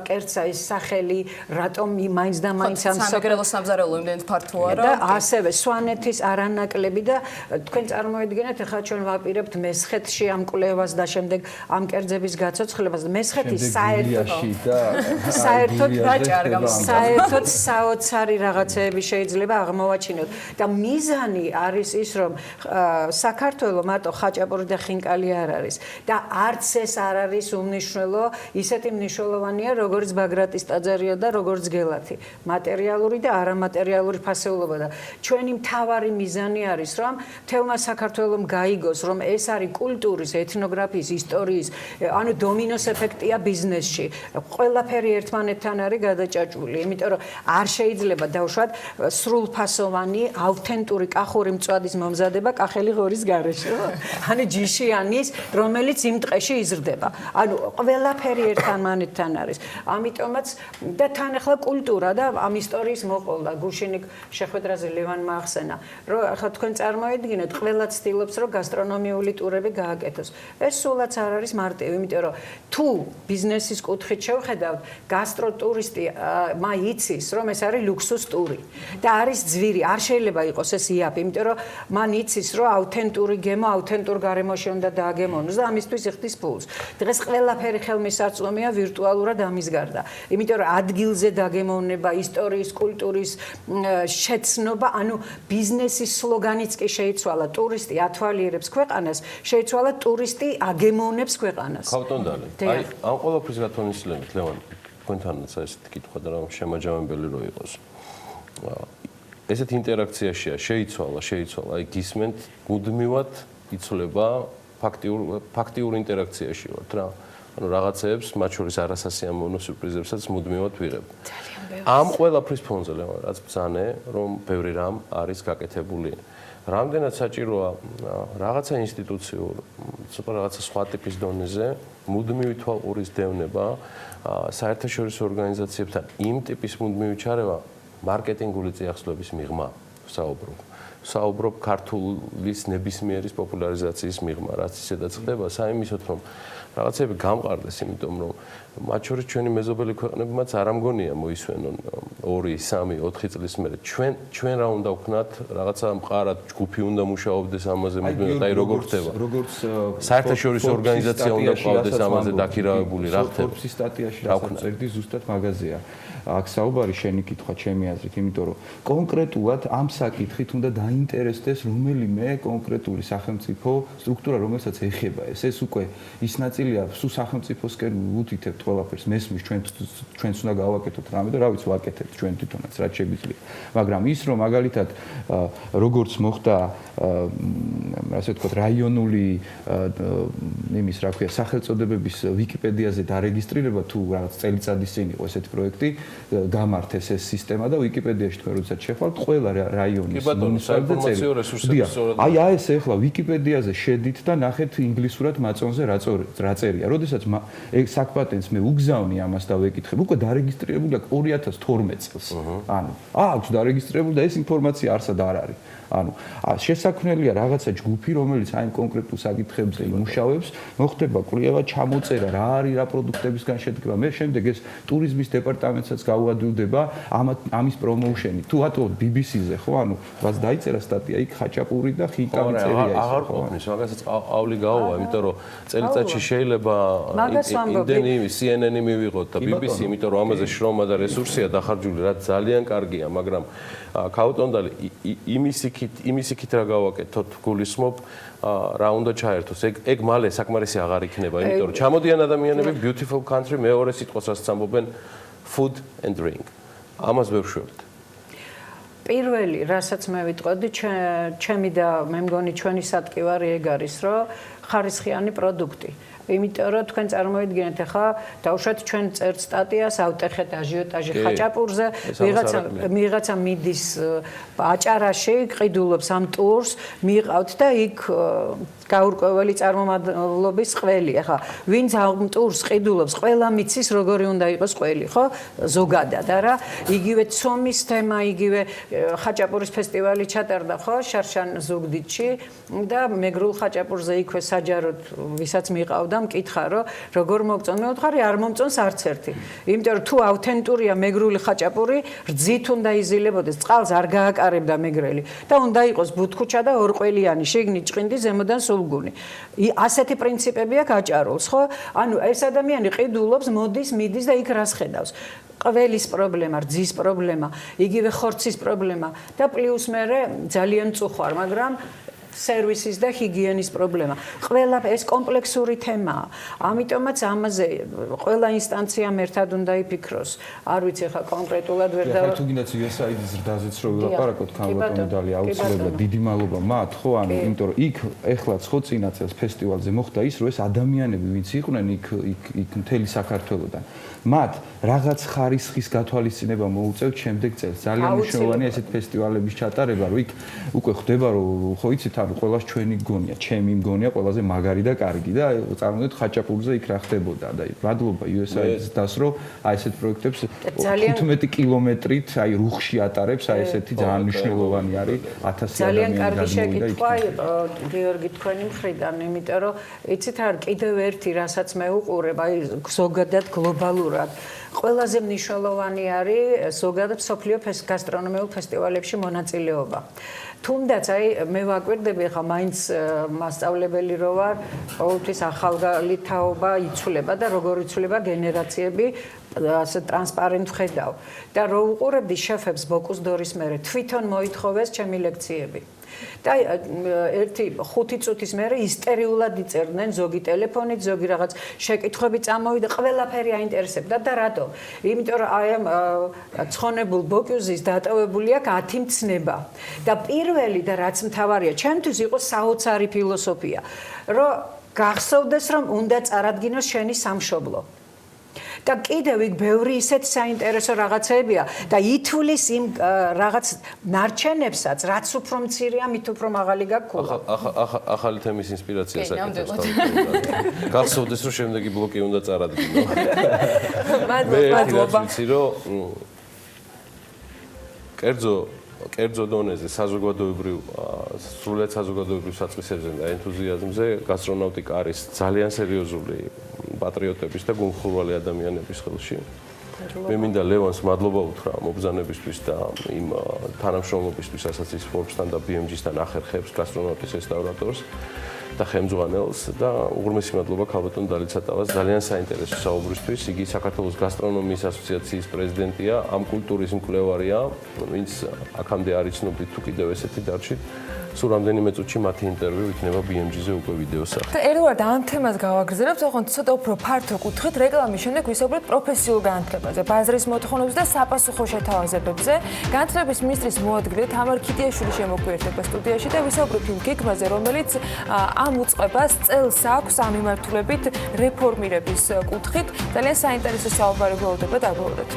კერძს ეს სახელი, რატომ მაინც და მაინც ამ სამეგრელოს სამზარეულო იმდენად ფართო არა? და ასევე სვანეთის არანაკლები და თქვენ წარმოედგინეთ, ახლა ჩვენ ვაპირებთ მესხეთში ამ კვლევას და შემდეგ ამ კერძების გაცოცხლებას. მესხეთის საერთოდ საოცარი რაღაცეები შეიძლება აღმოვაჩინოთ და მიზანი არის ის, რომ საქართველოს მარტო ხაჭაპური და ხინკალი არ არის და არც ეს არ არის უმნიშვნელო, ისეთი მნიშვნელოვანია, როგორც ბაგრატის ტაძარია და როგორც გელათი. მატერიალური და არამატერიალური ფასეულობა და ჩვენი მთავარი მიზანი არის, რომ თელმა საქართველოს გაიგოს, რომ ეს არის კულტურის, ეთნოგრაფიის, ისტორიის, ანუ დომინოს ეფექტია ბიზნესში. ყველაფერი ერთმანეთთან არის გადაჭაჭული, იმიტომ რომ არ შეიძლება დავუშვათ სრულფასოვანი, ავთენტური კახური მწვადის მომზადება კახელი ღორის გარეშე. ანუ ჯიშიანის, რომელიც იმ ტყეში იზრდება. ანუ ყველაფერი ერთმანეთთან არის. ამიტომაც და თან ახლა კულტურა და ამ ისტორიის მოყოლდა. გუშინიკ შეხვედრაზე ლევანმა ახსენა, რომ ახლა თქვენ წარმოედგინეთ, ყველა ცდილობს, რომ გასტრონომიული ტურები გააკეთოს. ეს სულაც არ არის მარტივი, იმიტომ რომ თუ ბიზნესის კუთხით შევხედავთ, გასტროტურისტი იცის, რომ ეს არის ლუქსუს ტური და არის ძვირი, არ შეიძლება იყოს ეს იაფი, იმიტომ რომ მან იცის, რომ ავთენტური გემო, ავთენტურ გარემოში უნდა დააგემონოს და ამისთვის იხდის ფულს. დღეს ყველაფერი ხელმისაწვდომია ვირტუალურად ამის გარდა. იმიტომ რომ ადგილზე დაგემოვნება, ისტორიის, კულტურის შეცნობა, ანუ ბიზნესის სლოგანიც კი შეიცვალა. ტურისტი ათვალიერებს ქვეყანას, შეიცვალა ტურისტი აგემოვნებს ქვეყანას. ხავტონდალი. აი, ამ ყველაფრის გათვალისწინებით, ლევან, თქვენთანაც ესეთი კითხვა და რომ შემაჯამებელი რო იყოს. ესეთ ინტერაქციაშია შეიცვალა, აი გისმენთ, მუდმივად იცვლება ფაქტიურ ინტერაქციაში ვართ რა. ანუ რაღაცეებს, მათ შორის არასასიამოვნო სიურპრიზებსაც მუდმივად ვიღებ. ამ ყველაფრის ფონზე, რაც ბრძანე, რომ ბევრი რამ არის გაკეთებული. რამდენად საჭიროა რაღაცა ინსტიტუციურ, ცოტა რაღაცა სხვა ტიპის დონეზე მუდმივი თვალყურის დევნება საერთაშორისო ორგანიზაციებთან იმ ტიპის მუდმივი ჩარევა მარკეტინგული წიაღსვლების მიღმა საუბრობ ქართულის ნებისმიერის პოპულარიზაციის მიღმა, რაც ისედაც ხდება, საიმისოდ რომ რაღაცები გამყარდეს, იმიტომ რომ მათ შორის ჩვენი მეზობელი ქვეყნებმაც არ ამგონია მოისვენონ 2, 3, 4 წლის მერე. ჩვენ რა უნდა ვქნათ, რაღაცა მყარად ჯგუფი უნდა მუშაობდეს ამაზე, მუდმივად, აი როგორ ხდება. საერთაშორისო ორგანიზაცია უნდა ყავდეს ამაზე დაქირავებული, რა ხდება. ფორბსის სტატიაში რასაც წერდი ზუსტად მაგაზია. აქ საუბარი შენი კითხვა ჩემი აზრით, იმიტომ რომ კონკრეტულად ამ საკითხით უნდა დაინტერესდეს რომელიმე კონკრეტული სახელმწიფო სტრუქტურა, რომელსაც ეხება ეს. ეს უკვე ის ნაწილია, სულ სახელმწიფოსკენ ვუთითებთ ყველაფერს, მესმის ჩვენც უნდა გავაკეთოთ რამე და რა ვიცი, ვაკეთებთ ჩვენ თვითონაც, რაც შეგვიძლია. მაგრამ ის რომ მაგალითად როგორც მოხდა ასე ვთქვათ, რაიონული იმის, რა ქვია, სახელწოდებების ვიკიპედიაზე დარეგისტრირება თუ რაღაც წელიწადის წინ იყო ესეთი პროექტი, გამართეს ეს სისტემა და ვიკიპედიაში თქვენ როდესაც შეხვალთ, ყველა რაიონის საინფორმაციო რესურსები სწორად. აი ეს ახლა ვიკიპედიაზე შედით და ნახეთ ინგლისურად მაწონზე რა წერია. როდესაც საკპატენტს მე უგზავნი ამას და ვეკითხებ, უკვე დარეგისტრირებული აქვს 2012 წელს. ანუ აქვს დარეგისტრირებული და ეს ინფორმაცია არსად არ არის. ანუ შესაქმნელია რაღაცა ჯგუფი, რომელიც აი კონკრეტულ საკითხებზე იმუშავებს, მოხდება კვლევა, ჩამოწერა, რა არის რა პროდუქტებისგან შედგება. მე შემდეგ ეს ტურიზმის დეპარტამენტსაც გაუადვილდება ამის პრომოუშენი. თუ ატყობთ BBC-ზე, ხო, ანუ რაც დაიწერა სტატია, იქ ხაჭაპური და ხინკალი წერია. აღარ ყოფნის, მაგასაც ყავლი გაუვა, იმიტომ რომ წელიწადში შეიძლება იმდენი CNN-ი მივიღოთ და BBC, იმიტომ რომ ამაზე შრომა და რესურსია დახარჯული, რაც ძალიან კარგია, მაგრამ ქაუტონდალი იმის იქით რა გავაკეთოთ, გულისხმობ რა უნდა ჩაერთოს. ეგ მალე საკმარისი აღარ იქნება, იმიტომ რომ ჩამოდიან ადამიანები beautiful country მეორე სიტყვას რაც ამბობენ food and drink. ამას ვერ ვშვებთ. პირველი, რასაც მე ვიტყოდი, ჩემი და მე მგონი ჩვენი სატკივარი ეგ არის, რომ ხარისხიანი პროდუქტი. იმიტომ რომ თქვენ წარმოიდგინეთ ახლა დავუშვათ ჩვენ წერთ სტატიას, ავტეხეთ აჟიოტაჟი ხაჭაპურზე, ვიღაცა მიდის აჭარაში, ყიდულობს ამ ტურს, მიიყავთ და იქ გაურკვეველი წარმომავლობის ყველი. ახლა ვინც ამ ტურს ყიდულობს, ყველა მიცის როგორი უნდა იყოს ყველი, ხო? ზოგადად, არა? იგივე ცომის თემა, იგივე ხაჭაპურის ფესტივალი ჩატარდა, ხო? შარშან ზუგდიდში და მეგრულ ხაჭაპურზე იქვე საჯაროდ ვისაც მიყავდა მკითხა რომ როგორ მოგწონ მე ვთხარი არ მომწონს არც ერთი იმიტომ რომ თუ ავთენტურია მეგრული ხაჭაპური რძით უნდა იზილებოდეს წყალს არ გააკარებდა მეგრელი და უნდა იყოს ბუთქუჩა და ორყველიანი შიგნით ჭყინდი ზემოდან სულგუნი ასეთი პრინციპები აქვს აჭარულს ხო ანუ ეს ადამიანი ყიდულობს მოდის მიდის და იქ რას ხედავს ყველის პრობლემა რძის პრობლემა იგივე ხორცის პრობლემა და პლუს მე ძალიან წუხვარ მაგრამ სერვისის და ჰიგიენის პრობლემა. ყველა ეს კომპლექსური თემაა. ამიტომაც ამაზე ყველა ინსტანციამ ერთად უნდა იფიქროს. არ ვიცი ხა კონკრეტულად ვერ და თუ გინდათ USAID-ის ზრდაზეც რო ვილაპარაკოთ ქალბატონი დალი აუცილებლად დიდი მადლობა მათ ხო ანუ იმიტომ რომ იქ ეხლაც ხო წინა წელს ფესტივალზე მოხდა ის რომ ეს ადამიანები ვინც იყვნენ იქ მთელი საქართველოდან მათ რაღაც ხარისხის გათვალისწინება მოუწევთ შემდეგ წელს. ძალიან მნიშვნელოვანია ესეთ ფესტივალების ჩატარება, რომ იქ უკვე ხდება, რომ ხო იცით, ანუ ყველას ჩვენი გონია, ჩემი მგონია ყველაზე მაგარი და კარგი და წარმოდეთ ხაჭაპურზე იქ რა ხდებოდა და მადლობა USAID-ს დასრო აი ესეთ პროექტებს 15 კილომეტრით აი რუხში ატარებს აი ესეთი ძალიან მნიშვნელოვანი არის 1000 ძალიან კარგი შეკითხვა გიორგი თქვენი მხრიდან, იმიტომ რომ იცით არ კიდევ ერთი რასაც მე უყურებ აი ზოგადად გლობალურ ყველაზე მნიშვნელოვანი არის ზოგადად სოფლიო გასტრონომიულ ფესტივალებში მონაწილეობა. თუნდაც აი მე ვაკვირდები ხა მაინც მასწავლებელი რო ვარ, ყოველთვის ახალგაზრდა თაობა იცვლება და როგორ იცვლება გენერაციები ასე ტრანსპარენტ ხედავ. და რო უყურებდი შეფებს ბოკუს დორის მერე თვითონ მოითხოვეს ჩემი ლექციები. და ერთი 5 წუთის მერე ისტერიულად იწერდნენ ზოგი ტელეფონით, ზოგი რაღაც შეკითხვები წამოვიდა, ყველაფერი აინტერესებდა და რატო? იმიტომ რომ აი ამ ცხონებულ ბოკუზის დატოვებული აქვს 10 მცნება. და პირველი და რაც მთავარია, ჩემთვის იყო საოცარი ფილოსოფია, რომ გახსოვდეს რომ უნდა წარადგინოს შენი სამშობლო. და კიდევ იქ ბევრი ისეთ საინტერესო რაღაცებია და ითვლის იმ რაღაც ნარჩენებსაც, რაც უფრო მცირეა, მით უფრო მაღალი გაქვს. ახალი თემის ინსპირაციას აკეთებს. გახსოვდეს რომ შემდეგი ბლოკი უნდა წარადგინო. მადლობა. ვიცი რომ კერძო დონეზე საზოგადოებრივ სრულად საზოგადოებრივ საწყისებზე და ენთუზიაზმზე გასტრონავტიკა არის ძალიან სერიოზული პატრიოტების და გულხურვალი ადამიანების ხელში. მე მინდა ლევანს მადლობა უთხრა მობრძანებისთვის და იმ თანამშრომლობისთვის, რასაც ის Forbes-თან და BMG-სთან ახერხებს გასტრონავტის რესტავრატორს და ხელმძღვანელს და უღრმესი მადლობა ქალბატონ დალიცატავას ძალიან საინტერესო საუბრისთვის. იგი საქართველოს გასტრონომიის ასოციაციის პრეზიდენტია, ამ კულტურის მკვლევარია, ვინც აქამდე არ იცნობდით თუ კიდევ ესეთი დარჩით. სულ რამდენიმე წუთში მათი ინტერვიუ იქნება BMG-ზე უკვე ვიდეოს სახით. ერთგვარად ამ თემას გავაგრძელებთ, ოღონდ ცოტა უფრო ფართო კუთხით, რეკლამის შემდეგ ვისაუბრებთ პროფესიულ განათლებაზე, ბაზრის მოთხოვნებზე და sapasukho შეთავაზებებზე. განათლების მინისტრის მოადგილე თამარ ქიტიაშვილი შემოგვიერთება სტუდიაში და ვისაუბრებთ იმ გეგმაზე, რომელიც ამ უწყებას წელს აქვს ამ მიმართულებით რეფორმირების კუთხით. ძალიან საინტერესო საუბარი გველოდება დაგვალოთ.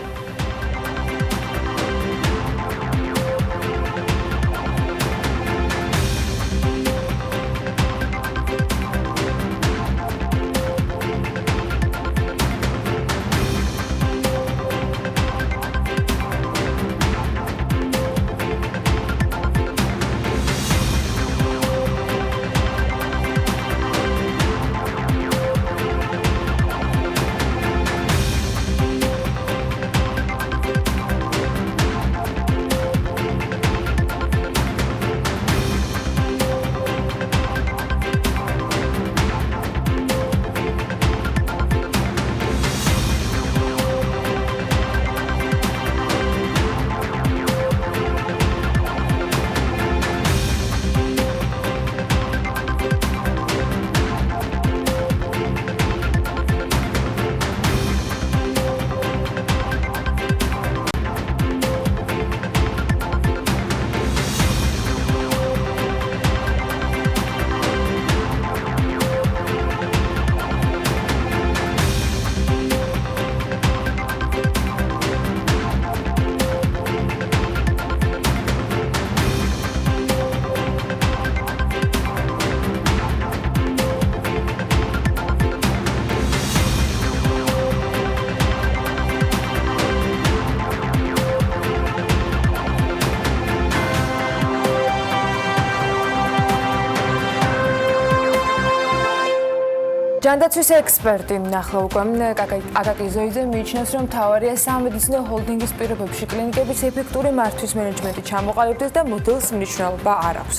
ჯანდაცვის ექსპერტი ნახლა უკვე აკაკი ზოიძე მიიჩნევს, რომ მთავარია სამედიცინო ჰოლდინგის პირობებში კლინიკების ეფექტური მართვის მენეჯმენტი ჩამოყალიბდეს და მოდელს მნიშვნელობა არ აქვს.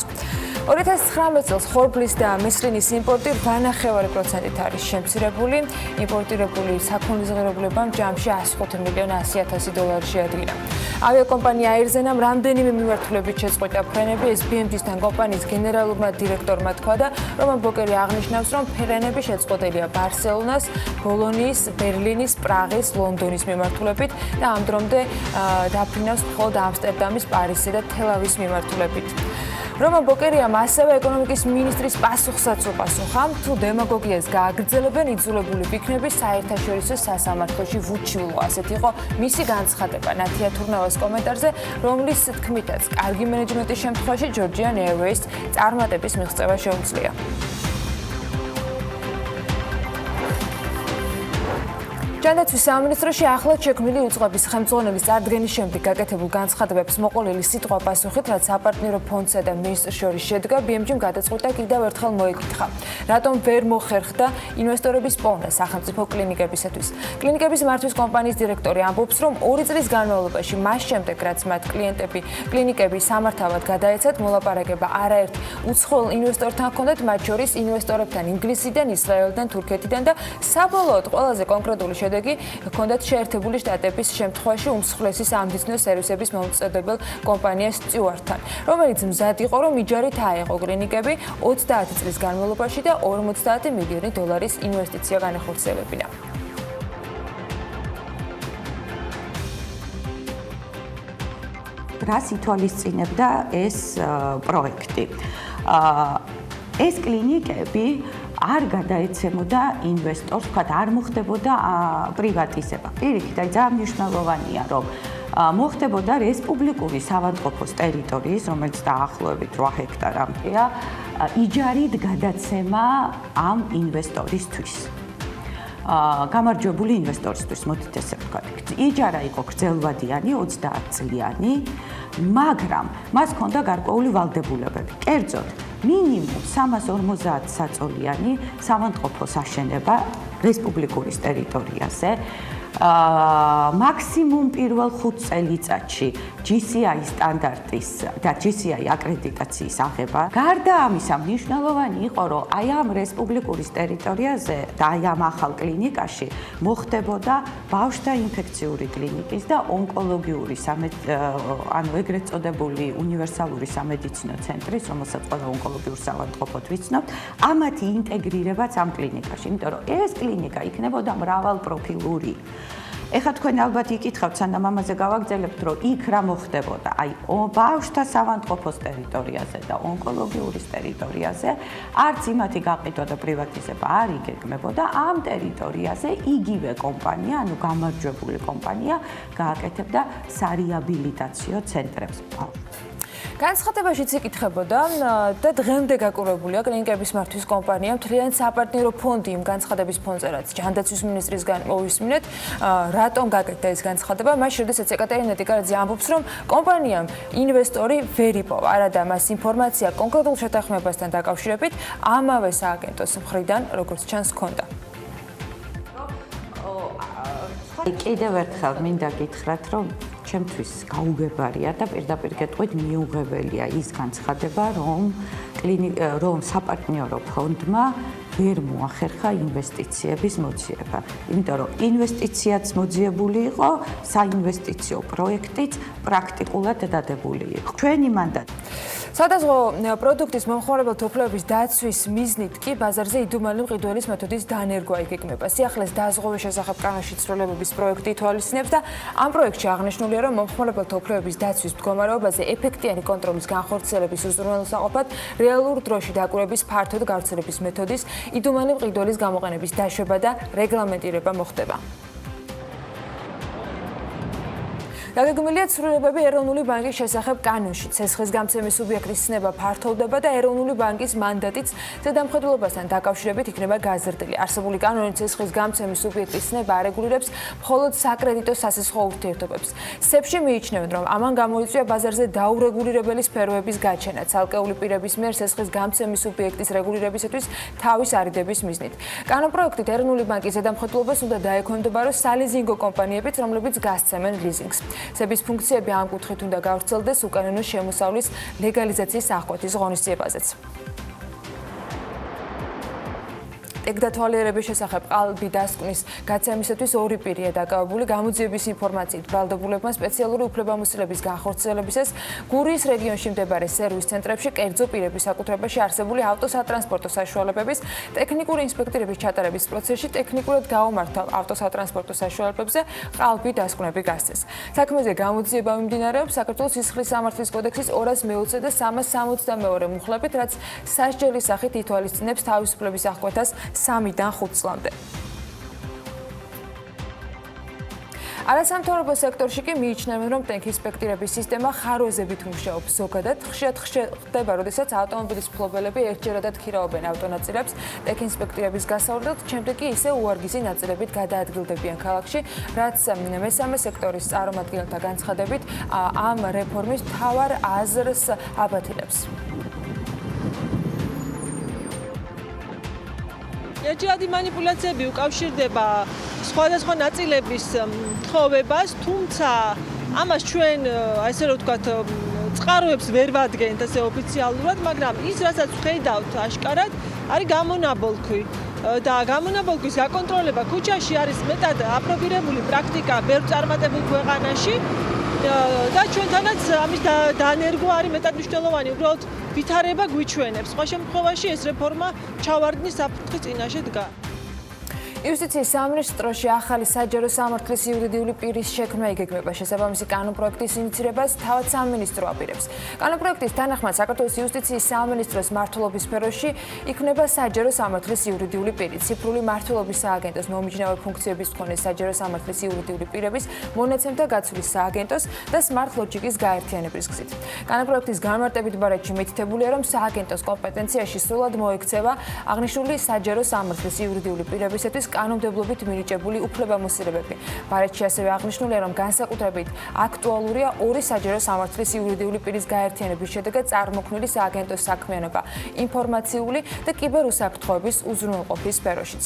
2019 წელს ხორბლის და მესლინის იმპორტი 8.5%-ით არის შემცირებული. იმპორტირებული საქონლის ღირებულებამ ჯამში 105 მილიონ 100,000 დოლარი შეადგინა. ავიაკომპანია აირზენამ რამდენიმე მიმართულებით შეწყვიტა ფრენები. SBM-თან კომპანიის გენერალურმა დირექტორმა თქვა და რომან ბოკერი აღნიშნავს, რომ ფრენები შეწყვეტილია ბარსელონას, ბოლონიის, ბერლინის, პრაღის, ლონდონის მიმართულებით და ამ დრომდე დაფრინავს მხოლოდ ამსტერდამის, პარიზისა და თელ-ავის მიმართულებით. რომან ბოკერიამ ასევე ეკონომიკის მინისტრის პასუხსაც უპასუხა, თუ დემაგოგიას გააგრძელებენ, იძულებული ვიქნები საერთაშორისო სასამართლოში ვუჩივლო. ასეთ იყო მისი განცხადება ნათია თურნავას კომენტარზე, რომლის თქმითაც კარგი მენეჯმენტის შემთხვევაში Georgian Airways წარმატების მიღწევა შეუძლია. ჯანდაცვის სამინისტროში ახლად შექმნილი უწყების ხელმძღვანელის წარდგენის შემდეგ გაკეთებულ განცხადებებს მოყოლილი სიტყვა პასუხით, რაც საპარტნიორო ფონდსა და მინისტრს შორის შედგა, BMG-მ გადაწყვიტა კიდევ ერთხელ მოეკითხა, რატომ ვერ მოხერხდა ინვესტორების პოვნა სახელმწიფო კლინიკებისათვის. კლინიკების მართვის კომპანიის დირექტორი ამბობს, რომ 2 წლის განმავლობაში მას შემდეგ, რაც მათ კლინიკები სამართავად გადაეცათ, მოლაპარაკება არაერთ უცხოელ ინვესტორთან ჰქონდათ, მათ შორის ინვესტორებთან ინგლისიდან, ისრაელიდან, თურქეთიდან და საბოლოოდ ყველაზე კონკრეტული შედეგი ჰქონდათ შეერთებული შტატების შემთხვევაში უმსხვილესი სამედიცინო სერვისების მომწოდებელ კომპანია სტიუარტთან, რომელიც მზად იყო, რომ იჯარით აეღო კლინიკები 30 წლის განმავლობაში და 50 მილიონი დოლარის ინვესტიცია განახორციელებინა. რას ითვალისწინებდა ეს პროექტი? ეს კლინიკები არ გადაეცემოდა ინვესტორს, თქვათ, არ მოხდებოდა პრივატიზება. პირიქით, აი ძალიან მნიშვნელოვანია, რომ მოხდებოდა რესპუბლიკური საავადმყოფოს ტერიტორიის, რომელიც დაახლოებით 8 ჰექტარამდეა, იჯარით გადაცემა ამ ინვესტორისთვის. გამარჯვებული ინვესტორისთვის, მოდით ესე ვთქვათ. იჯარა იყო გრძელვადიანი, 30 წლიანი, მაგრამ მას ჰქონდა გარკვეული ვალდებულებები. კერძოდ, მინიმუმ 350 საწოლიანი საავადმყოფოს აშენება რესპუბლიკის ტერიტორიაზე, მაქსიმუმ პირველ 5 წელიწადში GCI სტანდარტის და GCI აკრედიტაციის აღება. გარდა ამისა, მნიშვნელოვანი იყო, რომ აი ამ რესპუბლიკის ტერიტორიაზე და აი ამ ახალ კლინიკაში მოხდებოდა ბავშვთა ინფექციური კლინიკის და ონკოლოგიური ანუ ეგრეთ წოდებული უნივერსალური სამედიცინო ცენტრის, რომელსაც ყველა ონკოლოგიურ საავადმყოფოდ ვიცნობთ, ამათი ინტეგრირებაც ამ კლინიკაში, იმიტომ რომ ეს კლინიკა იქნებოდა მრავალპროფილური. ეხლა თქვენ ალბათ იკითხავთ, სანამ ამაზე გავაგრძელებთ, რომ იქ რა მოხდებოდა. აი, ბავშვთა საავადმყოფოს ტერიტორიაზე და ონკოლოგიურის ტერიტორიაზე არც იმათი გაყიდვა და პრივატიზება არ იგეგმებოდა. ამ ტერიტორიაზე იგივე კომპანია, ანუ გამარჯვებული კომპანია, გააკეთებდა სარეაბილიტაციო ცენტრებს. განცხადებაშიც იკითხებოდა და დღემდე გაკურებულია კლინიკების მართვის კომპანიამ მთლიანი საპარტნიორო ფონდი იმ განცხადების ფონზე, რაც ჯანდაცვის მინისტრისგან მოვისმინეთ, რატომ გაკეთდა ეს განცხადება, მას შესაძაც ეკატერინე ტიკარაძე ამბობს, რომ კომპანიამ ინვესტორი ვერ იპოვა, არადა მას ინფორმაცია კონკრეტულ შეთანხმებასთან დაკავშირებით ამავე სააგენტოს მხრიდან, როგორც ჩანს, ჰქონდა. კიდევ ერთხელ მინდა გითხრათ, რომ ჩემთვის გაუგებარია და პირდაპირ გეტყვით მიუღებელია ის განცხადება, რომ საპარტნიორო ფონდმა ვერ მოახერხა ინვესტიციების მოძიება. იმიტომ რომ ინვესტიციაც მოძიებული იყო, საინვესტიციო პროექტიც პრაქტიკულად დადებული იყო. ჩვენი მანდატი სადაზღვო პროდუქტის მომხმარებელთა უფლებების დაცვის მიზნით კი ბაზარზე იდუმალი მყიდველის მეთოდის დანერგვა იგეგმება. სიახლეს დაზღვევის შესახებ კანონში ცვლილებების პროექტი ითვალისწინებს და ამ პროექტში აღნიშნულია, რომ მომხმარებელთა უფლებების დაცვის მდგომარეობაზე ეფექტიანი კონტროლის განხორციელების უზრუნველსაყოფად რეალურ დროში დაკვირვების ფართოდ გავრცელების მეთოდის იდუმალი მყიდველის გამოყენების დაშვება და რეგლამენტირება მოხდება. დაგეგმილია ცვლილებები ეროვნული ბანკის შესახებ კანონში. ცესხის გამცემის სუბიექტის ცნება ფართოვდება და ეროვნული ბანკის მანდატიც ზედამხედველობასთან დაკავშირებით იქნება გაზრდილი. არსებული კანონი ცესხის გამცემის სუბიექტის ცნება არეგულირებს მხოლოდ საკრედიტო სასესხო ურთიერთობებს. სეფში მიიჩნევენ, რომ ამან გამოიწვია ბაზარზე დაურეგულირებელი სფეროების გაჩენა. ცალკეული პირების მიერ ცესხის გამცემის სუბიექტის რეგულირებისათვის თავის არიდების მიზნით. კანონპროექტით ეროვნული ბანკის ზედამხედველობას უნდა დაექვემდებაროს სალიზინგო კომპანიებიც, რომლებიც გასცემენ ლიზინგს. სების ფუნქციები ამ კუთხით უნდა გავრცელდეს უკანონო შემოსავლის ლეგალიზაციის აღკვეთის ღონისძიებაზეც. ეგდათვალიერების შესახებ ყალბი დასკვნის გაცემისათვის ორი პირია დაკავებული. გამოძიების ინფორმაციით ბრალდებულებმა სპეციალური უფლებამოსილების განხორციელებისას გურიის რეგიონში მდებარე სერვის ცენტრებში კერძო პირების საკუთრებაში არსებული ავტოსატრანსპორტო საშუალებების ტექნიკური ინსპექტირების ჩატარების პროცესში ტექნიკურად გაუმართა ავტოსატრანსპორტო საშუალებებზე ყალბი დასკვნები გასცეს. საქმეზე გამოძიება მიმდინარეობს საქართველოს სისხლის სამართლის კოდექსის 220 და 362 მუხლებით, რაც სასჯელის სახით ითვალისწინებს თავისუფლების აღკვეთას 3-დან 5 წლამდე. არასამთავრობო სექტორში კი მიიჩნევენ, რომ ტექინსპექტირების სისტემა ხარვეზებით მუშაობს. ზოგადად ხშირად ხდება, როდესაც ავტომობილის მფლობელები ერთჯერადად ქირაობენ ავტონაწილებს ტექინსპექტირების გასავლელად, შემდეგ კი ისე უარგიზი ნაწილებით გადაადგილდებიან ქალაქში, რაც მესამე სექტორის წარმომადგენელთა განცხადებით ამ რეფორმის მთავარ აზრს აბათილებს. ერთჯერადი მანიპულაციები უკავშირდება სხვადასხვა ნაწილების თხოვებას, თუმცა ამას ჩვენ, ასე რომ ვთქვათ, წყაროებს ვერ ვადგენთ ასე ოფიციალურად, მაგრამ ის, რასაც ვხედავთ აშკარად, არის გამონაბოლქვი. და გამონაბოლქვის გაკონტროლება ქუჩაში არის მეტად აპრობირებული პრაქტიკა ბევრ წარმატებულ ქვეყანაში და ჩვენთანაც ამის დანერგვა არის მეტად მნიშვნელოვანი. უბრალოდ ვითარება გვიჩვენებს. სხვა შემთხვევაში ეს რეფორმა ჩავარდნის საფრთხის წინაშე დგას. იუსტიციის სამინისტროში ახალი საჯარო სამართლის იურიდიული პირის შექმნა იგეგმება. შესაბამისი კანონპროექტის ინიცირებას თავად სამინისტრო აპირებს. კანონპროექტის თანახმად საქართველოს იუსტიციის სამინისტროს მმართველობის სფეროში იქნება საჯარო სამართლის იურიდიული პირი. ციფრული მმართველობის სააგენტოს მომიჯნავე ფუნქციების მქონე საჯარო სამართლის იურიდიული პირების მონაცემთა გაცვლის სააგენტოს და smart logic-ის გაერთიანების გზით. კანონპროექტის განმარტებით ბარეთში მითითებულია, რომ სააგენტოს კომპეტენციაში სრულად მოექცევა აღნიშნული საჯარო სამართლის იურიდიული პირებისათვის კანონმდებლობით მინიჭებული უფლებამოსილებები. ბარეთში ასევე აღნიშნულია, რომ განსაკუთრებით აქტუალურია ორი საჯარო სამართლის იურიდიული პირის გაერთიანების შედეგად წარმოქმნილი სააგენტოს საქმიანობა ინფორმაციული და კიბერუსაფრთხოების უზრუნველყოფის სფეროშიც.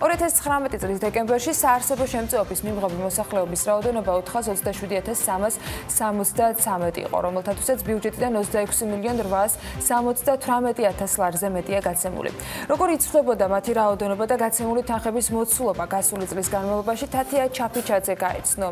2019 წლის დეკემბერში საარსებო შემწეობის მიმღები მოსახლეობის რაოდენობა 422,363 იყო, რომელთათვისაც ბიუჯეტიდან 26,878,000 ლარზე მეტია გაცემული. როგორ იცვლებოდა მათი რაოდენობა და გაცემული თანხების მოცულობა გასული წლის განმავლობაში, თათია ჩაფიჩაძე გაეცნო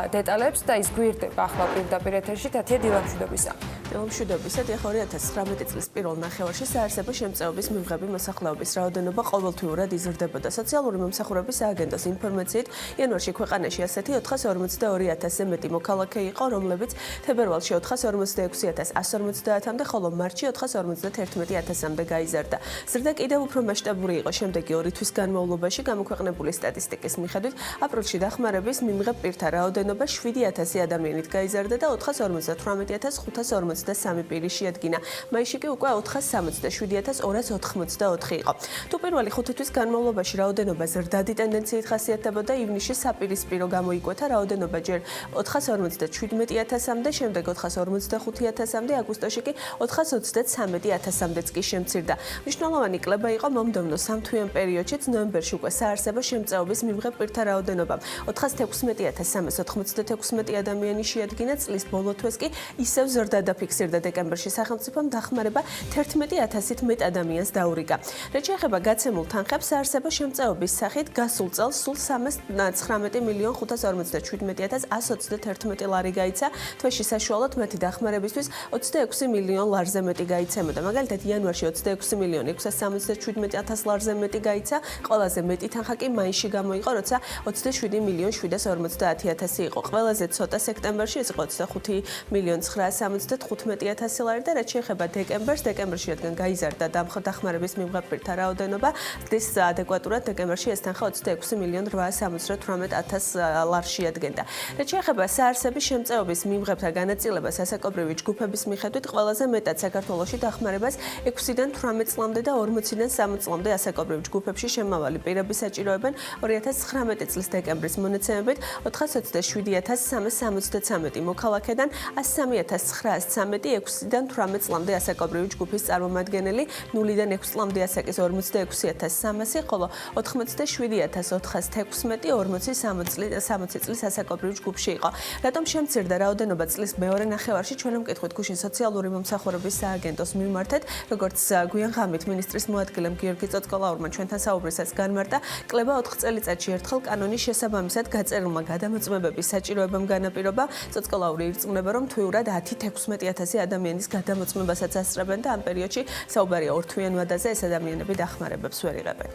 დეტალებს და ის გვირდება ახლა პირდაპირ ეთერში. თათია, დილა მშვიდობისა. მშვიდობისა, 2019 წლის პირველ ნახევარში საარსებო შემწეობის მიმღები მოსახლეობის რაოდენობა ყოველთვიურად იზრდებოდა. სოციალური მომსახურების სააგენტოს ინფორმაციით, იანვარში ქვეყანაში ასეთი 452,000-ზე მეტი მოქალაქე იყო, რომლებიც თებერვალში 446,150-მდე, ხოლო მარტში 451,000-მდე გაიზარდა. ზრდა კიდევ უფრო მასშტაბური იყო შემდეგი 2 თვის განმავლობაში. გამოქვეყნებული სტატისტიკის მიხედვით, აპრილში დახმარების მიმღებ პირთა რაოდენობა 7,000 ადამიანით გაიზარდა და 458,543 პირი შეადგინა. მაისში კი უკვე 467,284 იყო. თუ პირველი 5 თვის განმავლობაში რაოდენობა ზრდადი ტენდენციით ხასიათდებოდა, ივნისში საპირისპირო გამოიკვეთა რაოდენობა ჯერ 457,000-მდე, შემდეგ 455,000-მდე, აგვისტოში კი 433,000-მდეც კი შემცირდა. მნიშვნელოვანი კლება იყო მომდევნო სამთვიან პერიოდშიც, ნოემბერში უკვე საარსებო შემწეობის მიმღებ პირთა რაოდენობა 416,396 ადამიანი შეადგინა, წლის ბოლო თვეს კი ისევ ზრდა დაფიქსირდა. დეკემბერში სახელმწიფომ დახმარება 11,000-ით მეტ ადამიანს დაურიგა. რაც შეეხება გაცემულ თანხებს, საარსებო შემწეობის სახით გასულ წელს სულ 3,957,121 ლარი გაიცა, თვეში საშუალოდ მათი დახმარებისთვის 26 მილიონ ლარზე მეტი გაიცემოდა. მაგალითად, იანვარში 26,677,000 ლარზე მეტი გაიცა, ყველაზე მეტი თანხა კი მაისში გამოიყო, როცა 27,750,000 იყო. ყველაზე ცოტა სექტემბერში, ეს იყო 25,973,000 15,000 ლარი და რაც შეეხება დეკემბერში, რადგან გაიზარდა დახმარების მიღებირთა რაოდენობა, დის ადეკვატურად დეკემბერში ეს თანხა 26,878,000 ლარს შეადგენდა. რაც შეეხება საარსების შემწეობის მიღებთა განაწილებას ასაკობრივი ჯგუფების მიხედვით, ყველაზე მეტად საქართველოში დახმარებას 6-დან 18 წლამდე და 40-დან 60 წლამდე ასაკობრივ ჯგუფებში შემავალი პირები საჭიროებენ 2019 წლის დეკემბრის მონაცემებით 427,373 მოქალაქედან 103,913 6-დან 18 წლამდე ასაკობრივი ჯგუფის წარმომადგენელი 0-დან 6 წლამდე ასაკის 46,300 ხოლო 87,416 40-60 წლის ასაკობრივ ჯგუფში იყო. რატომ შემცირდა რაოდენობა წლის მეორე ნახევარში ჩვენ მკითხვით გუშინ სოციალური მომსახურების სააგენტოს მიმართეთ, როგორც გვიან ღამით მინისტრის მოადგილემ გიორგი წოწკოლაურმა ჩვენთან საუბრისას განმარტა, კლება 4 წელიწადში ერთხელ კანონის შესაბამისად გაწერილმა გადამოწმებების საჭიროებამ განაპირობა. წოწკოლაური ირწმუნება, რომ თვიურად 10-16,000 ადამიანის გადამოწმებასაც ასწრებენ და ამ პერიოდში საუბარია 2 თვიან ვადაზე ეს ადამიანები დახმარებებს ვერ იღებენ.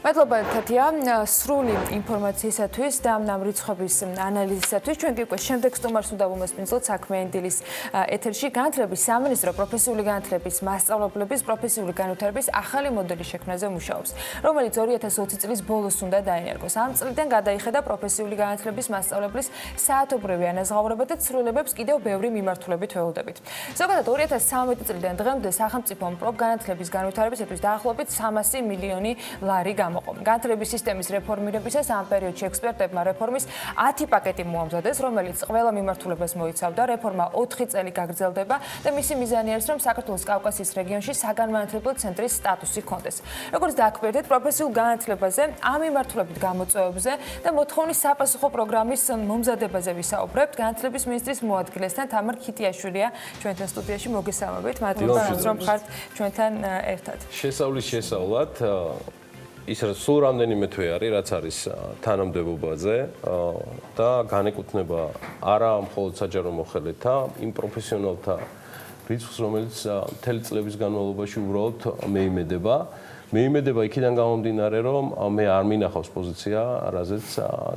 მადლობა თათია, სრული ინფორმაციისათვის და ამ რიცხვების ანალიზისათვის ჩვენ უკვე შემდეგ სტუმარს უნდა ვუმესმინძლოთ საქმიანი დილის ეთერში განათლების სამინისტრო პროფესიული განათლების მასწავლებლების პროფესიული განვითარების ახალი მოდელის შექმნაზე მუშაობს, რომელიც 2020 წლის ბოლოს უნდა დაენერგოს. ამ წლიდან გადაიხედა პროფესიული განათლების მასწავლებლის საათობრივი ანაზღაურება და ცვლილებებს კიდევ ბევრი მიმართულებით ველოდებით. ზოგადად 2013 წლიდან დღემდე სახელმწიფომ პროფგანათლების განვითარებისათვის დაახლოებით 300 მილიონი ლარი გამოყო. განათლების სისტემის რეფორმირებისას ამ პერიოდში ექსპერტებმა რეფორმის 10 პაკეტი მოამზადეს, რომელიც ყველა მიმართულებას მოიცავდა. რეფორმა 4 წელი გაგრძელდება და მისი მიზანი არის, რომ საქართველოს კავკასიის რეგიონში საგანმანათლებლო ცენტრის სტატუსი ჰქონდეს. როგორც დააკვირდეთ, პროფესიულ განათლებაზე, ამ მიმართულებით გამოწვევებზე და მოთხოვნის საპასუხო პროგრამის მომზადებაზე ვისაუბრებთ. განათლების მინისტრის მოადგილესთან თამარ ქიტიაშვილია ჩვენთან სტუდიაში. მოგესალმებით. მადლობა, რომ ხართ ჩვენთან ერთად. შესავლის შესავლად ის სულ რამდენიმე თვე არის, რაც არის თანამდებობაზე და განეკუთვნება არა მხოლოდ საჯარო მოხელეთა, იმ პროფესიონალთა რიცხვს, რომელიც მთელი წლების განმავლობაში უბრალოდ მეიმედება. მეიმედება იქიდან გამომდინარე, რომ მე არ მინახავს პოზიცია, რაზეც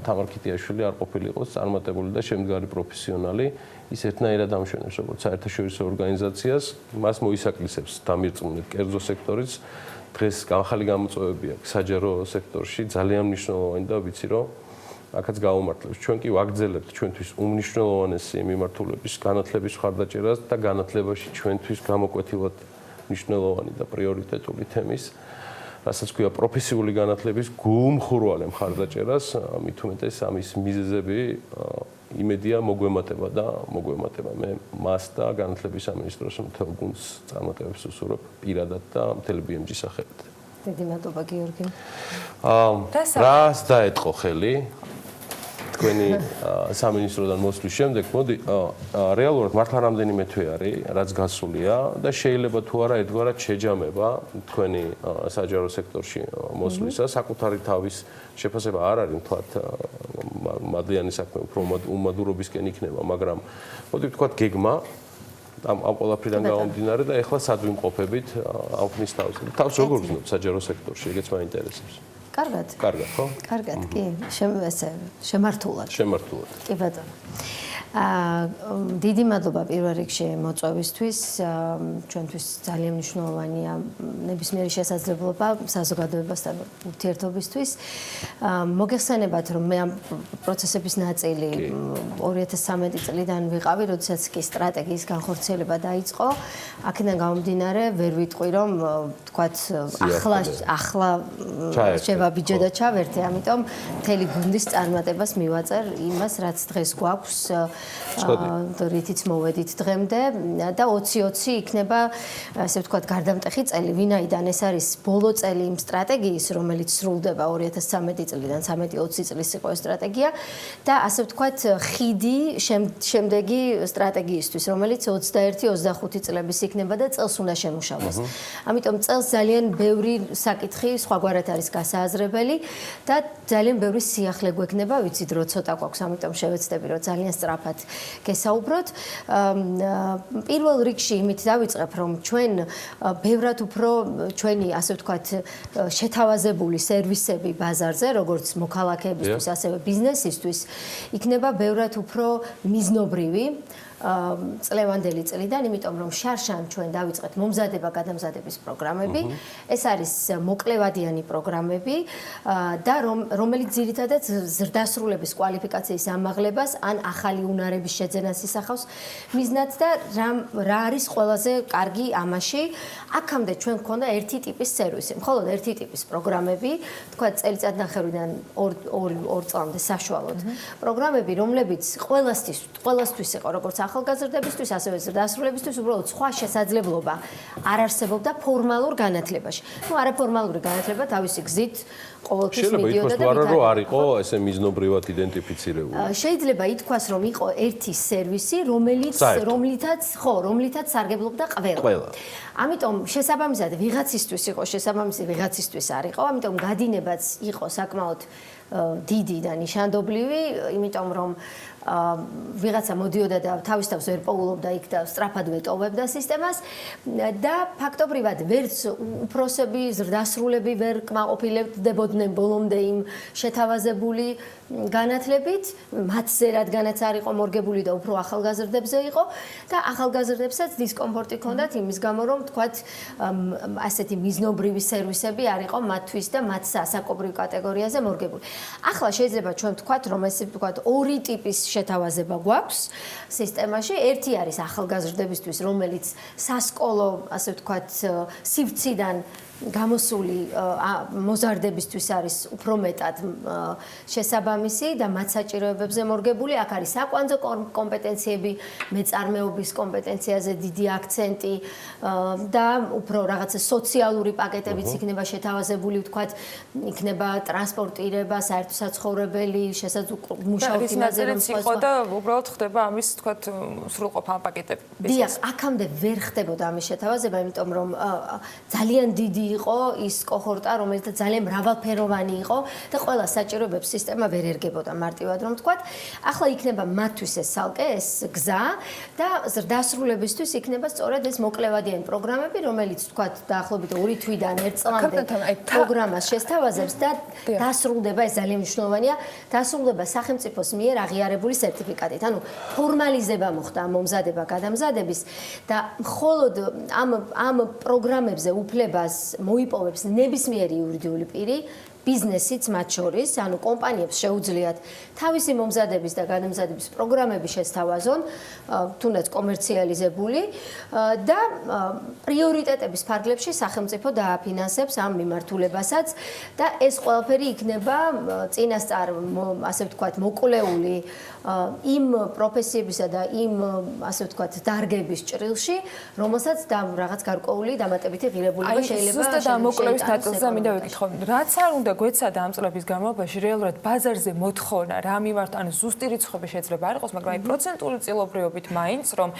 თამარ ქიტიაშვილი არ ყოფილიყოს წარმატებული და შემდგარი პროფესიონალი. ის ერთნაირად ამშვენებს როგორც საერთაშორისო ორგანიზაციას, მას მოისაკლისებს დამირწმუნედ კერძო სექტორის. დღეს ახალი გამოწვევები აქვს საჯარო სექტორში, ძალიან მნიშვნელოვანი და ვიცი, რომ აქაც გაუმართლებს. ჩვენ კი ვაგრძელებთ ჩვენთვის უმნიშვნელოვანესი მიმართულების განათლების მხარდაჭერას და განათლებაში ჩვენთვის გამოკვეთილად მნიშვნელოვანი და პრიორიტეტული თემის, რასაც ქვია პროფესიული განათლების გულმხურვალე მხარდაჭერას, მით უმეტეს ამის მიზეზები იმედია მოგვემატება და მოგვემატება. მე მას და განათლების სამინისტროს მთელ გუნდს წარმატებებს ვუსურვებ პირადად და მთელი BMG-ის სახელით. დიდი მადლობა გიორგი. რას დაეთყო ხელი თქვენი სამინისტროდან მოსვლის შემდეგ, მოდი რეალურად მართლა რამდენიმე თვე არის, რაც გასულია და შეიძლება თუ არა ერთგვარად შეჯამება თქვენი საჯარო სექტორში მოსვლისა, საკუთარი თავის შეფასება არ არის მთლად მადლიანი საქმე, უფრო უმადურობისკენ იქნება, მაგრამ მოდი ვთქვათ გეგმა ამ ყველაფრიდან გამომდინარე და ეხლა სად ვიმყოფებით ამ ხმის თავზე. თავს როგორ გზნობთ საჯარო სექტორში, ეგეც მაინტერესებს. კარგად. კარგად, ხო? კარგად, კი. შემართულად. შემართულად. კი ბატონო. დიდი მადლობა პირველ რიგში მოწვევისთვის. ჩვენთვის ძალიან მნიშვნელოვანია ნებისმიერი შესაძლებლობა საზოგადოებასთან ურთიერთობისთვის. მოგეხსენებათ, რომ მე ამ პროცესების ნაწილი 2013 წლიდან ვიყავი, როდესაც კი სტრატეგიის განხორციელება დაიწყო. აქედან გამომდინარე, ვერ ვიტყვი, რომ თქვათ ახლა შევაბიჯე და ჩავერთე, ამიტომ მთელი გუნდის წარმატებას მივაწერ იმას, რაც დღეს გვაქვს. რითიც მოვედით დღემდე და 2020 იქნება ასე ვთქვათ გარდამტეხი წელი, ვინაიდან ეს არის ბოლო წელი იმ სტრატეგიის, რომელიც სრულდება 2013 წლიდან 13-20 წლის იყო ეს სტრატეგია და ასე ვთქვათ ხიდი შემდეგი სტრატეგიისთვის, რომელიც 21-25 წლების იქნება და წელს უნდა შემუშავდეს. ამიტომ წელს ძალიან ბევრი საკითხი სხვაგვარად არის გასააზრებელი და ძალიან ბევრი სიახლე გვექნება, ვიცი დრო ცოტა გვაქვს, ამიტომ შევეცდები, რომ ძალიან სწრაფად გესაუბროთ. პირველ რიგში იმით დავიწყებ, რომ ჩვენ ბევრად უფრო ჩვენი ასე ვთქვათ შეთავაზებული სერვისები ბაზარზე, როგორც მოქალაქეებისთვის, ასევე ბიზნესისთვის, იქნება ბევრად უფრო მიზნობრივი, წლევანდელი წლიდან, იმიტომ რომ შარშან ჩვენ დავიწყეთ მომზადება-გადამზადების პროგრამები. ეს არის მოკლევადიანი პროგრამები და რომელიც ძირითადად ზრდასრულების კვალიფიკაციის ამაღლებას ან ახალი უნარების შეძენას ისახავს მიზნად და რა არის ყველაზე კარგი ამაში. აქამდე ჩვენ გქონდა ერთი ტიპის სერვისი, მხოლოდ ერთი ტიპის პროგრამები, თქვა წელიწადნახევრიდან 2 წლამდე საშუალოდ. პროგრამები, რომლებიც ყველასთვის იყო, როგორც ახალგაზრდებისთვის, ასევე ზრდასრულებისთვის, უბრალოდ სხვა შესაძლებლობა არ არსებობდა ფორმალურ განათლებაში. არაფორმალური განათლება თავისი გზით ყოველთვის მიდიოდა და შეიძლება ითქვას, არ იყო ესე მიზნობრივად იდენტიფიცირებული. შეიძლება ითქვას, რომ იყო ერთი სერვისი, რომლითაც სარგებლობდა ყველა. ამიტომ შესაბამისად ვიღაცისთვის იყო, შესაბამისი ვიღაცისთვის არ იყო, ამიტომ გადინებაც იყო საკმაოდ დიდი და ნიშანდობლივი, იმიტომ რომ ვიღაცა მოდიოდა და თავის თავს ვერ პოულობდა იქ და სწრაფად ვეტოვებდა სისტემას და ფაქტობრივად ვერც უფროსები, ზრდასრულები ვერ კმაყოფილებდებოდნენ ბოლომდე იმ შეთავაზებული განათლებით, მათზე რადგანაც არ იყო მორგებული და უფრო ახალგაზრდებზე იყო და ახალგაზრდებსაც დისკომფორტი ჰქონდათ იმის გამო, რომ თქვათ ასეთი მიზნობრივი სერვისები არ იყო მათთვის და მათ სასაკობრივ კატეგორიაზე მორგებული. ახლა შეიძლება ჩვენ ვთქვათ, რომ ეს ვთქვათ ორი ტიპის შეთავაზება გვაქვს სისტემაში. ერთი არის ახალგაზრდებისთვის, რომელიც სასკოლო, ასე ვთქვათ, სივრციდან გამოსული მოზარდებისთვის არის უფრო მეტად შესაბამისი და მათ საჭიროებებზე მორგებული. აქ არის საკვანძო კომპეტენციები, მეწარმეობის კომპეტენციაზე დიდი აქცენტი და უფრო რაღაცა სოციალური პაკეტებიც იქნება შეთავაზებული, ვთქვათ, იქნება ტრანსპორტირება, საერთო საცხოვრებელი, მუშაობის იმაზე იყო და უბრალოდ ხდება ამის, ვთქვათ, სრულყოფა პაკეტები. დიახ, აქამდე ვერ ხდებოდა ამის შეთავაზება, იმიტომ რომ ძალიან დიდი იყო ის კოჰორტა, რომელიც ძალიან მრავალფეროვანი იყო და ყველა საჭიროებებს სისტემა ვერ ერგებოდა მარტივად რომ ვთქვათ. ახლა იქნება მათთვის ეს სალკე, ეს გზა და ზრდასრულებისთვის იქნება სწორედ ეს მოკლევადიანი პროგრამები, რომელიც ვთქვათ დაახლოებით 2 თვიდან 1 წლამდე პროგრამას შესთავაზებს და დასრულდება, ეს ძალიან მნიშვნელოვანია, დასრულდება სახელმწიფოს მიერ აღიარებული სერტიფიკატით. ანუ ფორმალიზება მოხდა მომზადება-გადამზადების და მხოლოდ ამ პროგრამებზე უფლებას მოიპოვებს ნებისმიერი იურიდიული პირი, ბიზნესიც მათ შორის, ანუ კომპანიებს შეუძლიათ თავისი მომზადების და გადამზადების პროგრამები შესთავაზონ, თუნდაც კომერციალიზებული და პრიორიტეტების ფარგლებში სახელმწიფო დააფინანსებს ამ მიმართულებასაც და ეს ყველაფერი იქნება წინასწარ, ასე ვთქვათ, მოკვლეული იმ პროფესიებისა და იმ, ასე ვთქვათ, დარგების ჭრილში, რომელსაც რაღაც გარკვეული დამატებითი ღირებულება შეიძლება ზუსტად ამოკლევის ნაწილზე მინდა ვიკითხო, რაც არ უნდა გვეცადა ამ წლების განმავლობაში რეალურად ბაზარზე მოთხოვნა რა მიმართ, ანუ ზუსტი რიცხვები შეიძლება არ იყოს, მაგრამ აი პროცენტული წილობრიობით მაინც, რომ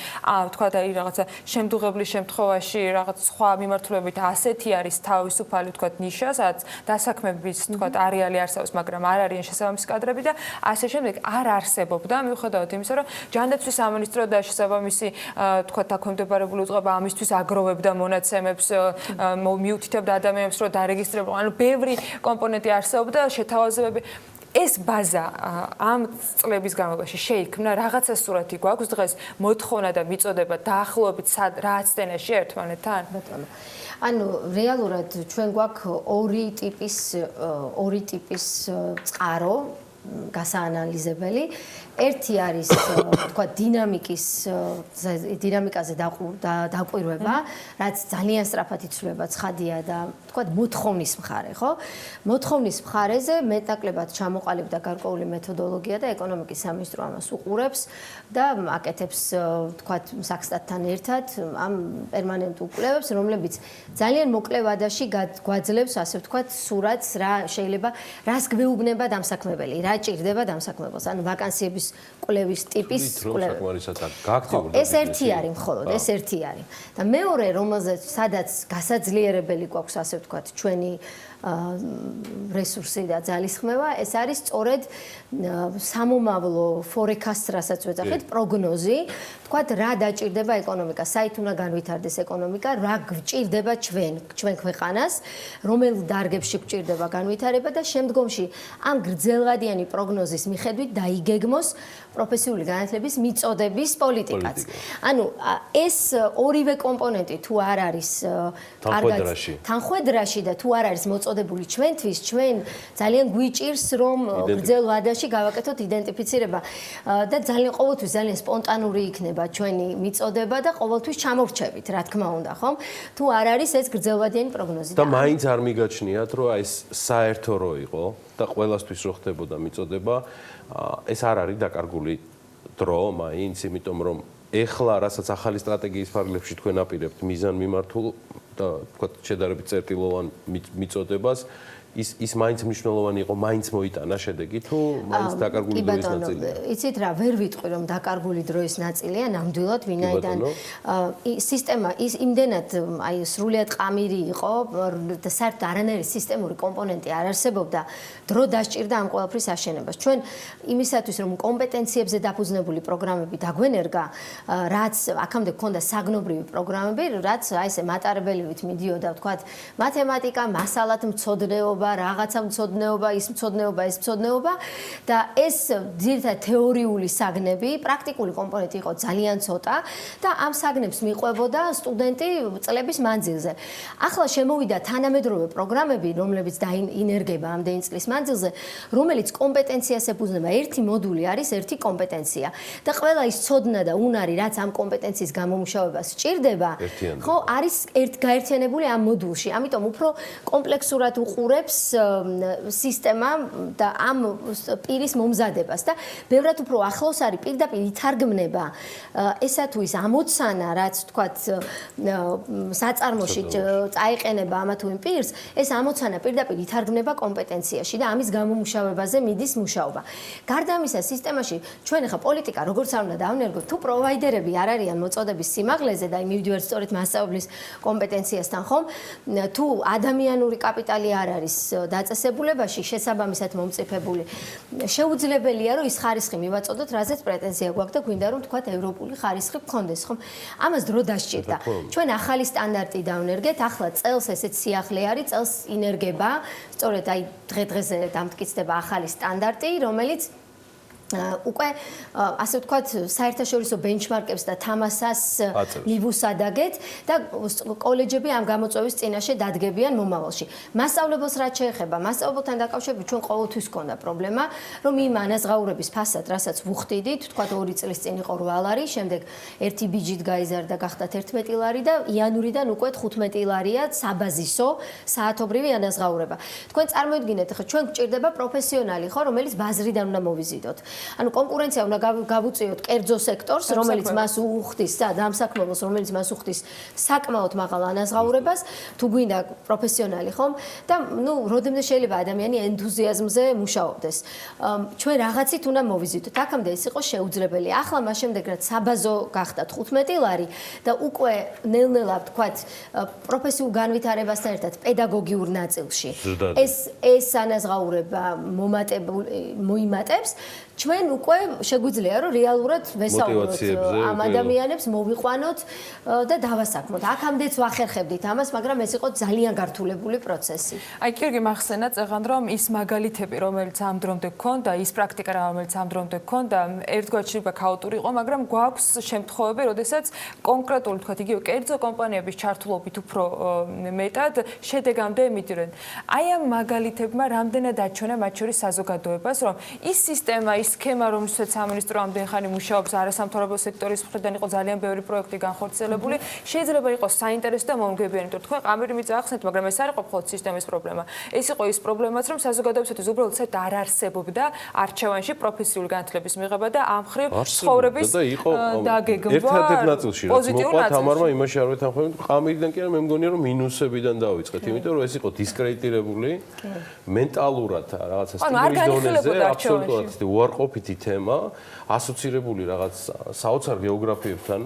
ვთქვათ, აი რაღაცა შემდუღებლის შემთხვევაში რაღაც სხვა მიმართულებით ასეთი არის თავისუფალი, ვთქვათ, ნიშა, სადაც დასაქმების, ვთქვათ, არეალი არსებობს, მაგრამ არ არიან შესაბამისი კადრები და ასე შემდეგ არ არსებობდა, მიუხედავად იმისა, რომ ჯანდაცვის სამინისტრო და შესაბამისი, ვთქვათ, დაქვემდებარებული უწყება ამისთვის აგროვებდა მონაცემებს, მიუთითებდა ადამიანებს, რომ დარეგისტრირებულ, ანუ ბევრი კომპონენტი არსებობდა, შეთავაზებები. ეს ბაზა ამ წლების განმავლობაში შეიქმნა, რაღაცა სურათი გვაქვს დღეს, მოთხოვნა და მიწოდება დაახლოებით რა აცდენაში ერთმანეთთან? ანუ რეალურად ჩვენ გვაქვს ორი ტიპის წყარო გასაანალიზებელი. ერთი არის, თქვა, დინამიკაზე დაკვირვება, რაც ძალიან სწრაფად იცვლება ცხადია და, თქვა, მოთხოვნის მხარე, ხო? მოთხოვნის მხარეზე მეტნაკლებად ჩამოყალიბდა გარკვეული მეთოდოლოგია და ეკონომიკის სამინისტრო ამას უყურებს და აკეთებს, თქვა, საქსტატთან ერთად ამ პერმანენტულ კვლევებს, რომლებიც ძალიან მოკლე ვადაში გვაძლევს, ასე ვთქვათ, სურათს, რა შეიძლება, რას გვეუბნება დამსაქმებელი, რა ჭირდება დამსაქმებელს, ანუ ვაკანსიების კვლევის ტიპის კვლევა. ეს ერთი არის მხოლოდ, ეს ერთი არის. და მეორე, რომელზეც სადაც გასაძლიერებელი გვაქვს, ასე ვთქვათ, ჩვენი რესურსი და ძალისხმევა, ეს არის სწორედ სამომავლო forecast, რასაც ვეძახით, პროგნოზი, თქვათ რა დაჭირდება ეკონომიკა, საით უნდა განვითარდეს ეკონომიკა, რა გვჭირდება ჩვენ ქვეყანას, რომელ დარგებში გვჭირდება განვითარება და შემდგომში ამ გრძელვადიანი პროგნოზის მიხედვით დაიგეგმოს პროფესიული განათლების მიწოდების პოლიტიკაც. ანუ ეს ორივე კომპონენტი თუ არ არის თანხვედრაში და თუ არ არის მოწოდებული ჩვენთვის, ჩვენ ძალიან გვიჭირს რომ გრძელ ვადაში გავაკეთოთ იდენტიფიცირება და ძალიან ყოველთვის ძალიან სპონტანური იქნება ჩვენი მიწოდება და ყოველთვის ჩამორჩებით, რა თქმა უნდა, ხომ? თუ არ არის ეს გრძელვადიანი პროგნოზი. და მაინც არ მიგაჩნიათ, რომ ეს საერთო რო იყო და ყველასთვის რო ხდებოდა მიწოდება, ეს არ არის დაკარგული დრო, მაინც, იმიტომ რომ ეხლა რასაც ახალი სტრატეგიის ფარგლებში თქვენ აპირებთ მიზანმიმართულ და თქვა შედარებით წერტილოვან მიწოდებას, ის მაინც მნიშვნელოვანი იყო, მაინც მოიტანა შედეგი თუ მაინც დაკარგული დროის ნაწილია. იცით რა, ვერ ვიტყვი რომ დაკარგული დროის ნაწილია, ნამდვილად ვინაიდან სისტემა ის იმდენად აი სრულად ყამირი იყო და საერთოდ არანაირი სისტემური კომპონენტი არ არსებობდა, დრო დასჭირდა ამ ყველაფრის აშენებას. ჩვენ იმისათვის რომ კომპეტენციებზე დაფუძნებული პროგრამები დაგვენერგა, რაც აქამდე გქონდა საგნობრივი პროგრამები, რაც აი ესე მატარებელივით მიდიოდა, ვთქვათ, მათემატიკა, მასალათმცოდნეობა, რაღაცა მცოდნეობა, ის მცოდნეობა და ეს ძირითადად თეორიული საგნები, პრაქტიკული კომპონენტი იყო ძალიან ცოტა და ამ საგნებს მიყვებოდა სტუდენტი წლების მანძილზე. ახლა შემოვიდა თანამედროვე პროგრამები, რომლებიც დაინერგება ამდენი წლის მანძილზე, რომელიც კომპეტენციას ეფუძნება. ერთი მოდული არის ერთი კომპეტენცია და ყველა ის ცოდნა და უნარი, რაც ამ კომპეტენციის გამომუშავებას სჭირდება, ხო, არის გაერთიანებული ამ მოდულში. ამიტომ უფრო კომპლექსურად უყურებს სისტემა და ამ პირის მომზადებას და ბევრად უფრო ახლოს არის პირდაპირ ითარგმნება ესა თუ ის ამოცანა, რაც თქვათ საწარმოში წაიყენება ამა თუ იმ პირს, ეს ამოცანა პირდაპირ ითარგმნება კომპეტენციაში და ამის გამომუშავებაზე მიდის მუშაობა. გარდა ამისა, სისტემაში ჩვენ ახლა პოლიტიკა როგორც არ უნდა დავნერგოთ, თუ პროვაიდერები არ არიან მოწოდების სიმაღლეზე და მივდივართ სწორედ მასწავლებლის კომპეტენციასთან, ხომ? თუ ადამიანური კაპიტალი არ არის დაწესებულებაში შესაბამისად მომწიფებული. შეუძლებელია რომ ის ხარისხი მივაწოდოთ, რაზეც პრეტენზია გვაქვს და გვინდა რომ თქვათ ევროპული ხარისხი გქონდეს, ხომ? ამას დრო დასჭირდა. ჩვენ ახალი სტანდარტი დავნერგეთ, ახლა წელს ესეც სიახლე არის, წელს ინერგება, სწორედ აი დღე-დღეზე დამტკიცდება ახალი სტანდარტი, რომელიც უკვე ასე ვთქვათ საერთაშორისო ბენჩმარკებს და თამასას მივუსადაგეთ და კოლეჯები ამ გამოწვევის წინაშე დადგებიან მომავალში. მასწავლებელს რაც შეეხება, მასწავლებელთან დაკავშირებით ჩვენ ყოველთვის ჰქონდა პრობლემა, რომ იმ ანაზღაურების ფასად, რასაც ვუხდიდით, ვთქვათ 2 წლის წინ იყო 8 ლარი, შემდეგ 1 ბიჯით გაიზარდა გახდა 11 ლარი და იანვრიდან უკვე 15 ლარია საბაზისო საათობრივი ანაზღაურება. თქვენ წარმოიდგინეთ, ხო, ჩვენ გვჭირდება პროფესიონალი, ხო, რომელიც ბაზრიდან უნდა მოვიზიდოთ. ანუ კონკურენცია უნდა გავუწიოთ კერძო სექტორს, რომელიც მას უხდის და დამსაქმებელს, რომელიც მას უხდის საკმაოდ მაღალ ანაზღაურებას, თუ გვინდა პროფესიონალი, ხომ? და ნუ როდემდე შეიძლება ადამიანი ენთუზიაზმზე მუშაობდეს. ჩვენ რაღაცით უნდა მოვიზიდოთ. აქამდე ეს იყო შეუძლებელი. ახლა მას შემდეგ რაც საბაზო გახდა 15 ლარი და უკვე ნელ-ნელა ვთქვათ პროფესიულ განვითარებასთან ერთად პედაგოგიურ ნაწილში ეს ანაზღაურება მოიმატებს. ჩვენ უკვე შეგვიძლია რომ რეალურად ვესაუბროთ ამ ადამიანებს, მოვიყვანოთ და დავასაქმოთ. აქამდეც ვახერხებდით ამას, მაგრამ ეს იყო ძალიან გართულებული პროცესი. აი კირგი მახსენა წეღან რომ ის მაგალითები, რომელიც ამ დრომდე გქონდა, ის პრაქტიკა რომელიც ამ დრომდე გქონდა, ერთგვარად შეიძლება ქაოტური იყო, მაგრამ გვაქვს შემთხვევები, როდესაც კონკრეტული თქვათ იგივე კერძო კომპანიების ჩართულობით უფრო მეტად შედეგამდე მიდიოდნენ. აი ამ მაგალითებმა რამდენად აჩვენა მათ შორის საზოგადოებას, რომ ის სისტემა სქემა, რომელსაც სამინისტრო ამდენ ხანი მუშაობს, არასამთავრობო სექტორის მხრიდან იყო ძალიან ბევრი პროექტი განხორციელებული. შეიძლება იყოს საინტერესო და მომგებიანი, თუ თქვენ ყამერი მიწახსნით, მაგრამ ეს არ იყო მხოლოდ სისტემის პრობლემა. ეს იყო ის პრობლემაც, რომ საზოგადოებისათვის უბრალოდ საერთოდ არ არსებობდა არჩევანში პროფესიული განათლების მიღება და ამ მხრივ ცხოვრების დაგეგმვა. ერთ-ერთ ნაწილში რაც მოყვა თამარმა იმაში არ ვეთანხმები, ყამერიდან კი არა, მე მგონია რომ მინუსებიდან დავიწყეთ, იმიტომ რომ ეს იყო დისკრედიტირებული მენტალურად რაღაცა სტიმულის დონეზე აბსოლუტურად უარყოფითი თემა, ასოცირებული რაღაც საოცარ გეოგრაფიებთან,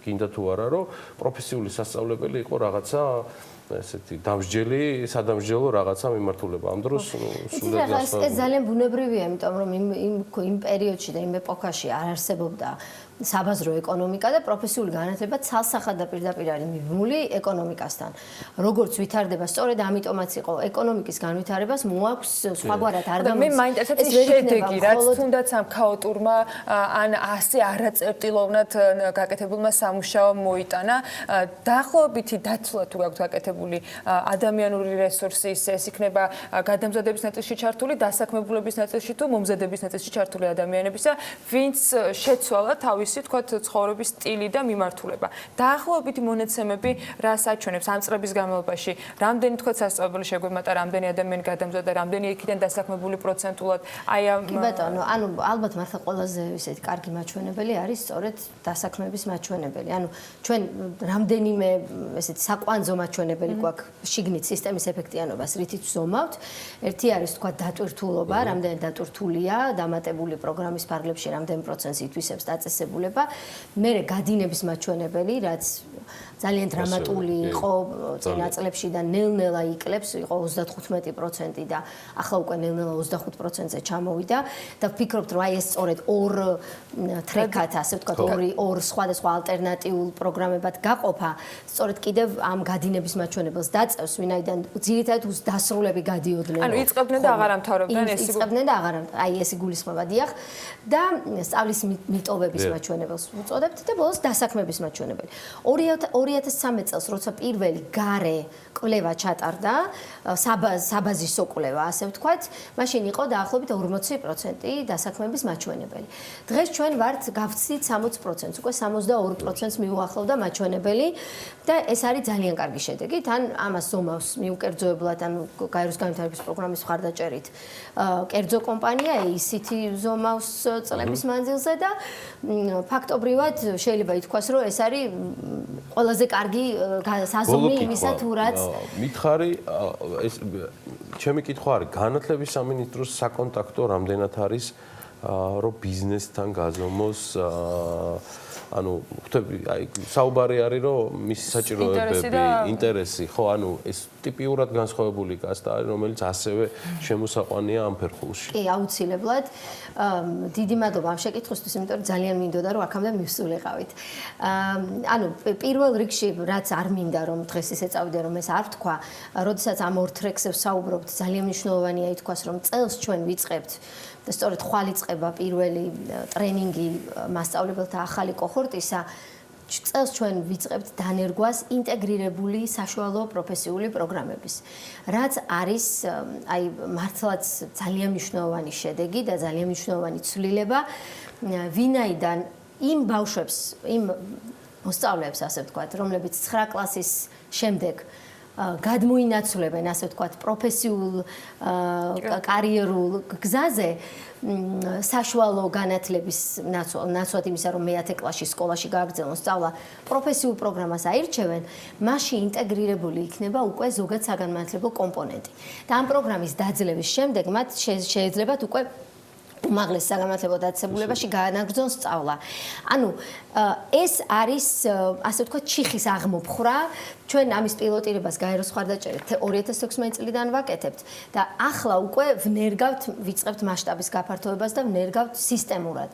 გინდა თუ არა, რომ პროფესიული სასწავლებელი იყო რაღაცა ესეთი დამსჯელი, სადამსჯელო რაღაცა მიმართულება. ამ დროს სრულად ეს ძალიან ბუნებრივია, იმიტომ რომ იმ პერიოდში და იმ ეპოქაში არ არსებობდა საბაზრო ეკონომიკა და პროფესიული განათლება ცალსახად და პირდაპირ არის მიბმული ეკონომიკასთან. როგორც ვითარდება, სწორედ ამიტომაც იყო ეკონომიკის განვითარებას მოაქვს სხვაგვარად არ და მე მაინტერესებს ის შედეგი, რაც თუნდაც ამ ქაოტურმა ან ასე არაწერტილოვნად გაკეთებულმა სამუშაომ მოიტანა. დაახლოებითი დაცვა თუ გაქვთ გაკეთებული ადამიანური რესურსის, ეს იქნება გადამზადების ნაწილში ჩართული, დასაქმებულების ნაწილში თუ მომზადების ნაწილში ჩართული ადამიანებისა, ვინც შეცვალა თავის თქვათ ცხოვრების სტილი და მიმართულება. დაახლოებითი მონაცემები რას აჩვენებს ამ წლების განმავლობაში? რამდენი თქვათ სასწავლებელი შეგვემატა, რამდენი ადამიანი გადამზადდა, რამდენი იქიდან დასაქმებული პროცენტულად? აი ამ ბატონო, ანუ ალბათ მართლა ყველაზე ისეთი კარგი მაჩვენებელი არის სწორედ დასაქმების მაჩვენებელი. ანუ ჩვენ რამდენიმე ესეთი საკვანძო მაჩვენებელი გვაქვს შიგნით სისტემის ეფექტიანობას, რითიც ვზომავთ. ერთი არის თქვათ დატვირთულობა, რამდენი დატვირთულია დამატებული პროგრამის ფარგლებში, რამდენი პროცენტს ითვისებს დაწესებულება. მერე გადინების მაჩვენებელი, რაც ძალიან დრამატული იყო წინა წლებში და ნელ-ნელა იკლებს, იყო 35% და ახლა უკვე ნელ-ნელა 25%-ზე ჩამოვიდა და ვფიქრობთ, რომ აი ეს სწორედ ორ ტრეკად, ასე ვთქვათ, ორ სხვადასხვა ალტერნატიულ პროგრამებად გაყოფა, სწორედ კიდევ ამ გადინების მაჩვენებელს დაწევს, ვინაიდან ძირითადად დასრულები გადიოდნენ. ანუ იწყებდნენ და აღარ ამთავრებდნენ ეს იწყებდნენ და აღარ აი ეს იგულისხმება დიახ და სწავლის მიტოვების მაჩვენებელს უწოდებთ და ბოლოს დასაქმების მაჩვენებელი. 2013 წელს, როცა პირველი გარე კვლევა ჩატარდა, საბაზისო კვლევა, ასე ვთქვათ, მაშინ იყო დაახლოებით 40% დასაქმების მაჩვენებელი. დღეს ჩვენ ვართ გავცით 60%, უკვე 62%-ს მიუახლოვდა მაჩვენებელი და ეს არის ძალიან კარგი შედეგი. თან ამას ზომავს მიუკერძოებლად, ანუ გაეროს განვითარების პროგრამის მხარდაჭერით კერძო კომპანია ACT ზომავს წლების მანძილზე და ფაქტობრივად შეიძლება ითქვას, რომ ეს არის ყველაზე კარგი საზომი იმისა თუ რაც მითხარი ეს ჩემი კითხვა არის განათლების სამინისტროს საკონტაქტო რამდენად არის რომ ბიზნესთან გაზომოს ანუ ხვდები აი საუბარი არის რომ მისი საჭიროებები ინტერესი ხო ანუ ეს ტიპიურად განსხვავებული კასტა არის რომელიც ასევე შემოსაყვანია ამ ფერხულში კი აუცილებლად დიდი მადლობა ამ შეკითხვისთვის იმიტომ რომ ძალიან მინდოდა რომ აქამდე მივსულიყავით ანუ პირველ რიგში რაც არ მინდა რომ დღეს ისე წავიდე რომ ეს არ თქვა როდესაც ამ ორ ტრეკზე ვსაუბრობთ ძალიან მნიშვნელოვანია ითქვას რომ წელს ჩვენ ვიწყებთ და სწორედ ხვალ იწყება პირველი ტრენინგი მასწავლებელთა ახალი კოჰორტისა წელს ჩვენ ვიწყებთ დანერგვას ინტეგრირებული საშუალო პროფესიული პროგრამების რაც არის აი მართლაც ძალიან მნიშვნელოვანი შედეგი და ძალიან მნიშვნელოვანი ცვლილება ვინაიდან იმ ბავშვებს იმ მოსწავლეებს ასე ვთქვათ რომლებიც 9 კლასის შემდეგ გადმოინაცვლებენ ასე ვთქვათ პროფესიულ კარიერულ გზაზე საშუალო განათლების ნაცვლად იმისა რომ მე-10 კლასში სკოლაში გააგრძელონ სწავლა პროფესიულ პროგრამას აირჩევენ მასში ინტეგრირებული იქნება უკვე ზოგად საგანმანათლებლო კომპონენტი და ამ პროგრამის დაძლევის შემდეგ მათ შეეძლებათ უკვე უმაღლეს საგანმანათლებლო დაწესებულებაში გაანაგრძონ სწავლა. ანუ ეს არის ასე ვთქვათ ჩიხის აღმოფხრა. ჩვენ ამის პილოტირებას გაეროს მხარდაჭერით 2016 წლიდან ვაკეთებთ და ახლა უკვე ვნერგავთ, ვიწყებთ მასშტაბის გაფართოებას და ვნერგავთ სისტემურად.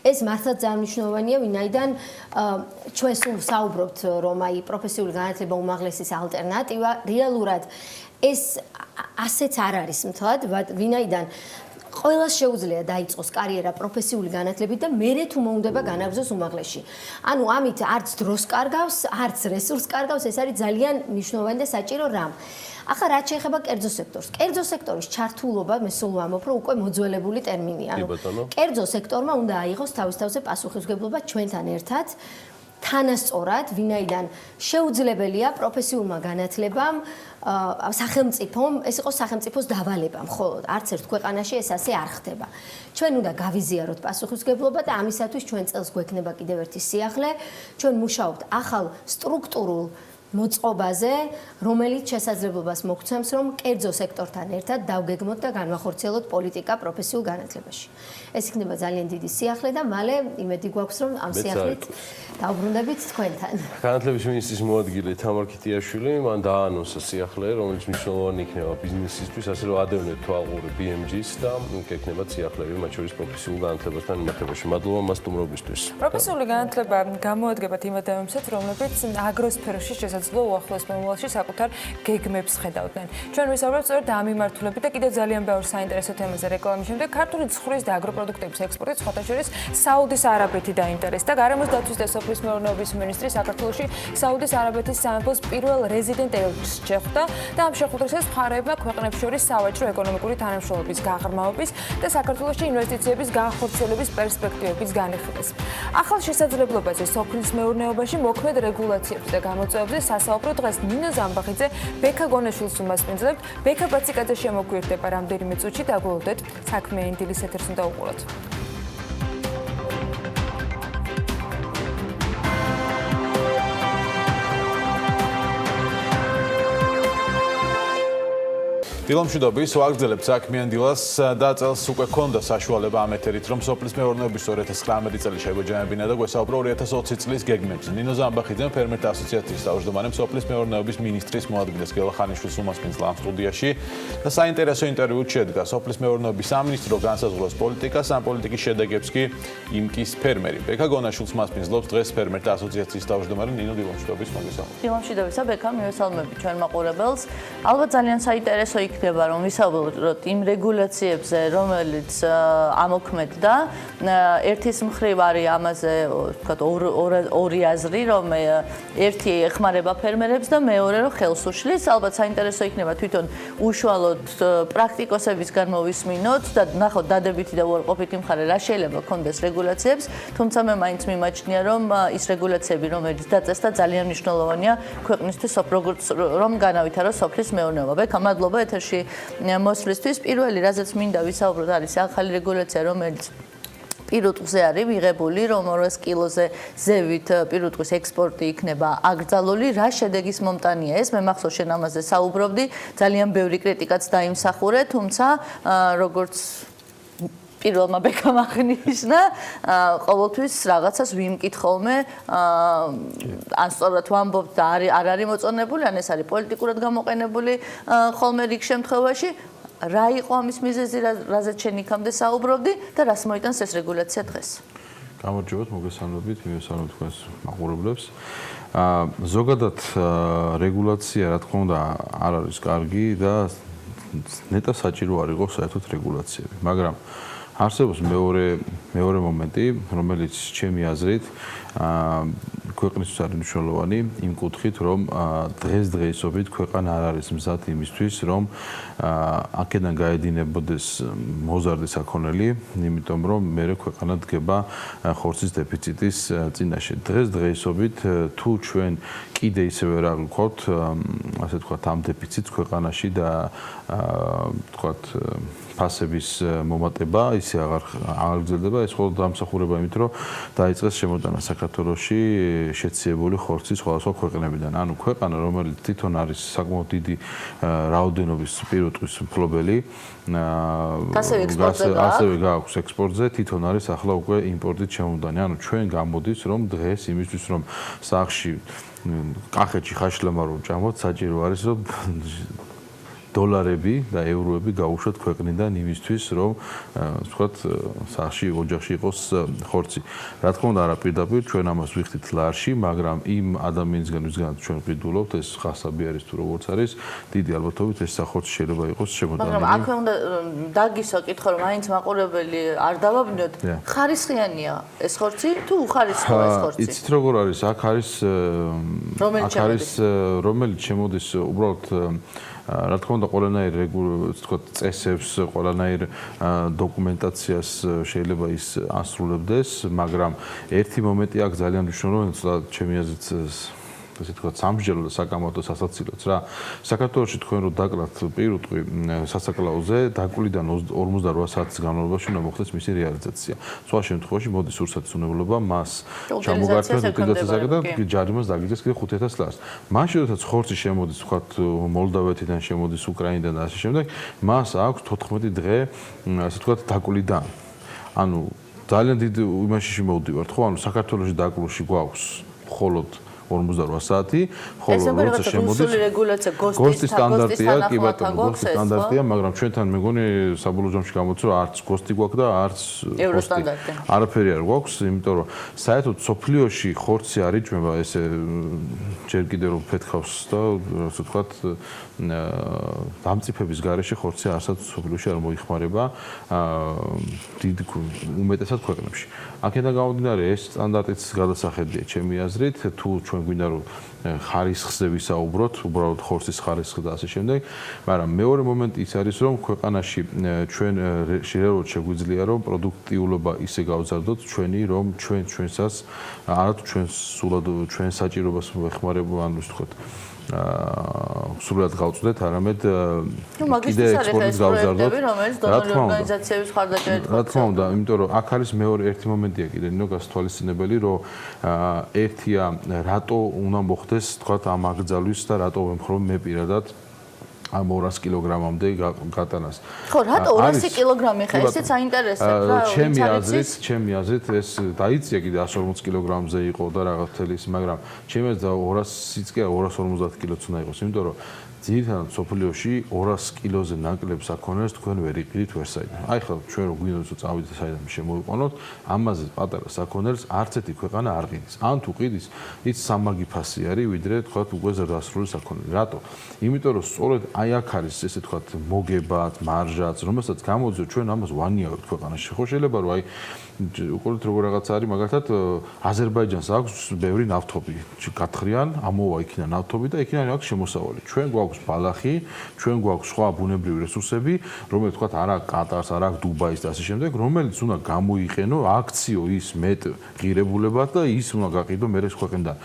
ეს მართლაც ძალიან მნიშვნელოვანია, ვინაიდან ჩვენ სულ საუბრობთ, რომ აი პროფესიული განათლება უმაღლესის ალტერნატივა, რეალურად ეს ასეც არ არის მთლად, ვინაიდან ყველას შეუძლია დაიწყოს კარიერა პროფესიული განათლებით და მერე თუ მოუნდება განაგრძოს უმაღლესში. ანუ ამით არც დროს კარგავს, არც რესურს კარგავს, ეს არის ძალიან მნიშვნელოვანი და საჭირო რამ. ახლა რაც შეეხება კერძო სექტორს. კერძო სექტორის ჩართულობა მე სულ ვამბობ, რომ უკვე მოძველებული ტერმინია. ანუ კერძო სექტორმა უნდა აიღოს თავის-თავზე პასუხისმგებლობა ჩვენთან ერთად. თანასწორად, ვინაიდან შეუძლებელია პროფესიულმა განათლებამ სახელმწიფომ, ეს იყოს სახელმწიფოს დავალება, მხოლოდ არც ერთ ქვეყანაში ეს ასე არ ხდება. ჩვენ უნდა გავიზიაროთ პასუხისმგებლობა და ამისათვის ჩვენ წელს გვექნება კიდევ ერთი სიახლე. ჩვენ მუშაობთ ახალ სტრუქტურულ მოწყობაზე, რომელიც შესაძლებლობას მოგცემს, რომ კერძო სექტორთან ერთად დავგეგმოთ და განვახორციელოთ პოლიტიკა პროფესიულ განათლებაში. ეს იქნება ძალიან დიდი სიახლე და მალე იმედი გვაქვს, რომ ამ სიახლით დავბრუნდებით თქვენთან. განათლების მინისტრის მოადგილე თამარ ქიტიაშვილი მან დაანონსა სიახლე, რომელიც მნიშვნელოვანი იქნება ბიზნესისთვის, ასე რომ ადევნეთ თვალყური BMG-ს და იქნება სიახლეები მათ შორის პროფესიულ განათლებასთან მიმართებაში. მადლობა მას სტუმრობისთვის. პროფესიული განათლება გამოადგება იმ ადამიანებსაც, რომლებიც აგროსფეროში შესაძლოა უახლოეს მომავალში საკუთარ გეგმებს ხედავდნენ. ჩვენ ვისაუბრებთ სწორედ ამ მიმართულებით და კიდევ ძალიან ბევრ საინტერესო თემაზე რეკლამის შემდეგ ქართული ცხვრის და აგროპროდუქტების ექსპორტით სხვათა შორის საუდის არაბეთი დაინტერესდა. გარემოს დაცვის და სოფლის მეურნეობის მინისტრი საქართველოში საუდის არაბეთის სამეფოს პირველ რეზიდენტ ელჩს შეხვდა და ამ შეხვედრისას მხარეებმა ქვეყნებს შორის სავაჭრო ეკონომიკური თანამშრომლობის გაღრმავების და საქართველოში ინვესტიციების განხორციელების პერსპექტივების განხილვის. ახალ შესაძლებლობაზე სოფლის მეურნეობაში მოქმედ რეგულაციებზე და გამოწვევებზე სასაუბრო დღეს ნინო ზამბახიძე ბექა გონაშვილს უმასპინძლებთ. ბექა პაციკაძე შემოგვიერთდება რამდენიმე წუთში დაგველოდეთ საქმიანი დილის ეთერს უნდა უყუროთ. დილომშვიდობის ვაგრძელებთ საქმიან დილას და წელს უკვე ქონდა საშუალება ამ ეთერით რომ სოფლის მეურნეობის 2019 წელი შეგვეჯამებინა და გვესაუბრო 2020 წლის გეგმებზე. ნინო ზამბახიძემ ფერმერთა ასოციაციის თავმჯდომარემ სოფლის მეურნეობის მინისტრის მოადგილეს გელა ხანიშვილს უმასპინძლა ამ სტუდიაში და საინტერესო ინტერვიუც შედგა სოფლის მეურნეობის სამინისტრო განსაზღვროს პოლიტიკას, ამ პოლიტიკის შედეგებს კი იმკის ფერმერი. ბექა გონაშვილს მასპინძლობს დღეს ფერმერთა ასოციაციის თავმჯდომარე ნინო დილომშვიდობის მოგესალმებით. დილომშვიდობისა ბექა მივესალმები ჩვენ მაყურებელს. ალბათ ძალიან საინტერესო იქნება რომ ვისაუბროთ იმ რეგულაციებზე, რომელიც ამოქმედდა. ერთის მხრივ არის ამაზე, ვთქვათ, ორი აზრი, რომ ერთი ეხმარება ფერმერებს და მეორე რომ ხელს უშლის. ალბათ საინტერესო იქნება თვითონ უშუალოდ პრაქტიკოსებისგან მოვისმინოთ და ნახოთ დადებითი და უარყოფითი მხარე რა შეიძლება კონდეს რეგულაციებს, თუმცა მე მაინც მიმაჩნია რომ ის რეგულაციები, რომელიც დაწესდა ძალიან მნიშვნელოვანია ქვეყნისთვის, როგორც რომ განავითაროს სოფლის მეურნეობა. ბექა, მადლობა ეთერში მოსვლისთვის. პირველი, რაზეც მინდა ვისაუბროთ, არის ახალი რეგულაცია, რომელიც პირუტყვზე არის მიღებული, რომ 200 კილოზე ზევით პირუტყვის ექსპორტი იქნება აკრძალული. რა შედეგის მომტანია ეს? მე მახსოვს შენ ამაზე საუბრობდი, ძალიან ბევრი კრიტიკაც დაიმსახურე, თუმცა როგორც პირველმა ბექამ აღნიშნა, ყოველთვის რაღაცას ვიმკით ხოლმე, ან სწორად ვამბობთ და არ არის მოწონებული, ან ეს არის პოლიტიკურად გამოყენებული ხოლმე რიგ შემთხვევაში. რა იყო ამის მიზეზი, რაზეც შენ იქამდე საუბრობდი და რას მოიტანს ეს რეგულაცია დღეს? გამარჯობათ, მოგესალმებით, მივესალმებ თქვენს მაყურებლებს. ზოგადად რეგულაცია, რა თქმა უნდა, არ არის კარგი და ნეტა საჭირო არ იყოს საერთოდ რეგულაციები, მაგრამ არსებობს მეორე მომენტი, რომელიც ჩემი აზრით ქვეყნისთვის არის მნიშვნელოვანი იმ კუთხით, რომ დღესდღეობით ქვეყანა არ არის მზად იმისთვის, რომ აქედან გაედინებოდეს მოზარდი საქონელი, იმიტომ რომ მერე ქვეყანა დგება ხორცის დეფიციტის წინაშე. დღესდღეობით თუ ჩვენ კიდე ისევე რა ვქოთ, ასე ვთქვათ, ამ დეფიციტს ქვეყანაში და ვთქვათ ფასების მომატება ისე აღარ გრძელდება, ეს მხოლოდ დამსახურება იმით, რომ დაიწყეს შემოტანა საქართველოში შეციებული ხორცის სხვადასხვა ქვეყნებიდან. ანუ ქვეყანა, რომელიც თვითონ არის საკმაოდ დიდი რაოდენობის პირუტყვის მფლობელი, ასევე გააქვს ექსპორტზე, თვითონ არის ახლა უკვე იმპორტით შემოდანი. ანუ ჩვენ გამოდის, რომ დღეს იმისთვის, რომ სახში კახეთში ხაშლამა რომ ჭამოთ, საჭირო არის, რომ დოლარები და ევროები გაუშვათ ქვეყნიდან იმისთვის, რომ ვთქვათ, სახში ოჯახში იყოს ხორცი. რა თქმა უნდა, არა პირდაპირ ჩვენ ამას ვიხდით ლარში, მაგრამ იმ ადამიანისგან, ვისგანაც ჩვენ ვყიდულობთ, ეს ხასაბი არის თუ როგორც არის, დიდი ალბათობით ეს სახორცი შეიძლება იყოს შემოტანილი. მაგრამ აქვე უნდა დაგისვა კითხვა, რომ მაინც მაყურებელი არ დავაბნიოთ, ხარისხიანია ეს ხორცი თუ უხარისხოა ეს ხორცი? იცით როგორ არის? აქ არის რომელიც შემოდის უბრალოდ რა თქმა უნდა ყველანაირ ვთქვათ წესებს, ყველანაირ დოკუმენტაციას შეიძლება ის ასრულებდეს, მაგრამ ერთი მომენტი აქ ძალიან მნიშვნელოვანია, ჩემი აზრით ასე ვთქვათ, სამსჯელო და საკამათო სასაცილოც რა. საქართველოში თქვენ რო დაკლათ პირუტყვი სასაკლაოზე, დაკლიდან 48 საათის განმავლობაში უნდა მოხდეს მისი რეალიზაცია. სხვა შემთხვევაში მოდის ურსათმცნებლობა მას ჩამოგართვეს უტილიზაციაზე და ჯარიმას დაგიძეს კიდე 5,000 ლარს. მაშინ როდესაც ხორცი შემოდის, ვთქვათ, მოლდავეთიდან შემოდის, უკრაინიდან და ასე შემდეგ, მას აქვს 14 დღე, ასე ვთქვათ, დაკლიდან. ანუ ძალიან დიდ იმაში შემოვდივართ, ხო? ანუ საქართველოში დაკლუში გვაქვს მხოლოდ 48 საათი, ხოლო როცა შემოდის გოსტის სტანდარტია, კი ბატონო, გოსტის სტანდარტია, მაგრამ ჩვენთან მეგონი საბოლოო ჯამში გამოდის, რომ არც გოსტი გვაქვს და არც ევროსტანდარტი. არაფერი არ გვაქვს, იმიტომ რომ საერთოდ სოფლიოში ხორცი არ იჭმება, ესე ჯერ კიდე რომ ფეთქავს და ასე ვთქვათ, დამწიფების გარეშე ხორცი არცად სოფლიოში არ მოიხმარება დიდ უმეტესად ქვეყნებში. აქედან გამომდინარე, ეს სტანდარტიც გადასახედია ჩემი აზრით, თუ ჩვენ გვინდა რომ ხარისხზე ვისაუბროთ, უბრალოდ ხორცის ხარისხზე და ასე შემდეგ, მაგრამ მეორე მომენტი ის არის, რომ ქვეყანაში ჩვენ რეალურად შეგვიძლია რომ პროდუქტიულობა ისე გავზარდოთ ჩვენი, რომ ჩვენსაც არათუ ჩვენ სრულად ჩვენ საჭიროებას ვეხმარებო, ანუ ვთქვათ სრულად გავწვდეთ, არამედ კიდე ექსპორტის გავზარდოთ. რა თქმა უნდა, იმიტომ რომ აქ არის მეორე ერთი მომენტია კიდე ნინო გასათვალისწინებელი, რომ ერთია რატო უნდა მოხდეს, თქვათ, ამ აკრძალვის და რატო ვემხრობ მე პირადად ამ 200 კილოგრამამდე გატანას. ხო, რატო 200 კილოგრამი ხა? ესეც აინტერესებს რა. ჩემი აზრით ეს დაიწია კიდე 140 კილოგრამზე იყო და რაღაც თელის, მაგრამ ჩემი აზრით 200-იც კი 250 კილოც უნდა იყოს, იმიტომ რომ ძირითადად სოფლიოში 200 კილოზე ნაკლებ საქონელს თქვენ ვერ იყიდით ვერსაიდან. აი ხა ჩვენ რო გვინდოს რომ წავიდეთ საიდან შემოვიყვანოთ, ამაზე პატარა საქონელს არც ერთი ქვეყანა არ ყიდის. ან თუ ყიდის, ის სამაგი ფასი არის, ვიდრე თქვათ უკვე ზრდასრული საქონელი. რატო? იმიტომ რომ სწორედ აი აქ არის ესე თქვათ მოგებად, მარჟაც, რომელსაც გამოძიო ჩვენ ამას ვანიავებთ ქვეყანაში. ხო შეიძლება რომ აი უყურეთ როგორ რაღაც არის, მაგალითად აზერბაიჯანს აქვს ბევრი ნავთობი, გათხრიან, ამოვა იქიდან ნავთობი და იქიდან აქვს შემოსავალი. ჩვენ გვაქვს ბალახი, ჩვენ გვაქვს სხვა ბუნებრივი რესურსები, რომელიც თქვათ არ აქვს კატარს, არ აქვს დუბაის და ასე შემდეგ, რომელიც უნდა გამოიყენო, აქციო ის მეტ ღირებულებად და ის უნდა გაყიდო მერე ქვეყნიდან.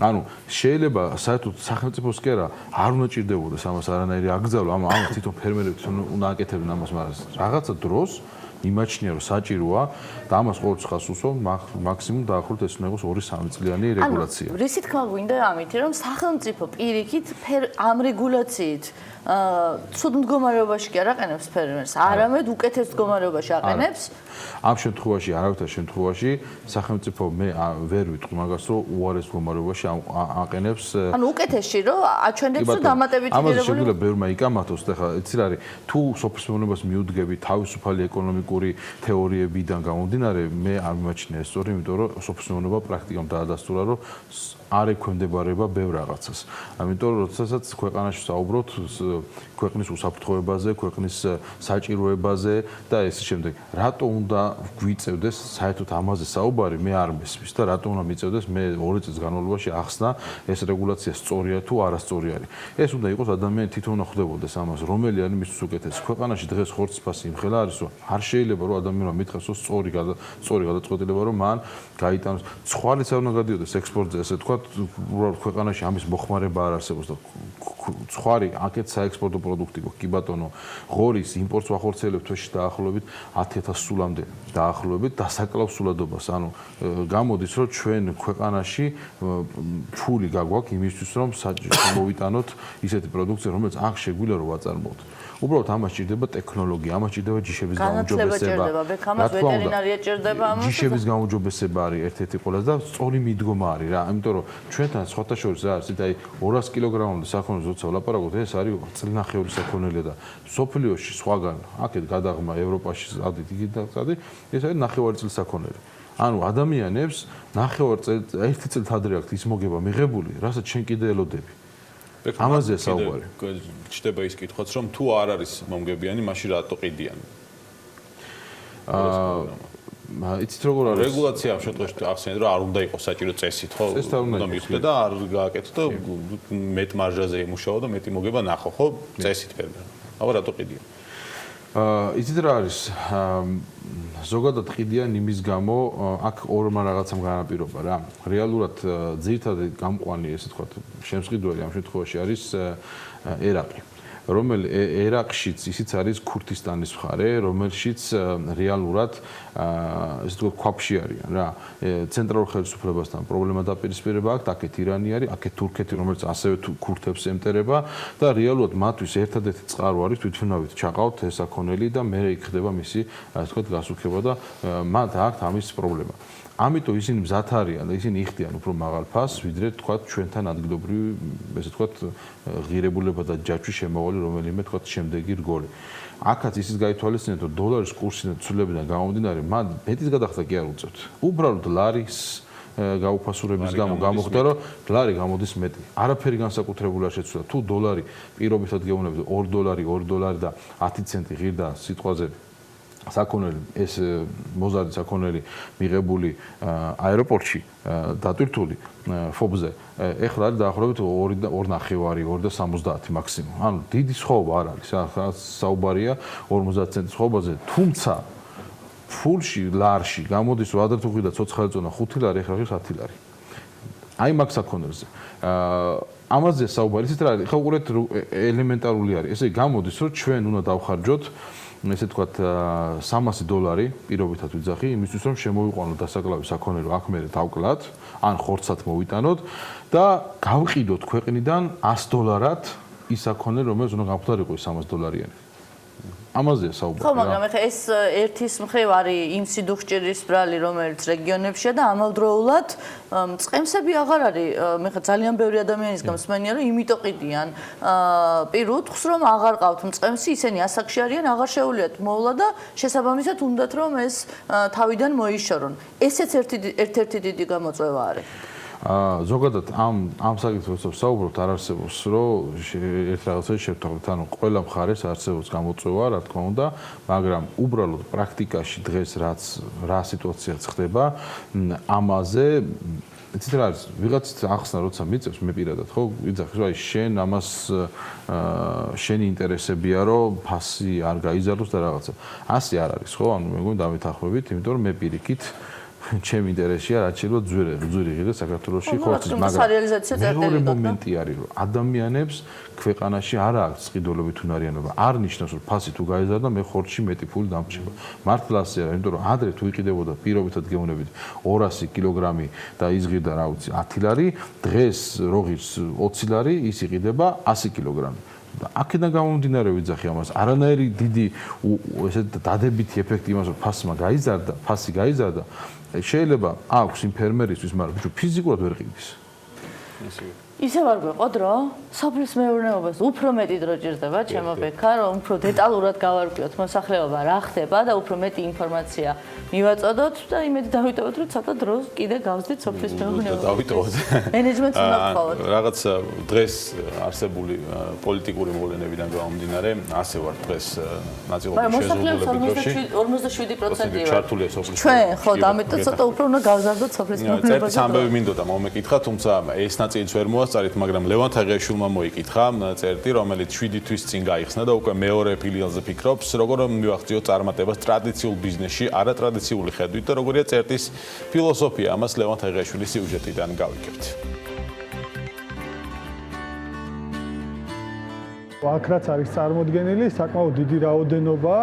ანუ შეიძლება საერთოდ სახელმწიფოს კი არ უნდა ჭირდებოდეს ამას არანაირი აკრძალვა, ამას თვითონ ფერმერები უნდა აკეთებდნენ ამას, მაგრამ რაღაცა დროს იმაჩნია რომ საჭიროა და ამას ყოველთვის ხას უსვამ მაქსიმუმ დაახლოებით ეს უნდა იყოს 2-3 წლიანი რეგულაცია. ანუ რისი თქმა გვინდა ამით, რომ სახელმწიფო პირიქით ამ რეგულაციით ცუდ მდგომარეობაში კი არ აყენებს ფერმერს, არამედ უკეთეს მდგომარეობაში აყენებს. ამ შემთხვევაში, არავითარ შემთხვევაში სახელმწიფო მე ვერ ვიტყვი მაგას, რომ უარეს მდგომარეობაში აყენებს. ანუ უკეთესში რომ აჩვენებს რომ დამატებითი ღირებულება. ამაზე შეგვიძლია ბევრმა იკამათოს და ხა იცი რა არის, თუ სოფლის მეურნეობას მიუდგები თავისუფალი ეკონომიკური თეორიებიდან გამომდინარე, მე არ მიმაჩნია ეს სწორი, იმიტომ რომ სოფლის მეურნეობა პრაქტიკამ დაადასტურა, რომ არ ექვემდებარება ბევრ რაღაცას. ამიტომ როდესაც ქვეყანაში საუბრობთ ქვეყნის უსაფრთხოებაზე, ქვეყნის საჭიროებაზე და ესე შემდეგ, რატო უნდა გვიწევდეს საერთოდ ამაზე საუბარი, მე არ მესმის და რატო უნდა მიწევდეს მე 2 წლის განმავლობაში ახსნა ეს რეგულაცია სწორია თუ არასწორი არის. ეს უნდა იყოს ადამიანი თვითონ ხვდებოდეს ამას, რომელი არის მისთვის უკეთესი. ქვეყანაში დღეს ხორცის ფასი იმხელა არის, რომ არ შეიძლება რომ ადამიანმა მითხრას, რომ სწორი გადაწყვეტილება რომ მან გაიტანოს. ცხვარიც არ უნდა გადიოდეს ექსპორტზე, ესე თქვა უბრალოდ ქვეყანაში ამის მოხმარება არ არსებობს და ცხვარი აქეთ საექსპორტო პროდუქტი გქონდა, კი ბატონო, ღორის იმპორტს ვახორციელებთ თვეში დაახლოებით 10,000 სულამდე დაახლოებით დასაკლავს სულადობას. ანუ გამოდის რომ ჩვენ ქვეყანაში ფული გაგვაქვს იმისთვის რომ მოვიტანოთ ისეთი პროდუქცია, რომელიც აქ შეგვიძლია რომ ვაწარმოოთ. უბრალოდ ამას ჭირდება ტექნოლოგია, ამას ჭირდება ჯიშების გაუმჯობესება. ვეტერინარია ჭირდება ამას. ჯიშების გაუმჯობესება არის ერთ-ერთი ყველაზე და სწორი მიდგომა არის რა, იმიტომ რომ ჩვენთან სხვათა შორის რა არის, აი 200 კილოგრამამდე საქონელს როცა ვლაპარაკობთ, ეს არის წლნახევრი საქონელი და სოფლიოში სხვაგან, აქეთ გადაღმა ევროპაში ზადით, იქით და ზადით, ეს არის ნახევარი წლის საქონელი. ანუ ადამიანებს ნახევარი წელი, ერთი წელი ადრე აქვთ ის მოგება მიღებული, რასაც შენ კიდე ელოდები. ამაზე საუბარი. ჩდება ის კითხვაც, რომ თუ არ არის მომგებიანი, მაშინ რატო ყიდიან? იცით როგორ არის? რეგულაცია ამ შემთხვევაში ახსენეთ, რომ არ უნდა იყოს საჭირო წესით, ხო? წესით არ უნდა მიხვდე და არ გააკეთო და მეტ მარჟაზე ემუშაო და მეტი მოგება ნახო, ხო? წესით ფერმერ. აბა რატო ყიდიან? იცით რა არის? ზოგადად ყიდიან იმის გამო, აქ ორმა რაღაცამ განაპირობა რა. რეალურად ძირითადად გამყვანი, ესე ვთქვათ, შემსყიდველი ამ შემთხვევაში არის ერაყი. რომელ ერაყშიც ისიც არის ქურთისტანის მხარე, რომელშიც რეალურად ესე ვთქვათ, ქვაფში არიან რა. ცენტრალურ ხელისუფლებასთან პრობლემა დაპირისპირება აქვს, აქეთ ირანი არის, აქეთ თურქეთი, რომელიც ასევე ქურთებს ემტერება და რეალურად მათთვის ერთადერთი წყარო არის თვითმფრინავით ჩაყავთ ეს საქონელი და მე იქნება მისი, ასე ვთქვათ, გასუქება და მათ აქვთ ამის პრობლემა. ამიტომ ისინი მზად არიან და ისინი იხდიან უფრო მაღალ ფასს, ვიდრე თქვათ ჩვენთან ადგილობრივი, ესე ვთქვათ, ღირებულება და ჯაჭვი შემოღოლი რომელიმე თქვათ შემდეგი რგოლი. აქაც ისიც გაითვალისწინეთ, რომ დოლარის კურსიდან ცვლილებიდან გამომდინარე, მათ მეტის გადახდა კი არ უწევთ. უბრალოდ ლარის გაუფასურების გამო გამოხდა, რომ ლარი გამოდის მეტი. არაფერი განსაკუთრებული არ შეცვლა. თუ დოლარი პირობითად გეუბნებით $2 და 10 ცენტი ღირდა სიტყვაზე საქონელი, ეს მოზარდი საქონელი მიღებული აეროპორტში დატვირთული ფობზე, ეხლა არის დაახლოებით 2.5, 2.70 მაქსიმუმ. ანუ დიდი სხვაობა არ არის, საუბარია 50 ცენტის სხვაობაზე, თუმცა ფულში, ლარში გამოდის რომ ადრეთუღი და ცოცხალი წონა 5 ლარი, ეხლა 10 ლარი. აი მაგ საქონელზე. ამაზე საუბარი ისეთ რა არის, ხა უყურეთ ელემენტარული არის. ესე გამოდის რომ ჩვენ უნდა დავხარჯოთ ესე ვთქვათ $300 პირობითად ვიძახი იმისთვის რომ შემოვიყვანოთ დასაკლავი საქონელი აქ მე დავკლათ ან ხორცად მოვიტანოთ და გავყიდოთ ქვეყნიდან $100 ის საქონელი რომელიც უნდა გამხდარიყო $300. ამაზეა საუბარი. ხო, მაგრამ ეხლა ეს ერთის მხრივ არის იმ სიდუხჭირის ბრალი, რომელიც რეგიონებშია და ამავდროულად წყემსები აღარ არის. მე ხა ძალიან ბევრი ადამიანის გამსმენია, რომ იმიტომ ყიდიან პირუთხს, რომ აღარ ყავთ მწყემსი, ისინი ასაკში არიან, აღარ შეუძლიათ მოვლა და შესაბამისად უნდათ რომ ეს თავიდან მოიშორონ. ესეც ერთ-ერთი დიდი გამოწვევა არის. ზოგადად ამ საკითხს საუბრობთ არ არსებობს რომ ერთ რაღაცას შევთავაზოთ ანუ ყველა მხარეს არსებობს გამოწვევა რა თქმა უნდა მაგრამ უბრალოდ პრაქტიკაში დღეს რა სიტუაციაც ხდება ამაზე იცით რა არის ვიღაც ახსნა როცა მიწევს მე პირადად ხო ვიძახი რომ აი შენ ამას შენი ინტერესებია რომ ფასი არ გაიზარდოს და რაღაცა ასე არ არის ხო ანუ მე მგონი დამეთანხმებით იმიტომ რომ მე პირიქით ჩემი ინტერესია რაც შეიძლება ძვირი ღირა საქართველოში ხორცის მაგრამ მეორე მომენტი არის რომ ადამიანებს ქვეყანაში არ აქვს ყიდულობით უნარიანობა არ ნიშნავს რომ ფასი თუ გაიზარდა მე ხორცში მეტი ფული დამრჩება მართლა ასე არა იმიტომ რომ ადრე თუ იყიდებოდა პირობითად გეუბნებით 200 კილოგრამი და იზღირდა რა ვიცი 10 ლარი დღეს როგის 20 ლარი ის იყიდება 100 კილოგრამი და აქედან გამომდინარე ვიძახი ამას არანაირი დიდი ესე დადებითი ეფექტი იმას რომ ფასი გაიზარდა შეიძლება აქვს იმ ფერმერისთვის მაგრამ ბიჭო ფიზიკურად ვერ ყიდის ისევ არ გვეყოთ რომ სოფლის მეურნეობას უფრო მეტი დრო ჭირდება ჩემო ბექა რომ უფრო დეტალურად გავარკვიოთ მოსახლეობა რა ხდება და უფრო მეტი ინფორმაცია მივაწოდოთ და იმედი დავიტოვოთ რომ ცოტა დროს კიდე გავზდით სოფლის მეურნეობას დავიტოვოთ მენეჯმენტს უნდა ვყავოთ რაღაც დღეს არსებული პოლიტიკური მოვლენებიდან გამომდინარე ასე ვარ დღეს ნაწილობრივ შესაძლებლობებში 47% ჩართულია სოფლის ჩვენ ხო და ამიტომ ცოტა უფრო უნდა გავზარდოთ სოფლის მეურნეობას წერტის ამბები მინდოდა მომეკითხა თუმცა ეს ნაწილიც ვერ მოასწარით მაგრამ ლევან თაღიაშვილმა მოიკითხა წერტი რომელიც 7 თვის წინ გაიხსნა და უკვე მეორე ფილიალზე ფიქრობს როგორ მივახციოთ წარმატებას ტრადიციულ ბიზნესში არატრადიციული ხედვით და როგორია წერტის ფილოსოფია ამას ლევან თაღიაშვილის სიუჟეტიდან გავიგებთ აქ რაც არის წარმოდგენილი საკმაოდ დიდი რაოდენობა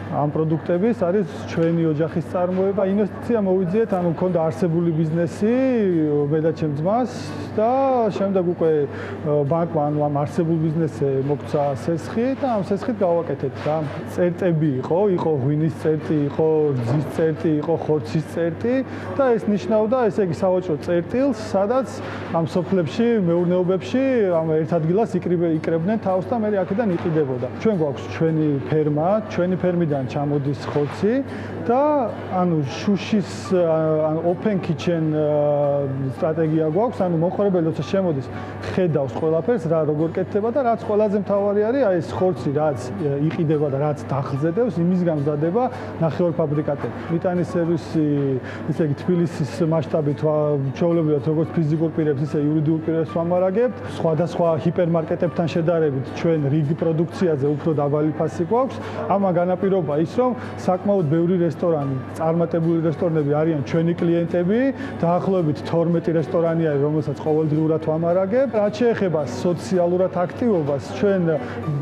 ამ პროდუქტების არის ჩვენი ოჯახის წარმოება ინვესტიცია მოვიძიეთ ანუ მქონდა არსებული ბიზნესი მედა ჩემ ძმას და შემდეგ უკვე ბანკმა ანუ ამ არსებულ ბიზნესზე მოგცა სესხი და ამ სესხით გავაკეთეთ და წერტები იყო ღვინის წერტი იყო ძის წერტი იყო ხორცის წერტი და ეს ნიშნავდა ესე იგი სავაჭრო წერტილს სადაც ამ სოფლებში მეურნეობებში ამ ერთ ადგილას იკრებდნენ თავს და მე აქედან იყიდებოდა ჩვენ გვაქვს ჩვენი ფერმა ჩვენი ფერმიდან ჩამოდის ხორცი და ანუ შუშის ან open kitchen სტრატეგია გვაქვს, ანუ მომხმარებელი როცა შემოდის, ხედავს ყველაფერს, რა როგორ კეთდება და რაც ყველაზე მთავარი არის, აი ეს ხორცი, რაც იყიდება და რაც დახზედებს, იმისგან მზადება ნახევარფაბრიკატები. ბრიტანიის სერვისი, ისე იგი თბილისის მასშტაბით ჩვეულებრივად როგორც ფიზიკურ პირებს, ისე იურიდიულ პირებს ვამარაგებთ. სხვადასხვა ჰიპერმარკეტებთან შედარებით ჩვენ რიგ პროდუქციაზე უფრო დაბალი ფასი გვაქვს. ამან განაპირობა ის, რომ საკმაოდ ბევრი რესტორანი, წარმატებული რესტორნები არიან ჩვენი კლიენტები, დაახლოებით 12 რესტორანია, რომელსაც ყოველდღიურად ვამარაგებ. რაც შეეხება სოციალურად აქტივობას, ჩვენ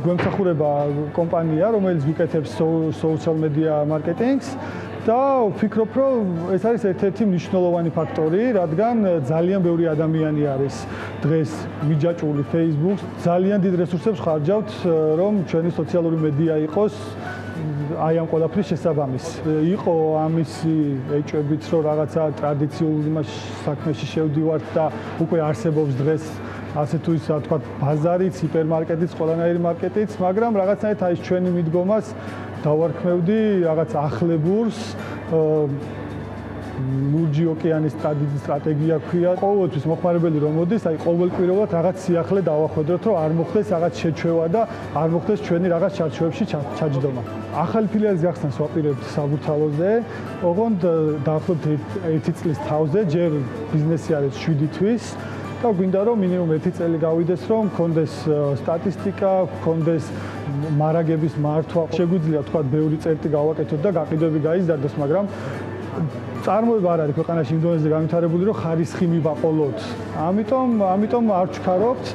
გვემსახურება კომპანია, რომელიც გვიკეთებს social media marketing-ს და ვფიქრობ, რომ ეს არის ერთ-ერთი მნიშვნელოვანი ფაქტორი, რადგან ძალიან ბევრი ადამიანი არის დღეს მიჯაჭვული Facebook-ს, ძალიან დიდ რესურსებს ხარჯავთ, რომ ჩვენი სოციალური მედია იყოს აი ამ ყველაფრის შესაბამისი. იყო ამისი ეჭვებიც, რომ რაღაცა ტრადიციულ საქმეში შევდივართ და უკვე არსებობს დღეს ასე თუ ისე თქვა ბაზარიც, ჰიპერმარკეტიც, ყველანაირი მარკეტიც, მაგრამ რაღაცნაირად აი ჩვენი მიდგომას დავარქმევდი რაღაც ახლებურს, ლურჯი ოკეანის სტრატეგია ქვია. ყოველთვის მოხმარებელი რომ მოდის, აი ყოველკვირეულად რაღაც სიახლე დავახვედროთ, რომ არ მოხდეს რაღაც შეჩევა და არ მოხდეს ჩვენი რაღაც ჩარჩოებში ჩაჯდომა. ახალი ფილიალის გახსნას ვაპირებთ საბურთალოზე, ოღონდ დაახლოებით 1 წლის თავზე, ჯერ ბიზნესი არის 7 თვის. და გვინდა რომ მინიმუმ 1 წელი გავიდეს, რომ მქონდეს სტატისტიკა, მქონდეს მარაგების მართვა. შეგვიძლია თქვა ბევრი წერტი გავაკეთოთ და გაყიდვები გაიზარდოს, მაგრამ წარმოება არ არის ქვეყანაში იმ დონეზე განვითარებული, რომ ხარისხი მივაყოლოთ. ამიტომ არ ვჩქარობთ.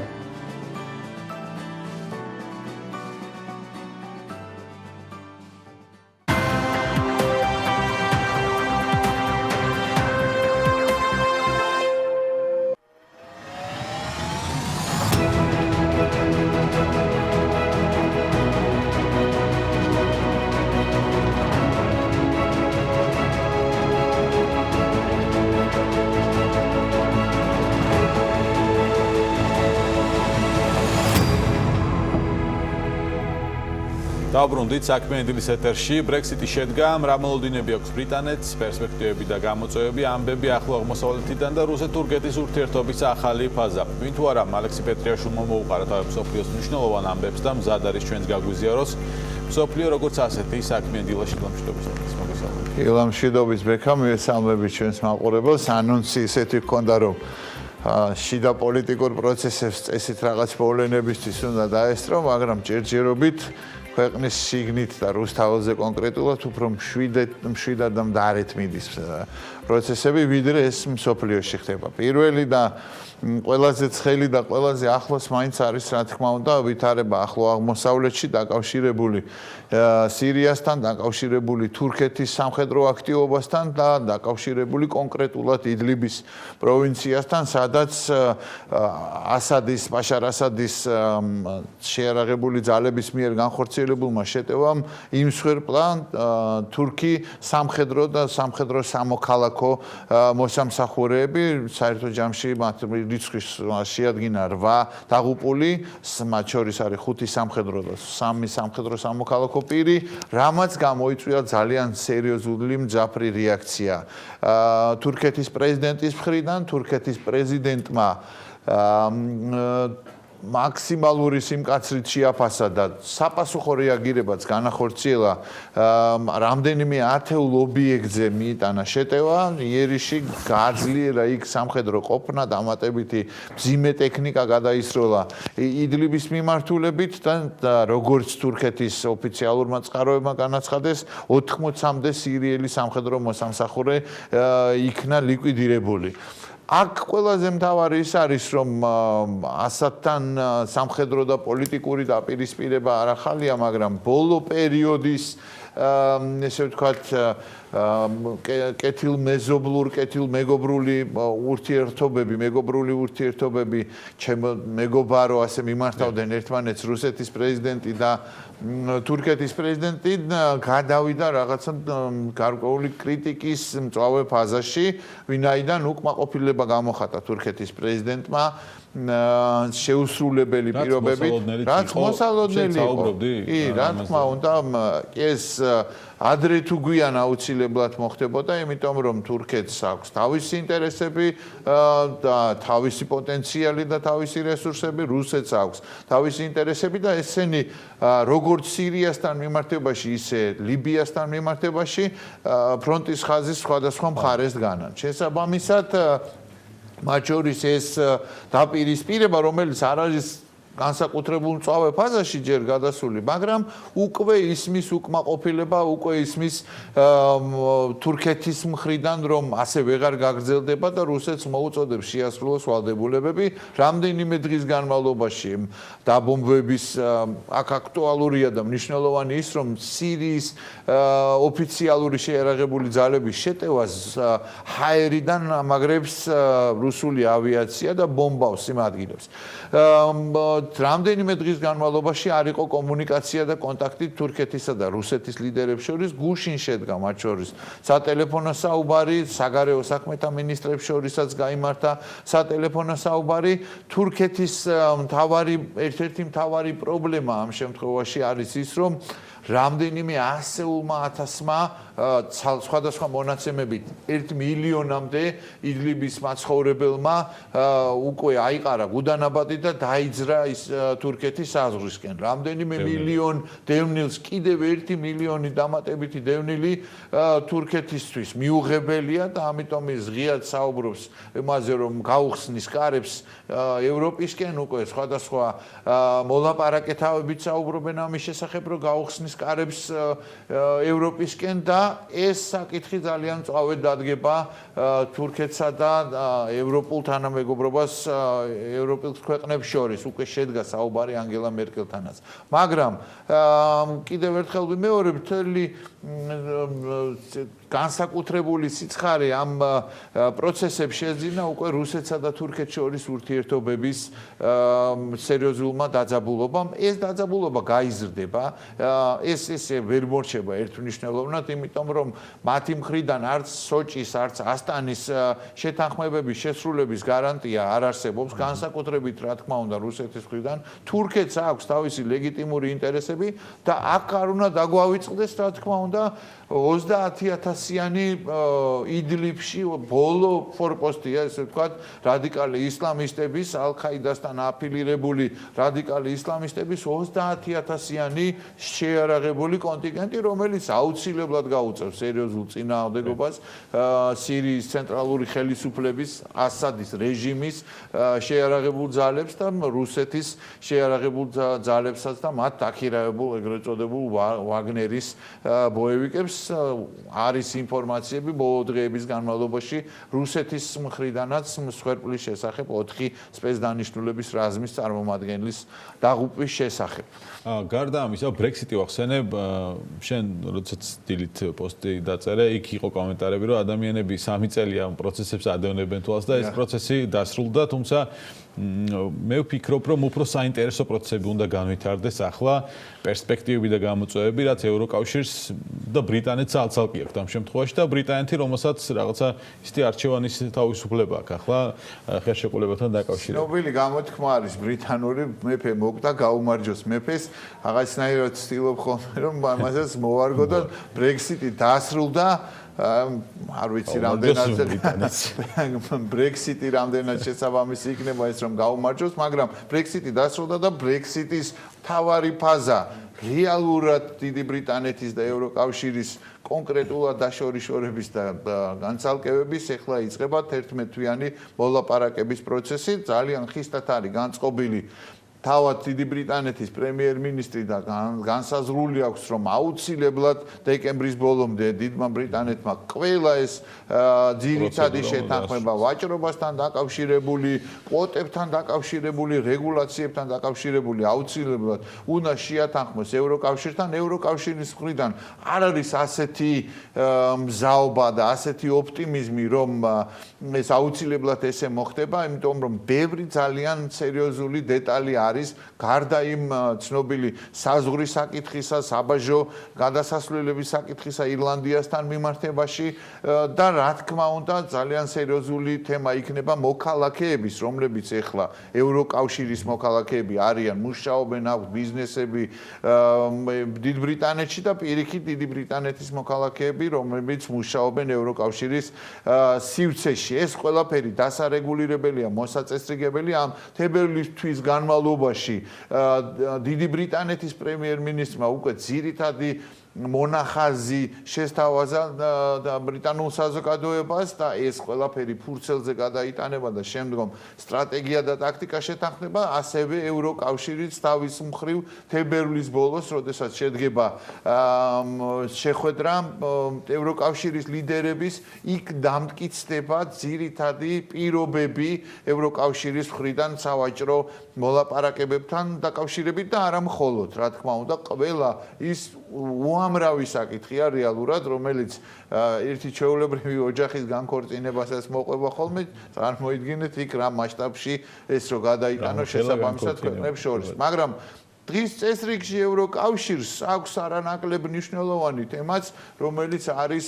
დაბრუნდით საქმიანი დილის ეთერში. ბრექსიტი შედგა, რა მოლოდინები აქვს ბრიტანეთს, პერსპექტივები და გამოწვევები, ამბები ახლო აღმოსავლეთიდან და რუსეთ-თურქეთის ურთიერთობის ახალი ფაზა. ვინ თუ არა ალექსი პეტრიაშვილმა მოუყარა თავი მსოფლიოს მნიშვნელოვან ამბებს და მზად არის ჩვენს გაგვიზიაროს მსოფლიო როგორც ასეთი საქმიანი დილაში ლამშვიდობის მოგესალმებით. ლამშვიდობის ბექა, მივესალმებით ჩვენს მაყურებელს. ანონსი ისეთი ჰქონდა, რომ შიდა პოლიტიკურ პროცესებს წესით რაღაც მოვლენებისთვის უნდა დაესწრო, მაგრამ ჯერჯერობით ქვეყნის შიგნით და რუსთაველზე კონკრეტულად უფრო მშვიდად და მდარეთ მიდის პროცესები, ვიდრე ეს მსოფლიოში ხდება. პირველი და ყველაზე ცხელი და ყველაზე ახლოს მაინც არის, რა თქმა უნდა, ვითარება ახლო აღმოსავლეთში დაკავშირებული სირიასთან, დაკავშირებული თურქეთის სამხედრო აქტივობასთან და დაკავშირებული კონკრეტულად იდლიბის პროვინციასთან, სადაც ბაშარ ასადის შეიარაღებული ძალების მიერ განხორციელებულმა შეტევამ იმსხვერპლა თურქი სამხედრო და სამხედრო სამოქალაქო მოსამსახურეები, საერთო ჯამში მათ რიცხვის შეადგინა 8 დაღუპული, მათ შორის არის 5 სამხედრო და 3 სამხედრო სამოქალაქო პირი, რამაც გამოიწვია ძალიან სერიოზული მძაფრი რეაქცია თურქეთის პრეზიდენტის მხრიდან. თურქეთის პრეზიდენტმა მაქსიმალური სიმკაცრით შეაფასა და საპასუხო რეაგირებაც განახორციელა. რამდენიმე ათეულ ობიექტზე მიიტანა შეტევა, იერიში გააძლიერა იქ სამხედრო ყოფნა, დამატებითი მძიმე ტექნიკა გადაისროლა იდლიბის მიმართულებით და როგორც თურქეთის ოფიციალურმა წყაროებმა განაცხადეს, 80-მდე სირიელი სამხედრო მოსამსახურე იქნა ლიკვიდირებული. აქ ყველაზე მთავარი ის არის, რომ ასადთან სამხედრო და პოლიტიკური დაპირისპირება არ ახალია, მაგრამ ბოლო პერიოდის ესე ვთქვათ კეთილმეგობრული ურთიერთობები, ჩემო მეგობარო ასე მიმართავდნენ ერთმანეთს რუსეთის პრეზიდენტი და თურქეთის პრეზიდენტი, გადავიდა რაღაცა გარკვეული კრიტიკის მწვავე ფაზაში, ვინაიდან უკმაყოფილება გამოხატა თურქეთის პრეზიდენტმა შეუსრულებელი პირობებით, რაც მოსალოდნელი იყო. კი, რა თქმა უნდა, ეს ადრე თუ გვიან აუცილებლად მოხდებოდა, იმიტომ რომ თურქეთს აქვს თავისი ინტერესები და თავისი პოტენციალი და თავისი რესურსები, რუსეთს აქვს თავისი ინტერესები და ესენი როგორც სირიასთან მიმართებაში, ისე ლიბიასთან მიმართებაში ფრონტის ხაზის სხვადასხვა მხარეს განან. შესაბამისად, მათ შორის ეს დაპირისპირება, რომელიც არ არის განსაკუთრებულ მწვავე ფაზაში ჯერ გადასული, მაგრამ უკვე ისმის უკმაყოფილება, უკვე ისმის თურქეთის მხრიდან, რომ ასე ვეღარ გაგრძელდება და რუსეთს მოუწოდებს შეასრულოს ვალდებულებები. რამდენიმე დღის განმავლობაში დაბომბვების აქ აქტუალურია და მნიშვნელოვანი ის, რომ სირიის ოფიციალური შეიარაღებული ძალების შეტევას ჰაერიდან ამაგრებს რუსული ავიაცია და ბომბავს იმ ადგილებს. რამდენიმე დღის განმავლობაში არ იყო კომუნიკაცია და კონტაქტი თურქეთისა და რუსეთის ლიდერებს შორის, გუშინ შედგა მათ შორის სატელეფონო საუბარი, საგარეო საქმეთა მინისტრებს შორისაც გაიმართა სატელეფონო საუბარი. თურქეთის ერთ-ერთი მთავარი პრობლემა ამ შემთხვევაში არის ის, რომ რამდენიმე ასეულმა ათასმა სხვადასხვა მონაცემებით 1 მილიონამდე იდლიბის მაცხოვრებელმა უკვე აიყარა გუდანაბადი და დაიძრა ის თურქეთის საზღვრისკენ. რამდენიმე მილიონ დევნილს კიდევ 1 მილიონი დამატებითი დევნილი თურქეთისთვის მიუღებელია და ამიტომ ის ღიად საუბრობს იმაზე, რომ გაუხსნის კარებს ევროპისკენ, უკვე სხვადასხვა მოლაპარაკეთავებით საუბრობენ ამის შესახებ, რომ გაუხსნის კარებს ევროპისკენ და ეს საკითხი ძალიან მწვავედ დადგება თურქეთსა და ევროპულ თანამეგობრობას ევროპულ ქვეყნებს შორის. უკვე შედგა საუბარი ანგელა მერკელთანაც. მაგრამ კიდევ ერთხელ ვიმეორებ, მთელი განსაკუთრებული სიცხარე ამ პროცესებს შეძინა უკვე რუსეთსა და თურქეთს შორის ურთიერთობების სერიოზულმა დაძაბულობამ. ეს დაძაბულობა გაიზრდება, ეს ვერ მორჩება ერთმნიშვნელოვნად, იმიტომ რომ მათი მხრიდან არც სოჭის, არც ასტანის შეთანხმებების შესრულების გარანტია არ არსებობს, განსაკუთრებით რა თქმა უნდა რუსეთის მხრიდან. თურქეთს აქვს თავისი ლეგიტიმური ინტერესები და აქ არ უნდა დაგვავიწყდეს, რა თქმა უნდა, 30,000-იანი იდლიბში ბოლო ფორპოსტია, ესე ვთქვათ, რადიკალი ისლამისტების, ალ-ქაიდასთან აფილირებული რადიკალი ისლამისტების 30,000-იანი შეიარაღებული კონტინგენტი, რომელიც აუცილებლად გაუწევს სერიოზულ წინააღმდეგობას სირიის ცენტრალური ხელისუფლების, ასადის რეჟიმის შეიარაღებულ ძალებს და რუსეთის შეიარაღებულ ძალებსაც და მათ დაქირავებულ ეგრეთ წოდებულ ვაგნერის ბოევიკებს. არის ინფორმაციები ბოლო დღეების განმავლობაში რუსეთის მხრიდანაც მსხვერპლის შესახებ 4 სპეცდანიშნულების რაზმის წარმომადგენლის დაღუპვის შესახებ. გარდა ამისა, Brexit-ი ვახსენებ, შენ როდესაც დილით პოსტი დაწერე, იქ იყო კომენტარები, რომ ადამიანები 3 წელია ამ პროცესებს ადევნებენ თვალს და ეს პროცესი დასრულდა, თუმცა მე ვფიქრობ, რომ უფრო საინტერესო პროცესები უნდა განვითარდეს ახლა, პერსპექტივები და გამოწვევები, რაც ევროკავშირს და ბრიტანეთს ცალ-ცალკე აქვს ამ შემთხვევაში და ბრიტანეთი, რომელსაც რაღაცა ისეთი არჩევანის თავისუფლება აქვს ახლა ხელშეკრულებასთან დაკავშირებით. ცნობილი გამოთქმა არის ბრიტანული მეფე მოკდა გაუმარჯოს მეფეს, რაღაცნაირად ცდილობ ხოლმე რომ ამასაც მოვარგო და Brexit-ი დასრულდა. არ ვიცი რამდენად Brexit-ი რამდენად შესაბამისი იქნება ეს რომ გაუმარჯოს, მაგრამ Brexit-ი დასრულდა და Brexit-ის მთავარი ფაზა რეალურად დიდი ბრიტანეთის და ევროკავშირის კონკრეტულად დაშორიშორების და განცალკევების ეხლა იწყება 11-თვიანი მოლაპარაკების პროცესი, ძალიან ხისტად არის განწყობილი თავად დიდი ბრიტანეთის პრემიერ-მინისტრი და განსაზღვრული აქვს, რომ აუცილებლად დეკემბრის ბოლომდე დიდმა ბრიტანეთმა ყველა ეს ძირითადი შეთანხმება ვაჭრობასთან დაკავშირებული, კვოტებთან დაკავშირებული, რეგულაციებთან დაკავშირებული აუცილებლად უნდა შეათანხმოს ევროკავშირთან. ევროკავშირის მხრიდან არ არის ასეთი მზაობა და ასეთი ოპტიმიზმი, რომ ეს აუცილებლად ესე მოხდება, იმიტომ რომ ბევრი ძალიან სერიოზული დეტალი არის გარდა იმ ცნობილი საზღვრის საკითხისა, საბაჟო გადასასვლელების საკითხისა ირლანდიასთან მიმართებაში და რა თქმა უნდა ძალიან სერიოზული თემა იქნება მოქალაქეების, რომლებიც ეხლა ევროკავშირის მოქალაქეები არიან, მუშაობენ, აქვს ბიზნესები დიდ ბრიტანეთში და პირიქით დიდი ბრიტანეთის მოქალაქეები, რომლებიც მუშაობენ ევროკავშირის სივრცეში. ეს ყველაფერი დასარეგულირებელია, მოსაწესრიგებელი ამ თებერვლის თვის განმავლობაში დიდი ბრიტანეთის პრემიერ-მინისტრმა უკვე ძირითადი მონახაზი შესთავაზა ბრიტანულ საზოგადოებას და ეს ყველაფერი ფურცელზე გადაიტანება და შემდგომ სტრატეგია და ტაქტიკა შეთანხმება, ასევე ევროკავშირიც თავის მხრივ თებერვლის ბოლოს, როდესაც შედგება შეხვედრა ევროკავშირის ლიდერების, იქ დამტკიცდება ძირითადი პირობები ევროკავშირის მხრიდან სავაჭრო მოლაპარაკებებთან დაკავშირებით და არა მხოლოდ, რა თქმა უნდა, ყველა ის უამრავი საკითხია რეალურად, რომელიც ერთი ჩვეულებრივი ოჯახის განქორწინებასაც მოყვება ხოლმე, წარმოიდგინეთ იქ რა მასშტაბში ეს რო გადაიტანოს შესაბამისად ქვეყნებს შორის. მაგრამ დღის წესრიგში ევროკავშირს აქვს არანაკლებ მნიშვნელოვანი თემაც, რომელიც არის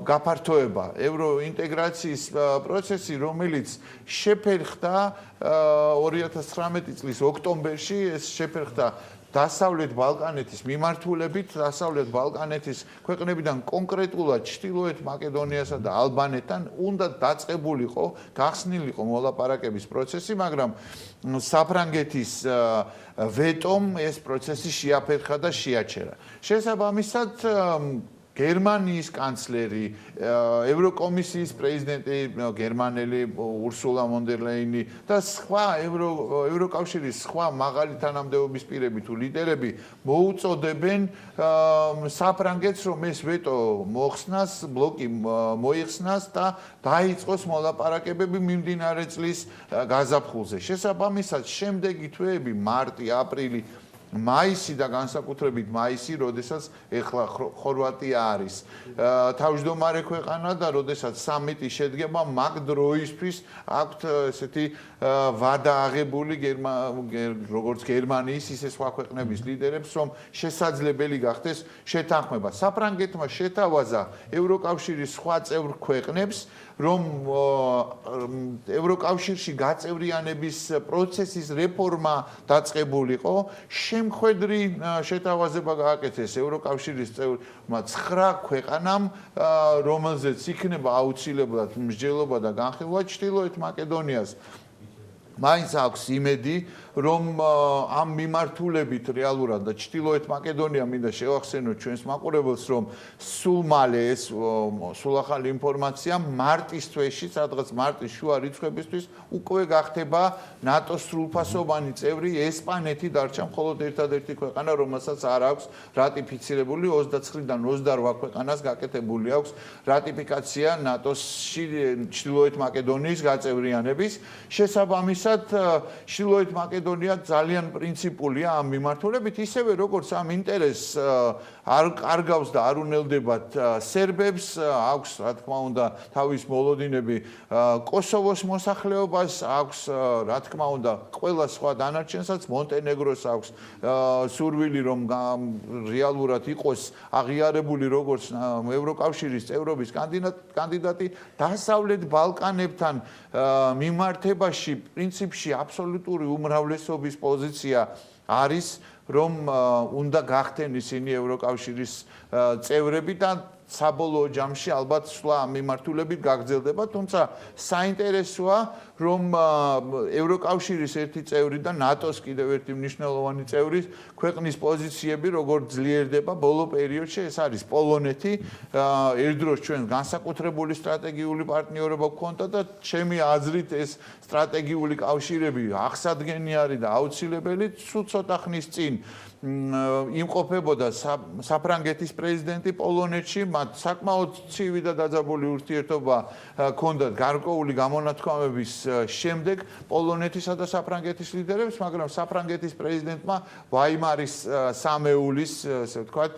გაფართოება, ევროინტეგრაციის პროცესი, რომელიც შეფერხდა 2019 წლის ოქტომბერში, ეს შეფერხდა დასავლეთ ბალკანეთის მიმართულებით, დასავლეთ ბალკანეთის ქვეყნებიდან კონკრეტულად ჩრდილოეთ მაკედონიასა და ალბანეთთან უნდა დაწყებულიყო, გახსნილიყო მოლაპარაკების პროცესი, მაგრამ საფრანგეთის ვეტომ ეს პროცესი შეაფერხა და შეაჩერა. შესაბამისად, გერმანიის კანცლერი, ევროკომისიის პრეზიდენტი გერმანელი ურსულა ფონ დერ ლაიანი და სხვა ევროკავშირის სხვა მაღალი თანამდებობის პირები თუ ლიდერები მოუწოდებენ საფრანგეთს, რომ ეს ვეტო მოხსნას, ბლოკი მოიხსნას და დაიწყოს მოლაპარაკებები მიმდინარე წლის გაზაფხულზე. შესაბამისად, შემდეგი თვეები მარტი, აპრილი, მაისი და განსაკუთრებით მაისი, როდესაც ეხლა ხორვატია არის თავმჯდომარე ქვეყანა და როდესაც სამიტი შედგება, მაგ დროისთვის აქვთ ესეთი ვადა აღებული როგორც გერმანიის, ისე სხვა ქვეყნების ლიდერებს, რომ შესაძლებელი გახდეს შეთანხმება. საფრანგეთმა შეთავაზა ევროკავშირის სხვა წევრ ქვეყნებს, რომ ევროკავშირში გაწევრიანების პროცესის რეფორმა დაწყებულიყო, შემხედრი შეთავაზება გააკეთეს ევროკავშირის წევრმა 9 ქვეყანამ, რომელზეც იქნება აუცილებლად მსჯელობა და განხილვა ჩრდილოეთ მაკედონიას. მაინც აქვს იმედი, რომ ამ მიმართულებით რეალურად და ჩრდილოეთ მაკედონია მინდა შევახსენოთ ჩვენს მაყურებელს, რომ სულ მალე ეს სულ ახალი ინფორმაცია მარტის თვეში, სადღაც მარტის შუა რიცხვებისთვის უკვე გახდება ნატოს სრულფასოვანი წევრი ესპანეთი დარჩა მხოლოდ ერთადერთი ქვეყანა, რომელსაც არ აქვს რატიფიცირებული 29-დან 28 ქვეყანას გაკეთებული აქვს რატიფიკაცია ნატოსში ჩრდილოეთ მაკედონიის გაწევრიანების. შესაბამისად, ჩრდილოეთ მაკედონია ძალიან პრინციპულია ამ მიმართულებით, ისევე როგორც ამ ინტერესს არ გავს და არ უნელდებათ სერბებს, აქვს რა თქმა უნდა თავის მოლოდინები კოსოვოს მოსახლეობას, აქვს რა თქმა უნდა ყველა სხვა დანარჩენსაც, მონტენეგროს აქვს სურვილი, რომ რეალურად იყოს აღიარებული როგორც ევროკავშირის წევრობის კანდიდატი, დასავლეთ ბალკანებთან მიმართებაში პრინციპში აბსოლუტური უმრავლესობის პოზიცია არის, რომ უნდა გახდნენ ისინი ევროკავშირის წევრები და საბოლოო ჯამში ალბათ სვლა ამ მიმართულებით გაგრძელდება, თუმცა საინტერესოა, რომ ევროკავშირის ერთი წევრი და ნატოს კიდევ ერთი მნიშვნელოვანი წევრი ქვეყნის პოზიციები როგორ ძლიერდება ბოლო პერიოდში, ეს არის პოლონეთი, ერთდროს ჩვენ განსაკუთრებული სტრატეგიული პარტნიორობა გვქონდა და ჩემი აზრით ეს სტრატეგიული კავშირები აღსადგენი არის და აუცილებელი. სულ ცოტა ხნის წინ იმყოფებოდა საფრანგეთის პრეზიდენტი პოლონეთში, მათ საკმაოდ ცივი და დაძაბული ურთიერთობა ჰქონდათ გარკვეული გამონათქვამების შემდეგ პოლონეთისა და საფრანგეთის ლიდერებს, მაგრამ საფრანგეთის პრეზიდენტმა ვაიმარის სამეულის, ასე ვთქვათ,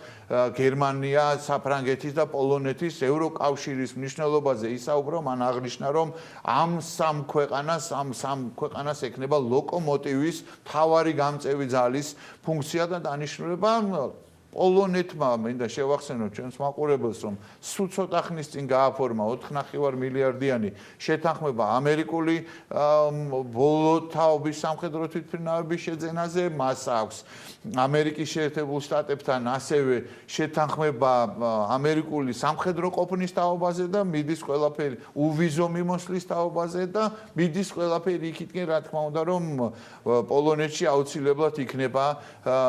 გერმანია, საფრანგეთის და პოლონეთის ევროკავშირის მნიშვნელობაზე ისაუბრა, მან აღნიშნა, რომ ამ სამ ქვეყანას ექნება ლოკომოტივის მთავარი გამწევი ძალის ფუნქცია და დანიშნულება. პოლონეთმა მინდა შევახსენოთ ჩვენს მაყურებელს, რომ სულ ცოტა ხნის წინ გააფორმა 4.5 მილიარდიანი შეთანხმება ამერიკული ბოლო თაობის სამხედრო თვითმფრინავების შეძენაზე, მას აქვს ამერიკის შეერთებულ შტატებთან ასევე შეთანხმება ამერიკული სამხედრო ყოფნის თაობაზე და მიდის ყველაფერი უვიზო მიმოსვლის თაობაზე და მიდის ყველაფერი იქითკენ, რა თქმა უნდა, რომ პოლონეთში აუცილებლად იქნება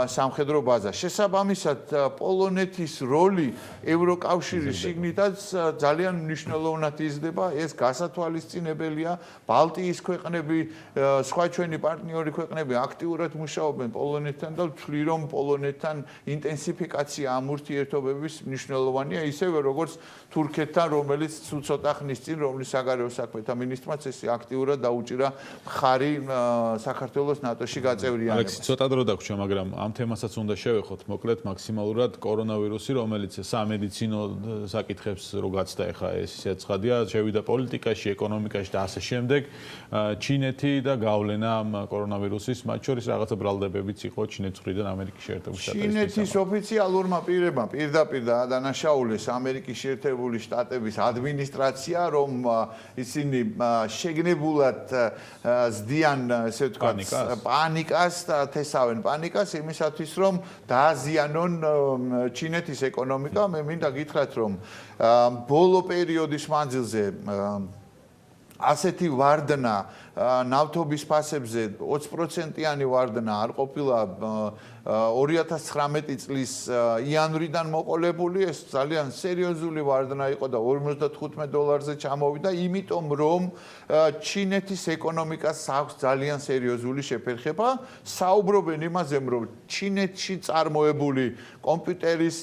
სამხედრო ბაზა. შესაბამისად პოლონეთის როლი ევროკავშირის შიგნითაც ძალიან მნიშვნელოვნად იზრდება, ეს გასათვალისწინებელია. ბალტიის ქვეყნები, სხვა ჩვენი პარტნიორი ქვეყნები აქტიურად მუშაობენ პოლონეთთან და ვთვლი, რომ პოლონეთთან ინტენსიფიკაცია ამ ურთიერთობების მნიშვნელოვანია, ისევე როგორც თურქეთთან, რომელიც სულ ცოტა ხნის წინ, რომლის საგარეო საქმეთა მინისტრმაც ესე აქტიურად დაუჭირა მხარი საქართველოს ნატოში გაწევრიანებას. ალექსი, ცოტა დრო დაგვრჩა, მაგრამ ამ თემასაც უნდა შევეხოთ მოკლედ მაქსიმალურად კორონავირუსი, რომელიც სამედიცინო საკითხებს რო გაცდა ეხა ეს ისე ცხადია, შევიდა პოლიტიკაში, ეკონომიკაში და ასე შემდეგ. ჩინეთი და გავლენა ამ კორონავირუსის, მათ შორის რაღაცა ბრალდებებიც იყო ჩინეთის მხრიდან ამერიკის შეერთებული შტატების. ჩინეთის ოფიციალურმა პირებმა პირდაპირ დაადანაშაულეს ამერიკის შეერთებული შტატების ადმინისტრაცია, რომ ისინი შეგნებულად ზდიან, ესე ვთქვათ, პანიკას და თესავენ პანიკას იმისათვის, რომ დააზიანონ ჩინეთის ეკონომიკა. მე მინდა გითხრათ, რომ ბოლო პერიოდის მანძილზე ასეთი ვარდნა ნავთობის ფასებზე 20%-იანი ვარდნა არ ყოფილა 2019 წლის იანვრიდან მოყოლებული, ეს ძალიან სერიოზული ვარდნა იყო და $55-ზე ჩამოვიდა, იმიტომ რომ ჩინეთის ეკონომიკას აქვს ძალიან სერიოზული შეფერხება. საუბრობენ იმაზე, რომ ჩინეთში წარმოებული კომპიუტერის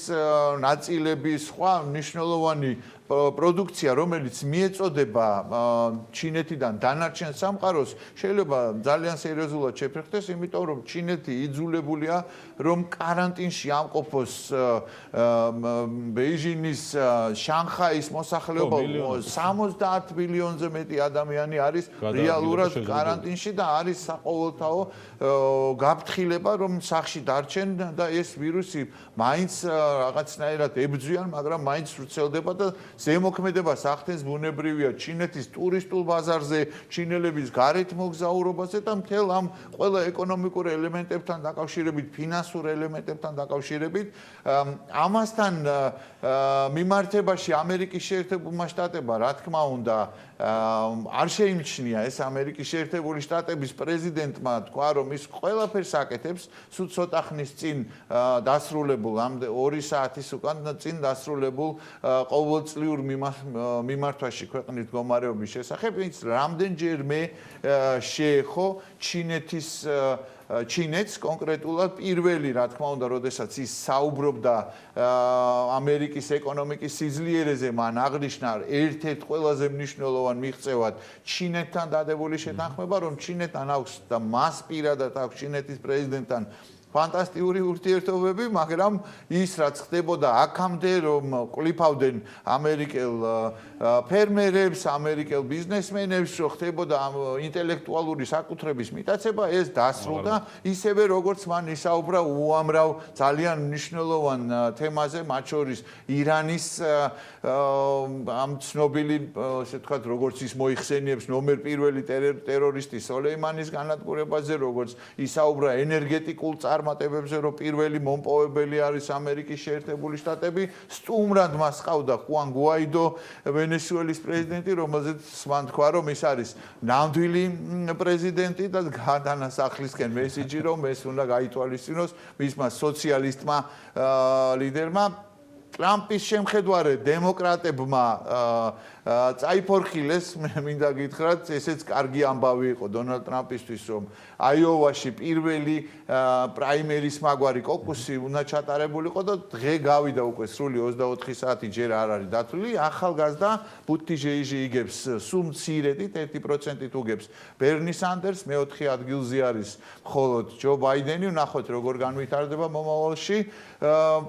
ნაწილების სხვა მნიშვნელოვანი პროდუქცია, რომელიც მიეწოდება ჩინეთიდან დანარჩენ სამყაროს, შეიძლება ძალიან სერიოზულად შეფერხდეს, იმიტომ რომ ჩინეთი იძულებულია, რომ კარანტინში ამყოფოს ბეიჟინის, შანხაის მოსახლეობა 70 მილიონზე მეტი ადამიანი არის რეალურად კარანტინში და არის საყოველთაო გაფრთხილება, რომ სახლში დარჩენ და ეს ვირუსი მაინც რაღაცნაირად ებრძვიან, მაგრამ მაინც ვრცელდება და ზემოქმედებას ახდენს ბუნებრივია ჩინეთის ტურისტულ ბაზარზე, ჩინელების გარეთ მოგზაურობაზე და მთელ ამ ყველა ეკონომიკურ ელემენტებთან დაკავშირებით, ფინანსურ ელემენტებთან დაკავშირებით. ამასთან მიმართებაში ამერიკის შეერთებულმა შტატებმა, რა თქმა უნდა, არ შეიმჩნია ეს ამერიკის შეერთებული შტატების პრეზიდენტმა თქვა, რომ ის ყველაფერს აკეთებს, სულ ცოტა ხნის წინ დასრულებულ, ამ 2 საათის უკან წინ დასრულებულ ყოველწლიურ მიმართვაში ქვეყნის მდგომარეობის შესახებ, ის რამდენჯერმე შეეხო ჩინეთს კონკრეტულად პირველი, რა თქმა უნდა, როდესაც ის საუბრობდა ამერიკის ეკონომიკის სიძლიერეზე, მან აღნიშნა ერთ-ერთ ყველაზე მნიშვნელოვან მიღწევად ჩინეთთან დადებული შეთანხმება, რომ ჩინეთთან აქვს და მას პირადად აქვს ჩინეთის პრეზიდენტთან ფანტასტიკური ურთიერთობები, მაგრამ ის რაც ხდებოდა აქამდე, რომ ყლიფავდნენ ამერიკელ ფერმერებს, ამერიკელ ბიზნესმენებს, რომ ხდებოდა ინტელექტუალური საკუთრების მიტაცება, ეს დასრულდა, ისევე როგორც მან ისაუბრა უამრავ ძალიან მნიშვნელოვან თემაზე, მათ შორის ირანის ამ ცნობილი, ასე ვთქვათ, როგორც ის მოიხსენიებს ნომერ პირველი ტერორისტი სოლეიმანის განადგურებაზე, როგორც ისაუბრა ენერგეტიკულ წარმატებებზე, რომ პირველი მომპოვებელი არის ამერიკის შეერთებული შტატები, სტუმრად მას ყავდა ხუან გუაიდო, ვენესუელის პრეზიდენტი, რომელზეც მან თქვა, რომ ის არის ნამდვილი პრეზიდენტი და გადანასახლისკენ მესიჯი, რომ ეს უნდა გაითვალისწინოს მისმა სოციალისტმა ლიდერმა. ტრამპის შემხედვარე დემოკრატებმა წაიფორხილეს, მინდა გითხრათ, ესეც კარგი ამბავი იყო დონალდ ტრამპისთვის, რომ აიოვაში პირველი პრაიმერის მაგვარი კოკუსი უნდა ჩატარებულიყო და დღე გავიდა უკვე სრული 24 საათი ჯერ არ არის დათვლილი. ახალგაზრდა ბუთიჟეიჟი იგებს სულ მცირედით 1%-ით უგებს ბერნი სანდერს, მეოთხე ადგილზე არის მხოლოდ ჯო ბაიდენი. ვნახოთ როგორ განვითარდება მომავალში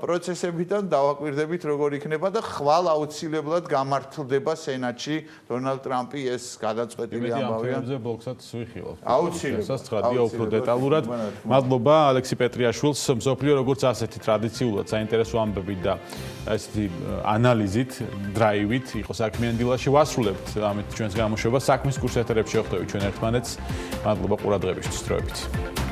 პროცესებიდან, დავაკვირდებით როგორ იქნება და ხვალ აუცილებლად გამართლდება სენატში დონალდ ტრამპი ეს გადაწყვეტილი ამბავია. ამაზე ბლოგსაც ვიხილავთ. აუცილებლად. უფრო დეტალურად. მადლობა ალექსი პეტრიაშვილს, მსოფლიო როგორც ასეთი ტრადიციულად საინტერესო ამბებით და ესეთი ანალიზით, დრაივით იყო საქმიანი დილაში. ვასრულებთ ამით ჩვენს გამოშვებას. საქმის კურს ეთერებში ვხვდებით ჩვენ ერთმანეთს. მადლობა ყურადღებისთვის. დროებით.